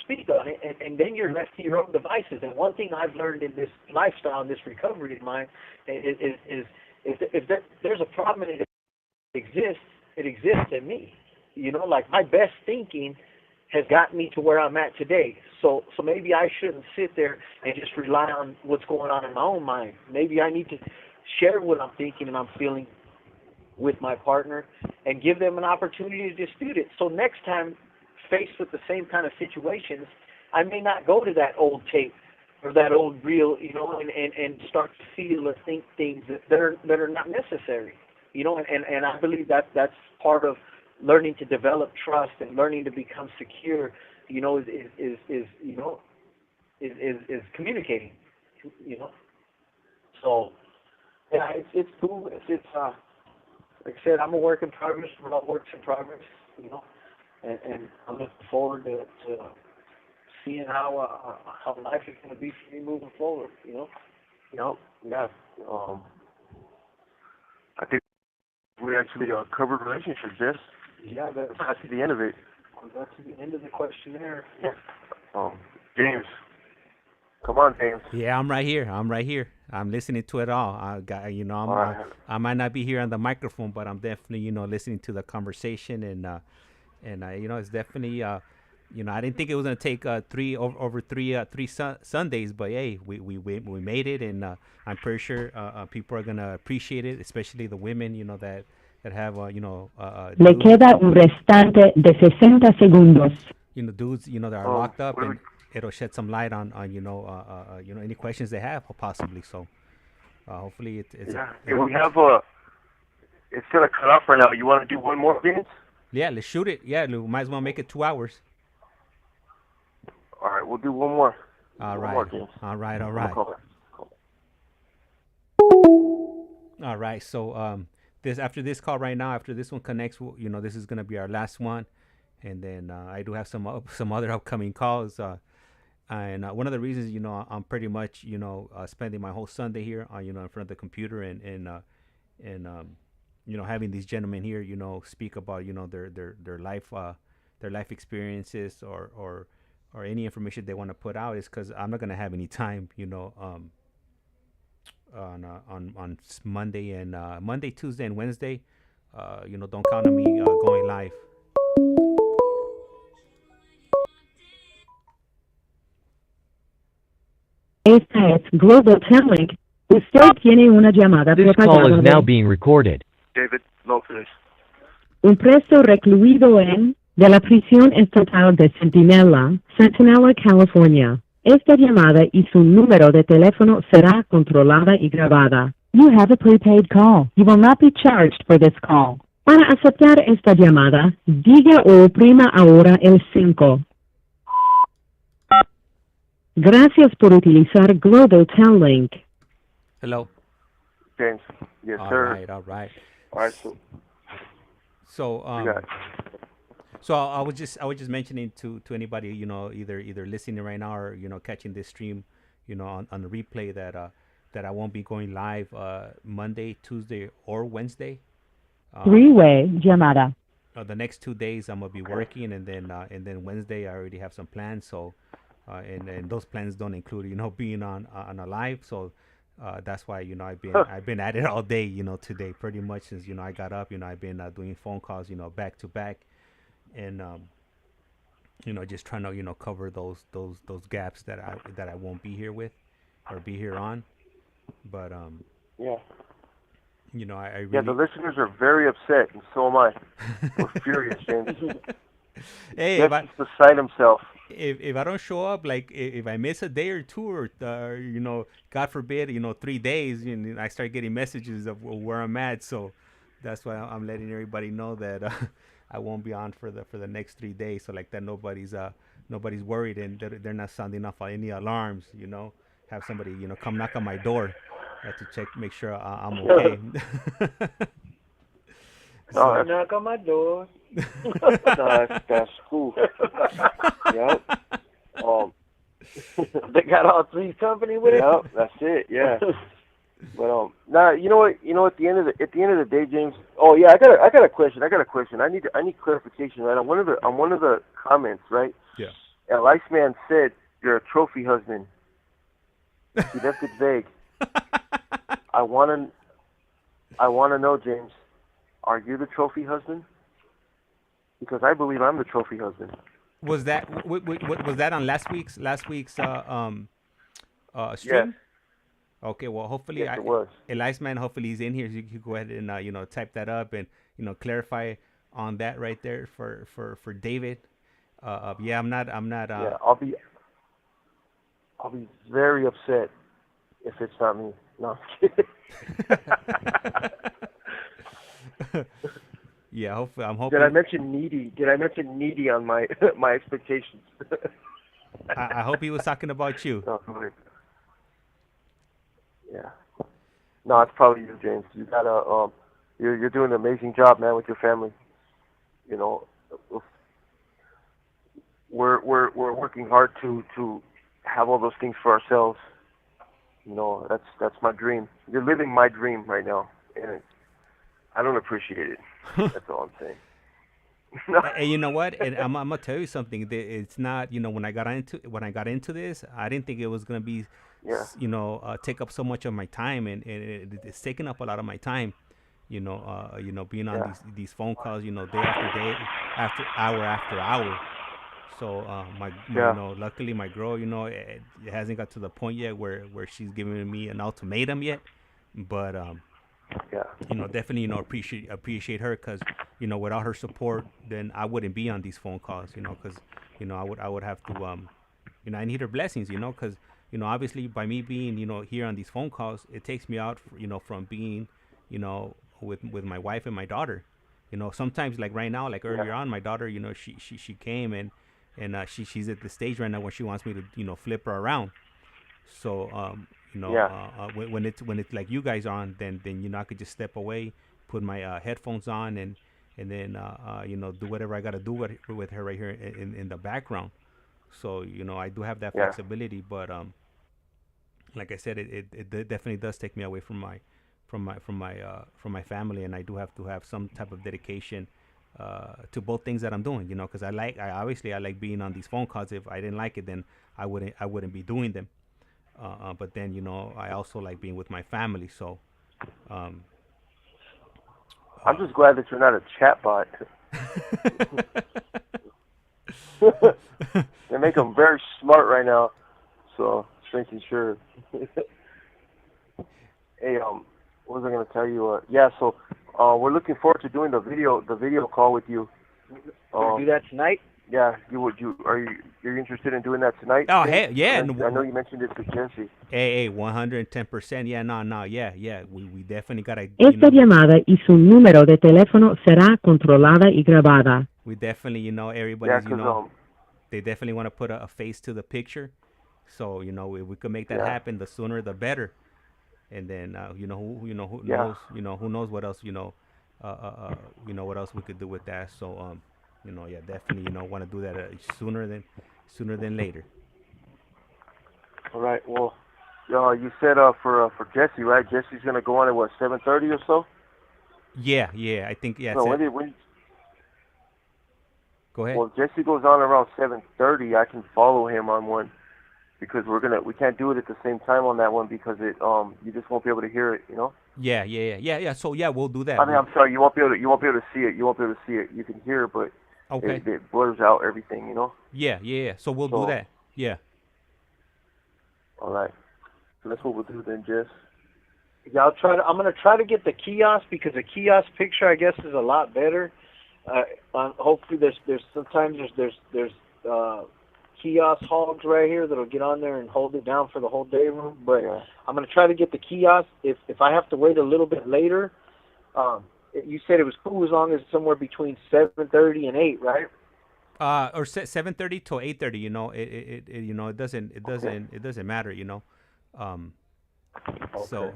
Speaker 4: speak on it, and then you're left to your own devices. And one thing I've learned in this lifestyle, in this recovery of mine, is if there's a problem and it exists in me. Like my best thinking has gotten me to where I'm at today. So maybe I shouldn't sit there and just rely on what's going on in my own mind. Maybe I need to share what I'm thinking and I'm feeling with my partner and give them an opportunity to dispute it. So next time, faced with the same kind of situations, I may not go to that old tape or that old reel, and start to feel or think things that are not necessary. And I believe that's part of learning to develop trust and learning to become secure, is communicating, So, yeah, it's cool. It's like I said, I'm a work in progress. We're all works in progress, and I'm looking forward to seeing how life is going to be for me moving forward,
Speaker 3: Yeah. I think we actually covered relationships, yes?
Speaker 4: Yeah,
Speaker 3: that's the end of it.
Speaker 4: That's the end of the questionnaire.
Speaker 3: Yeah. James. Come on, James.
Speaker 5: Yeah, I'm right here. I'm listening to it all. I might not be here on the microphone, but I'm definitely, listening to the conversation, and it's definitely, I didn't think it was gonna take three Sundays, but hey, we made it, and I'm pretty sure people are gonna appreciate it, especially the women, that have,
Speaker 2: Le queda un restante de 60 segundos.
Speaker 5: Dudes, that are locked up, and it'll shed some light on any questions they have, possibly. So, hopefully it's.
Speaker 3: Yeah, we have it's gonna cut off right now. You want to do one more, Vince?
Speaker 5: Yeah, let's shoot it. Yeah, we might as well make it 2 hours.
Speaker 3: All right, we'll do one more.
Speaker 5: All right. All right. So after this call right now, after this one connects, this is gonna be our last one, and then I do have some other upcoming calls. And one of the reasons, I'm pretty much, spending my whole Sunday here, in front of the computer and having these gentlemen here, speak about, their life experiences or any information they want to put out, is because I'm not gonna have any time, on Monday and Monday, Tuesday, and Wednesday. Don't count on me going live.
Speaker 2: Esta es Global Talent. Usted tiene una llamada
Speaker 6: This call is now being recorded.
Speaker 3: David, no finish.
Speaker 2: Un preso recluido en de la prisión estatal de Centinela, California. Esta llamada y su número de teléfono será controlada y grabada. You have a prepaid call. You will not be charged for this call. Para aceptar esta llamada, diga o oprima ahora el 5. Gracias por utilizar Global Tel Link.
Speaker 5: Hello.
Speaker 3: James. Yes, sir.
Speaker 5: All right.
Speaker 3: All right,
Speaker 5: So I was just mentioning to anybody, you know, either listening right now or, you know, catching this stream, you know, on the replay that I won't be going live Monday, Tuesday, or Wednesday.
Speaker 2: Three-way llamada.
Speaker 5: The next 2 days I'm gonna be working, and then Wednesday I already have some plans. So, and those plans don't include, you know, being on a live. So, that's why, you know, I've been at it all day, you know, today pretty much since, you know, I got up. You know, I've been doing phone calls, you know, back to back, and you know, just trying to, you know, cover those gaps that I won't be here with or be here on. But
Speaker 3: yeah.
Speaker 5: You know, I really...
Speaker 3: Yeah, the listeners are very upset, and so am I. We're furious, James.
Speaker 5: Hey,
Speaker 3: Jeff's beside himself.
Speaker 5: If I don't show up, like if I miss a day or two, or you know, God forbid, you know, 3 days, you know, I start getting messages of where I'm at. So that's why I'm letting everybody know that I won't be on for the next 3 days. So like that, nobody's worried, and they're not sounding off any alarms. You know, have somebody, you know, come knock on my door. To check, make sure I'm okay.
Speaker 4: So, knock on my door.
Speaker 3: That's cool. Yep.
Speaker 4: They got all three company with it.
Speaker 3: Yep, that's it. Yeah. But now you know what? At the end of the day, James. Oh yeah, I got a question. I need clarification. Right on one of the comments. Right.
Speaker 5: Yeah.
Speaker 3: And ICEMAN said you're a trophy husband. He left it vague. I want to know, James, are you the trophy husband? Because I believe I'm the trophy husband.
Speaker 5: Was that was that on last week's stream?
Speaker 3: Yes.
Speaker 5: Okay, well, hopefully
Speaker 3: yes, it was.
Speaker 5: ICEMAN, hopefully he's in here, so you can go ahead and you know, type that up and, you know, clarify on that right there for David. Yeah, I'm not.
Speaker 3: Yeah, I'll be very upset if it's not me. No, I'm kidding.
Speaker 5: Yeah, hopefully, I'm hoping.
Speaker 3: Did I mention needy on my my expectations?
Speaker 5: I hope he was talking about you.
Speaker 3: No, yeah. No, it's probably you, James. You gotta you're doing an amazing job, man, with your family. You know, we're working hard to have all those things for ourselves. You know, that's my dream. You're living my dream right now, and I don't appreciate it. That's all I'm saying.
Speaker 5: And you know what? And I'm gonna tell you something. It's not, you know, when I got into this, I didn't think it was gonna be, you know, take up so much of my time, and it's taking up a lot of my time. You know, being on these phone calls, you know, day after day, after hour. So you know, luckily my girl, you know, it hasn't got to the point yet where she's giving me an ultimatum yet, but you know, definitely, you know, appreciate her, because, you know, without her support, then I wouldn't be on these phone calls, you know, because, you know, I would have to you know, I need her blessings, you know, because, you know, obviously by me being, you know, here on these phone calls, it takes me out, you know, from being, you know, with my wife and my daughter. You know, sometimes, like right now, like earlier on, my daughter, you know, she came and she's at the stage right now where she wants me to, you know, flip her around. So you know, when it's like you guys are on, then you know, I could just step away, put my headphones on, and then you know, do whatever I gotta do with her right here in the background. So, you know, I do have that flexibility, but like I said, it definitely does take me away from my family, and I do have to have some type of dedication to both things that I'm doing, you know, because I obviously like being on these phone calls. If I didn't like it, then I wouldn't be doing them. But then, you know, I also like being with my family. So
Speaker 3: I'm just glad that you're not a chatbot. They make them very smart right now, so just making sure. Hey, what was I going to tell you? So we're looking forward to doing the video call with you.
Speaker 4: Do that tonight?
Speaker 3: Yeah, you're interested in doing that tonight?
Speaker 5: Oh, hey, yeah.
Speaker 3: I know you mentioned it to Jesse.
Speaker 5: Hey, 110%. Yeah, no, yeah. We definitely gotta.
Speaker 2: Esta llamada y su número de teléfono será controlada y grabada.
Speaker 5: We definitely, everybody's,
Speaker 3: Yeah,
Speaker 5: they definitely want to put a face to the picture. So, if we could make that happen, the sooner the better. And then, who knows, who knows what else, what else we could do with that. So, definitely, want to do that sooner than later.
Speaker 3: All right. Well, you said for Jesse, right? Jesse's gonna go on at what, 7:30 or so?
Speaker 5: Yeah. I think
Speaker 3: So when
Speaker 5: go ahead.
Speaker 3: Well, if Jesse goes on around 7:30, I can follow him on one, because we can't do it at the same time on that one, because you just won't be able to hear it,
Speaker 5: Yeah. So we'll do that.
Speaker 3: I mean, I'm sorry, you won't be able to see it. You can hear it, but
Speaker 5: okay.
Speaker 3: It blurs out everything,
Speaker 5: Yeah. So we'll do that. Yeah.
Speaker 3: All right. So that's what we'll do then, Jess.
Speaker 4: Yeah, I'm gonna try to get the kiosk, because the kiosk picture, I guess, is a lot better. Hopefully, there's sometimes there's kiosk hogs right here that'll get on there and hold it down for the whole day room. But I'm gonna try to get the kiosk. If I have to wait a little bit later, you said it was cool as long as it's somewhere between 7:30 and 8, right?
Speaker 5: Or 7:30 to 8:30. It doesn't matter.
Speaker 3: Okay.
Speaker 5: So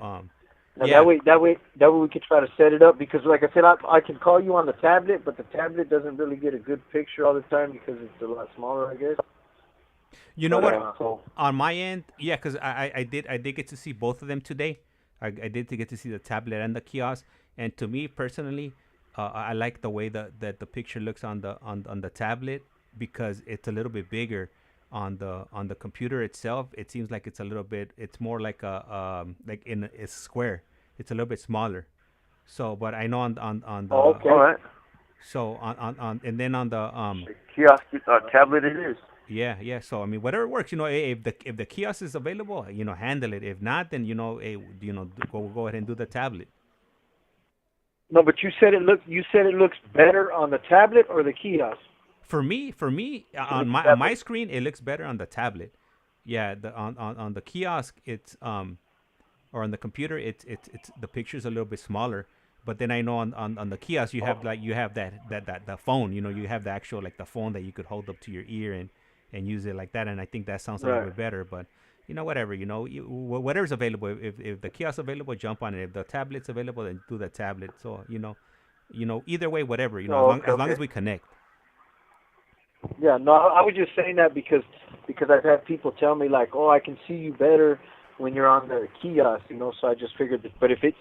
Speaker 4: Now, that way we could try to set it up, because like I said, I can call you on the tablet, but the tablet doesn't really get a good picture all the time because it's a lot smaller, I guess.
Speaker 5: You know what? On my end, yeah, because I did get to see both of them today. I did get to see the tablet and the kiosk, and to me personally, I like the way that the picture looks on the tablet, because it's a little bit bigger. On the computer itself, it seems like it's more like like in a square. It's a little bit smaller. So, but I know on the
Speaker 3: okay. All right.
Speaker 5: So on and then on the
Speaker 3: kiosk tablet it is.
Speaker 5: Yeah. So I mean, whatever works. If the kiosk is available, handle it. If not, then go ahead and do the tablet.
Speaker 4: No, but you said it looks better on the tablet or the kiosk.
Speaker 5: For me, on my screen, it looks better on the tablet. Yeah, on the kiosk, it's or on the computer, it's the picture's a little bit smaller. But then I know on the kiosk, you have that phone. You have the actual the phone that you could hold up to your ear and use it like that. And I think that sounds a little bit better. But whatever. Whatever's available. If the kiosk's available, jump on it. If the tablet's available, then do the tablet. So either way, whatever. As long as we connect.
Speaker 4: Yeah, no, I was just saying that because I've had people tell me like, oh, I can see you better when you're on the kiosk, so I just figured that. But if it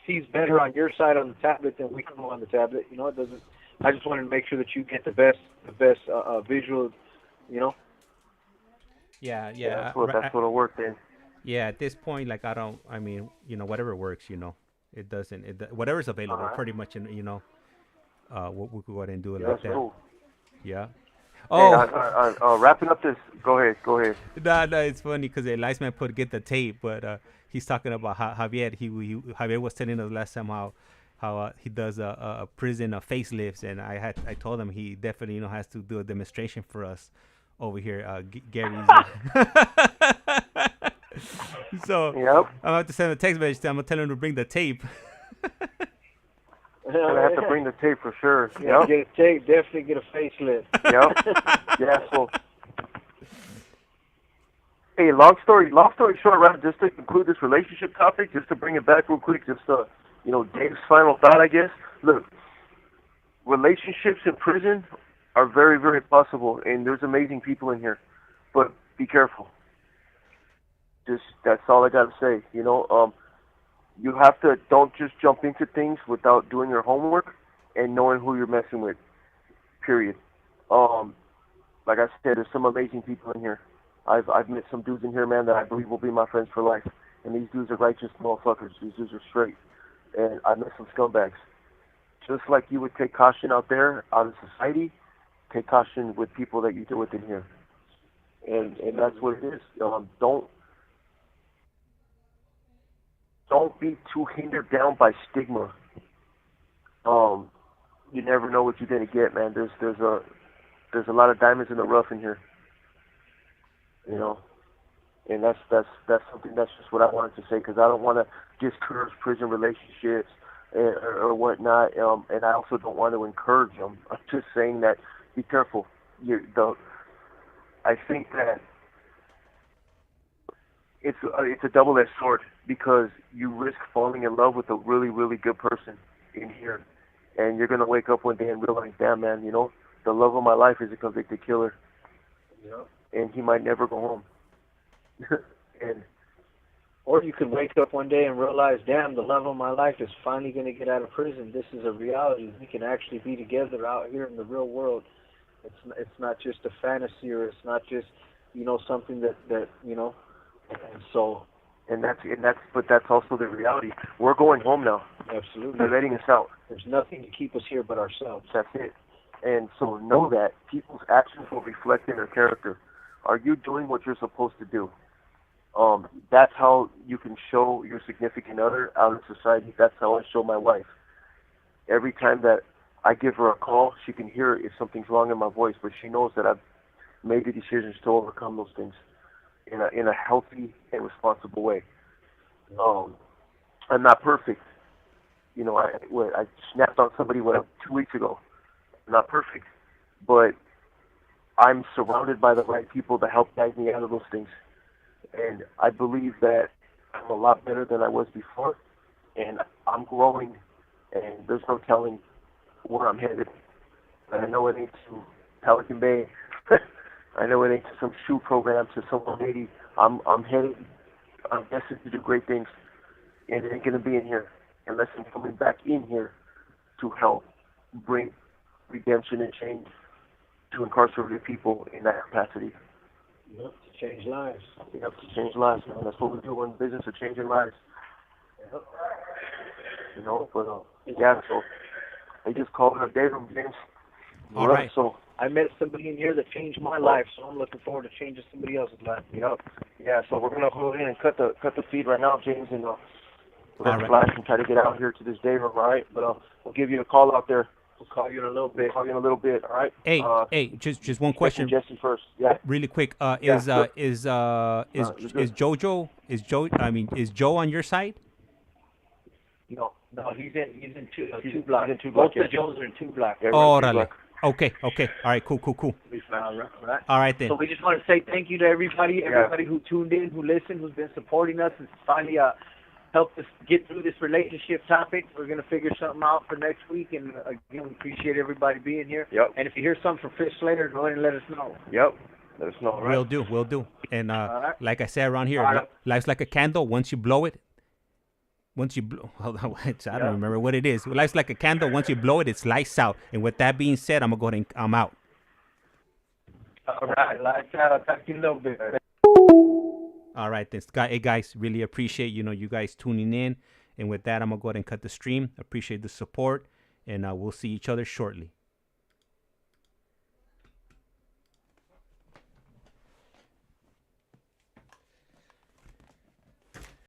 Speaker 4: sees better on your side on the tablet, then we can go on the tablet. It doesn't. I just wanted to make sure that you get the best visual,
Speaker 5: Yeah.
Speaker 3: That's what'll work then.
Speaker 5: Yeah, at this point, whatever works, it doesn't. Whatever's available, pretty much, we could go ahead and do it like that. Cool. Yeah.
Speaker 3: Oh. Wrapping up this. Go ahead.
Speaker 5: No, it's funny because LastChanceHomie put get the tape, but he's talking about Javier. Javier was telling us last time how he does a prison facelifts, and I told him he definitely has to do a demonstration for us over here. Gary's. So
Speaker 3: yep.
Speaker 5: I'm about to send a text message. I'm gonna tell him to bring the tape.
Speaker 3: I have to bring the tape for sure.
Speaker 4: Yeah, get a tape. Definitely get a facelift.
Speaker 3: Yep. Yeah. So, hey, long story short, right? Just to conclude this relationship topic, just to bring it back real quick, just Dave's final thought, I guess. Look, relationships in prison are very, very possible, and there's amazing people in here, but be careful. That's all I gotta say. You have to don't just jump into things without doing your homework and knowing who you're messing with. Period. Like I said, there's some amazing people in here. I've met some dudes in here, man, that I believe will be my friends for life. And these dudes are righteous motherfuckers. These dudes are straight. And I've met some scumbags. Just like you would take caution out there, out in society, take caution with people that you deal with in here. And that's what it is. Don't be too hindered down by stigma. you never know what you're gonna get, man. There's a lot of diamonds in the rough in here, you know. And that's something, that's just what I wanted to say, because I don't want to discourage prison relationships or whatnot, and I also don't want to encourage them. I'm just saying that be careful. I think that it's a double-edged sword, because you risk falling in love with a really, really good person in here, and you're gonna wake up one day and realize, damn, man, you know, the love of my life is a convicted killer, and he might never go home.
Speaker 4: Or you could wake up one day and realize, damn, the love of my life is finally going to get out of prison. This is a reality. We can actually be together out here in the real world. It's not just a fantasy, or it's not just, you know, something that you know. And so, but that's also the reality. We're going home now. Absolutely.
Speaker 3: They're letting us out.
Speaker 4: There's nothing to keep us here but ourselves.
Speaker 3: That's it. And so know that people's actions will reflect in their character. Are you doing what you're supposed to do? That's how you can show your significant other out in society. That's how I show my wife. Every time that I give her a call, she can hear if something's wrong in my voice, but she knows that I've made the decisions to overcome those things in a healthy and responsible way. I'm not perfect. You know, I snapped on somebody 2 weeks ago. I'm not perfect, but I'm surrounded by the right people to help guide me out of those things. And I believe that I'm a lot better than I was before, and I'm growing, and there's no telling where I'm headed. And I know it ain't to Pelican Bay. I know it ain't to some shoe program, to some lady. I'm destined to do great things, and it ain't going to be in here unless I'm coming back in here to help bring redemption and change to incarcerated people in that capacity.
Speaker 4: Yep, to change lives.
Speaker 3: Yep, to change lives, man. That's what we do in business, of changing lives. Yep. You know, but yeah, so I just called it a day from James.
Speaker 5: All right.
Speaker 3: So
Speaker 4: I met somebody in here that changed my life, so I'm looking forward to changing somebody else's life.
Speaker 3: Yep. Yeah, so we're gonna go in and cut the feed right now, James, and we're gonna
Speaker 5: right.
Speaker 3: flash and try to get out here to this day room, all right? But we'll give you a call out there.
Speaker 4: We'll call you in a little bit.
Speaker 3: All right?
Speaker 5: Hey, just one question.
Speaker 3: Jesse first. Yeah.
Speaker 5: Really quick.
Speaker 3: Yeah,
Speaker 5: Is Joe on your side?
Speaker 4: No, he's in two blocks.
Speaker 3: He's in 2 blocks.
Speaker 4: Both the Joes are in 2 blocks.
Speaker 5: Órale. Okay. All right. Cool. All right then.
Speaker 4: So we just want to say thank you to everybody who tuned in, who listened, who's been supporting us, and finally helped us get through this relationship topic. We're going to figure something out for next week, and again, we appreciate everybody being here.
Speaker 3: Yep.
Speaker 4: And if you hear something from Fish Slater, go ahead and let us know.
Speaker 3: Yep. Let us know, all right?
Speaker 5: We'll do. And
Speaker 4: right.
Speaker 5: like I said around here,
Speaker 3: right.
Speaker 5: life's like a candle. Once you blow, I don't remember what it is. Life's like a candle. Once you blow it, it's lights out. And with that being said, I'm going to go ahead and I'm out.
Speaker 4: All right. Lights out. I'll talk to you in a little bit.
Speaker 5: All right, then. Hey, guys, really appreciate, you guys tuning in. And with that, I'm going to go ahead and cut the stream. Appreciate the support. And we'll see each other shortly.